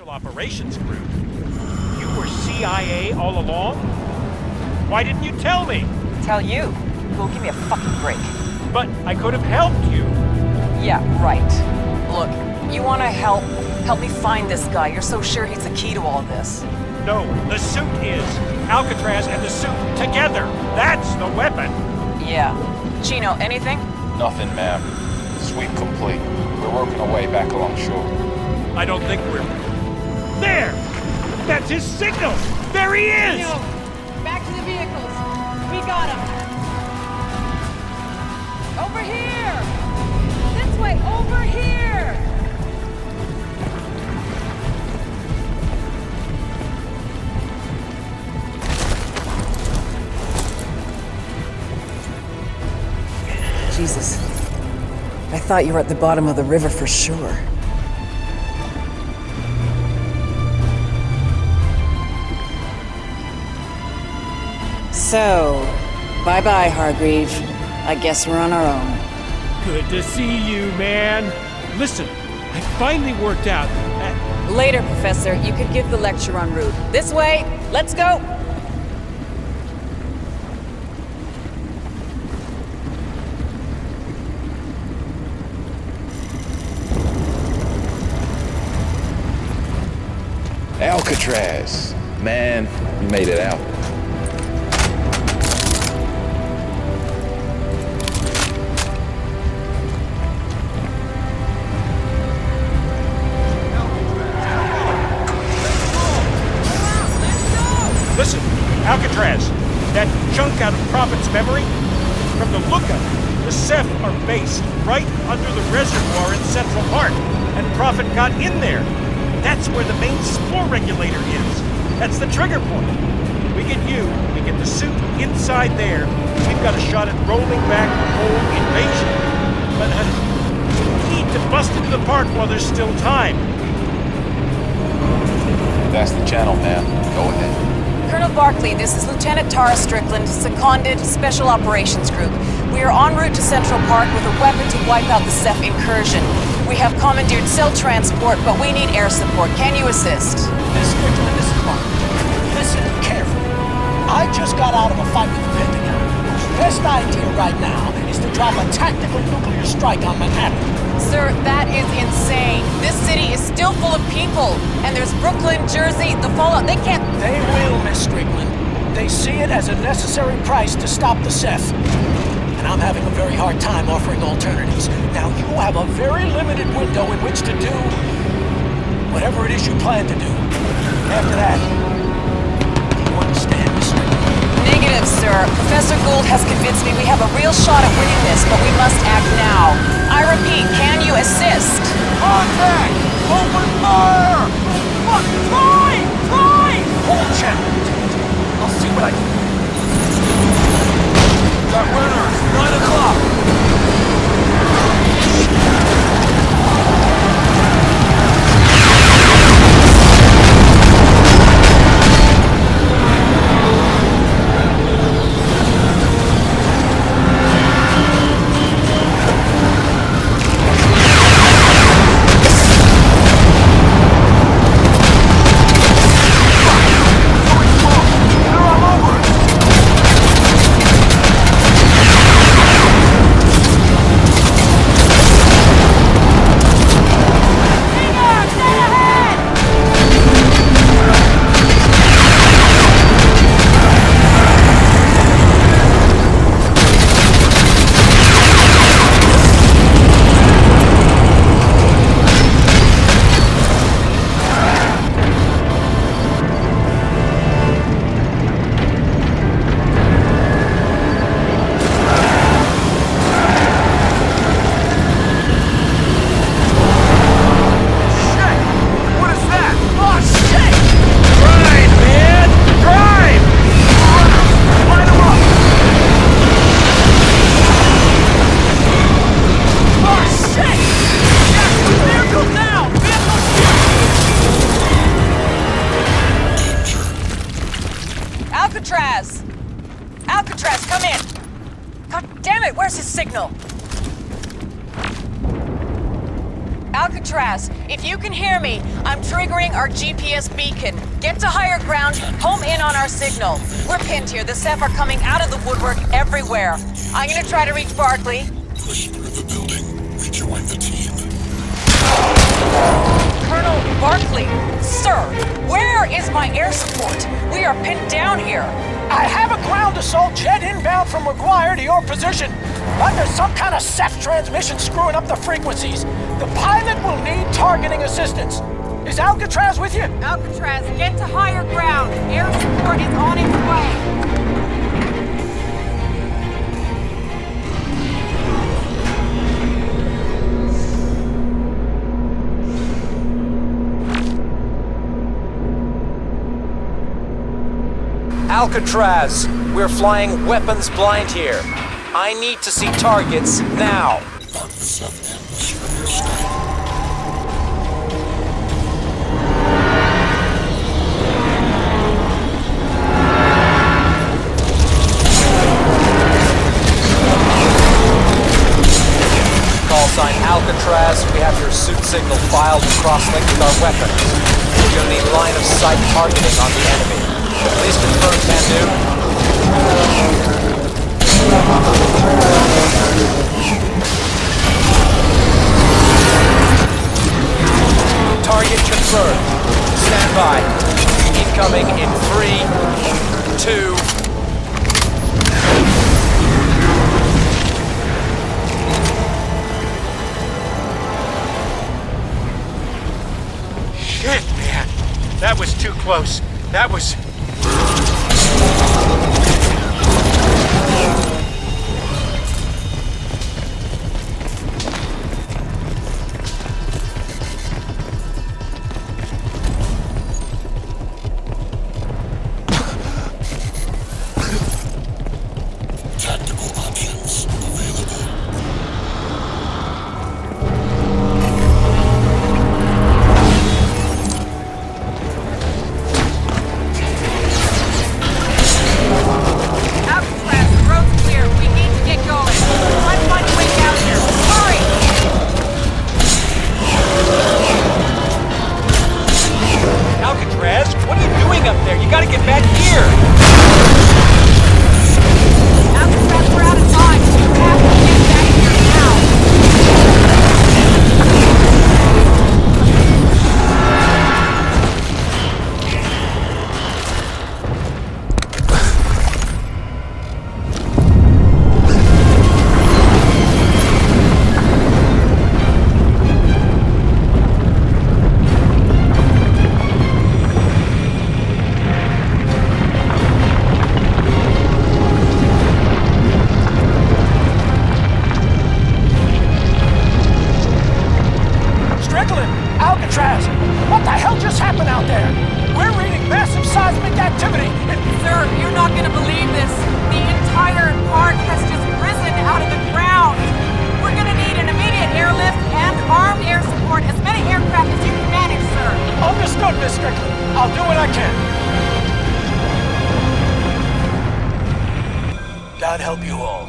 Operations group. You were CIA all along? Why didn't you tell me? Tell you? Well, give me a fucking break. But I could have helped you. Yeah, right. Look, you want to help? Help me find this guy. You're so sure he's the key to all this. No, the suit is. Alcatraz and the suit together. That's the weapon. Yeah. Chino, anything? Nothing, ma'am. Sweep complete. We're working our way back along shore. I don't think we're... There! That's his signal! There he is! Chino, back to the vehicles. We got him. Over here! This way, over here! I thought you were at the bottom of the river for sure. So, bye-bye, Hargreave. I guess we're on our own. Good to see you, man. Listen, I finally worked out that... Later, Professor. You could give the lecture en route. This way! Let's go! Alcatraz. Man, you made it out. Listen, Alcatraz, that chunk out of Prophet's memory? From the look of it, the Ceph are based right under the reservoir in Central Park, and Prophet got in there. That's where the main spore regulator is. That's the trigger point. We get you, we get the suit inside there, we've got a shot at rolling back the whole invasion. But we need to bust into the park while there's still time. That's the channel, man. Go ahead. Colonel Barkley, this is Lieutenant Tara Strickland, seconded Special Operations Group. We are en route to Central Park with a weapon to wipe out the Ceph incursion. We have commandeered cell transport, but we need air support. Can you assist? Miss Strickland, this is Mark. Listen carefully. I just got out of a fight with the Pentagon. The best idea right now is to drop a tactical nuclear strike on Manhattan. Sir, that is insane. This city is still full of people. And there's Brooklyn, Jersey, the fallout. They can't... They will, Miss Strickland. They see it as a necessary price to stop the Ceph. And I'm having a very hard time offering alternatives. Now, you have a very limited window in which to do whatever it is you plan to do. After that, do you understand, Miss Strickland? Negative, sir. Professor Gould has convinced me we have a real shot at winning this, but we must act now. I repeat, can you assist? Contact! Open fire! Fuck! Try! Try! Hold channel. I'll see what I can do. Got runners! 9 o'clock! Alcatraz! Alcatraz, come in! God damn it, where's his signal? Alcatraz, if you can hear me, I'm triggering our GPS beacon. Get to higher ground, home in on our signal. We're pinned here. The Ceph are coming out of the woodwork everywhere. I'm gonna try to reach Barkley. Push through the building. Rejoin the team. Colonel Barkley, sir, where is my air support? We are pinned down here. I have a ground assault jet inbound from McGuire to your position. But there's some kind of Ceph transmission screwing up the frequencies. The pilot will need targeting assistance. Is Alcatraz with you? Alcatraz, get to higher ground. Air support is on its way. Alcatraz, we're flying weapons blind here. I need to see targets now. about the self-ambush from your strike. Call sign Alcatraz, we have your suit signal filed and cross-linked with our weapons. You'll need line of sight targeting on the enemy. Please confirm, Sandu. Target confirmed. Stand by. Incoming in 3, 2... Shit, man. That was too close. That was... Tactical options available. Alcatraz, the road's clear. We need to get going. Try to find a way down here. Hurry! Alcatraz, what are you doing up there? You gotta get back here! Alcatraz, we're out of time. You have to get back here now. Strickland! Alcatraz! What the hell just happened out there? We're reading massive seismic activity and... Sir, you're not gonna believe this. The entire park has just risen out of the ground. We're gonna need an immediate airlift and armed air support, as many aircraft as you can manage, sir. Understood, Miss Strickland. I'll do what I can. God help you all.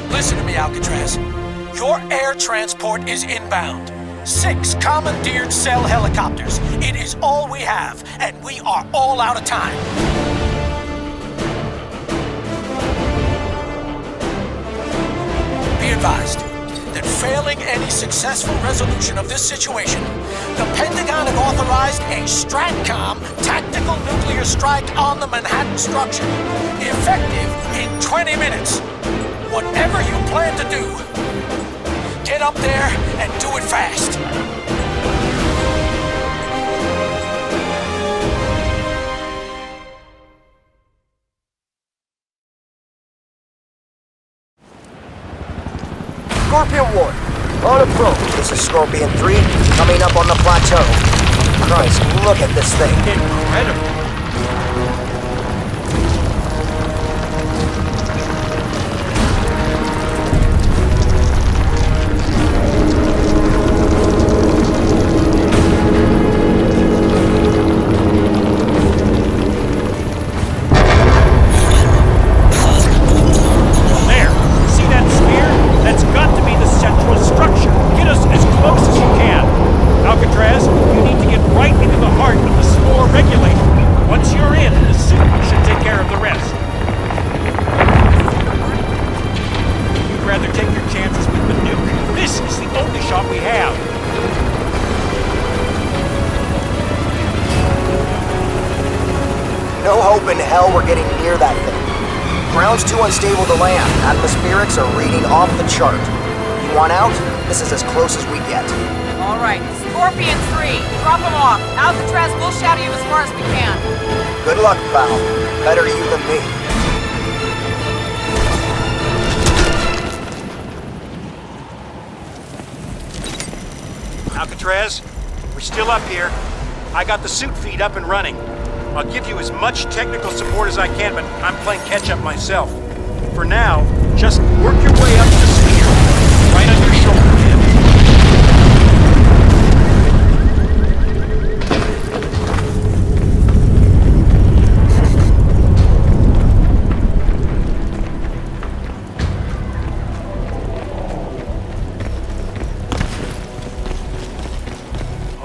Listen to me, Alcatraz. Your air transport is inbound. 6 commandeered cell helicopters. It is all we have, and we are all out of time. Be advised that failing any successful resolution of this situation, the Pentagon have authorized a STRATCOM tactical nuclear strike on the Manhattan structure, effective in 20 minutes. Whatever you plan to do, get up there and do it fast. Scorpion 1, on approach. This is Scorpion 3, coming up on the plateau. Christ, look at this thing. Incredible. There. See that sphere? That's got to be the central structure. Get us as close as you can. Alcatraz, you need to get right into the heart of the spore regulator. Once you're in, the suit should take care of the rest. You'd rather take your chances with the nuke. This is the only shot we have. No hope in hell we're getting near that thing. Ground's too unstable to land. Atmospherics are reading off the chart. You want out? This is as close as we get. All right, Scorpion 3, drop them off. Alcatraz, we'll shadow you as far as we can. Good luck, pal. Better you than me. Alcatraz, we're still up here. I got the suit feed up and running. I'll give you as much technical support as I can, but I'm playing catch-up myself. For now, just work your way up to the sphere. Right on your shoulder, man.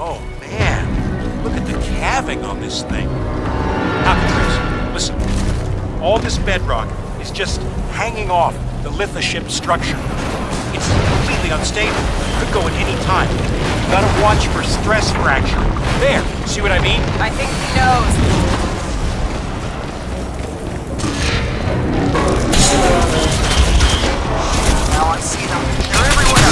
Oh, man. Look at the calving on this thing. Alcatraz, listen. All this bedrock is just hanging off the lithaship structure. It's completely unstable. Could go at any time. You gotta watch for stress fracture. There, see what I mean? I think he knows. Now I see them. They're everywhere.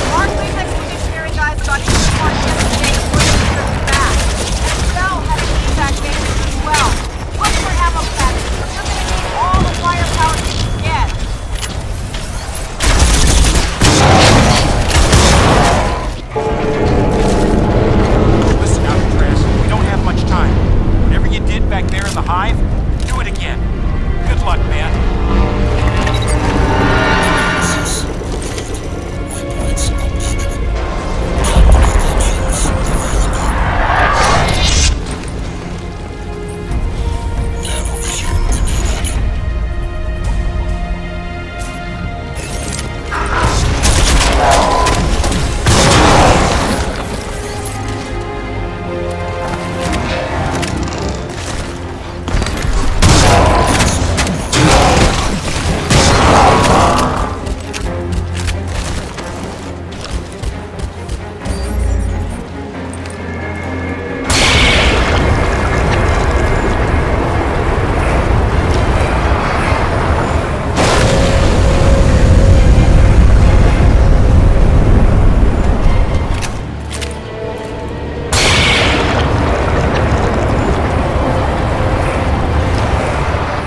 Barclays expeditionary guys got into the park yesterday before they returned back. And Bell had a feedback basis as well. Look for ammo packs. You're gonna need all the firepower you can get. Listen, Alcatraz, we don't have much time. Whatever you did back there in the hive, do it again. Good luck, man.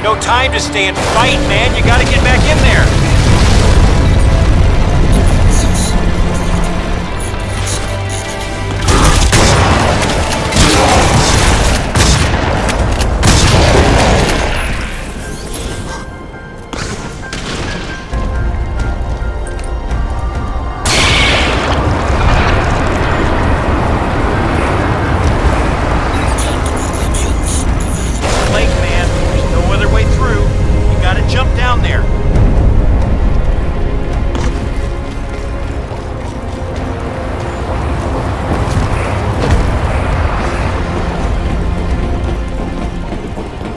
No time to stay and fight, man. You gotta get back in there. Lake, man. There's no other way through. You gotta jump down there.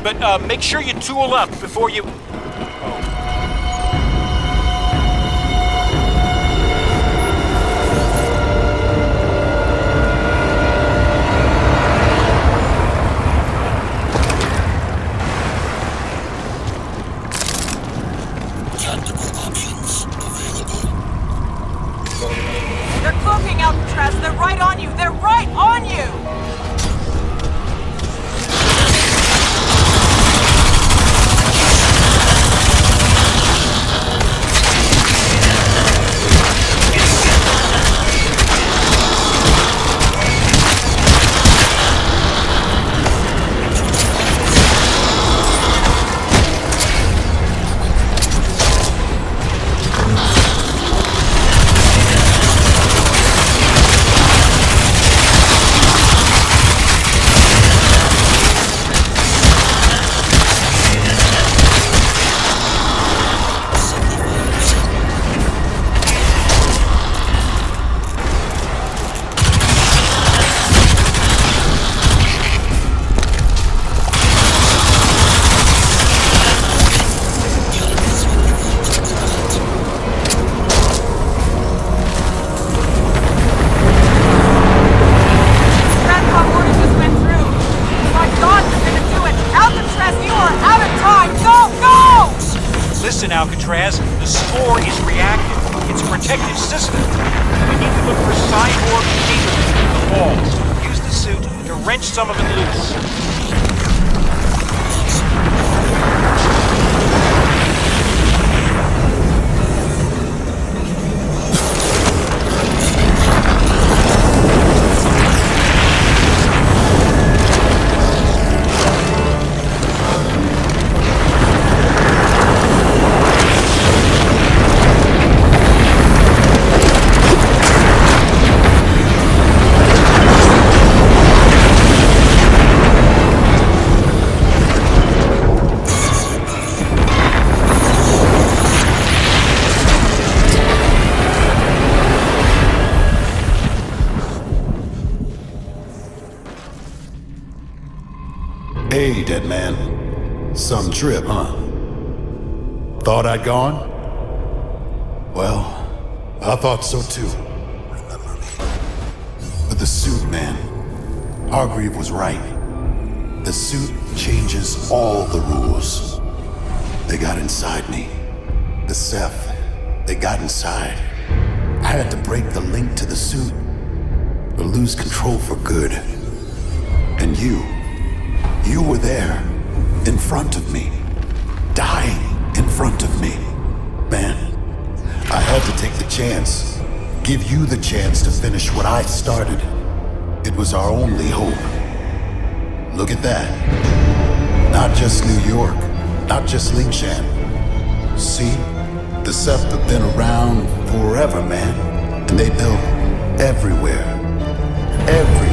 But make sure you tool up before you... They're cloaking, Alcatraz. They're right on you. They're right on you. Listen, Alcatraz, the spore is reactive. It's a protective system. We need to look for cyborg cables in the walls. Use the suit to wrench some of it loose. Okay, dead man. Some trip, huh? Thought I'd gone? Well, I thought so too. But the suit, man. Hargreave was right. The suit changes all the rules. They got inside me. The Ceph, they got inside. I had to break the link to the suit, or lose control for good. And you were there, in front of me, dying in front of me. Man, I had to take the chance, give you the chance to finish what I started. It was our only hope. Look at that. Not just New York, not just Lingshan. See? The Ceph have been around forever, man. And they built everywhere. Everywhere.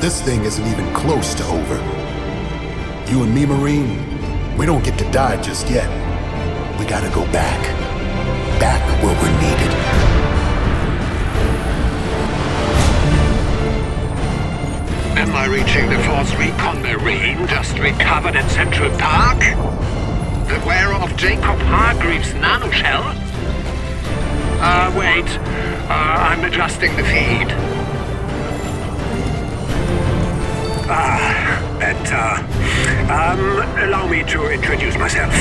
This thing isn't even close to over. You and me, Marine, we don't get to die just yet. We gotta go back. Back where we're needed. Am I reaching the Force Recon Marine just recovered at Central Park? Beware of Jacob Hargreaves' nanoshell? Wait. I'm adjusting the feed. Allow me to introduce myself.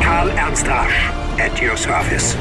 Karl Ernst Rasch, at your service.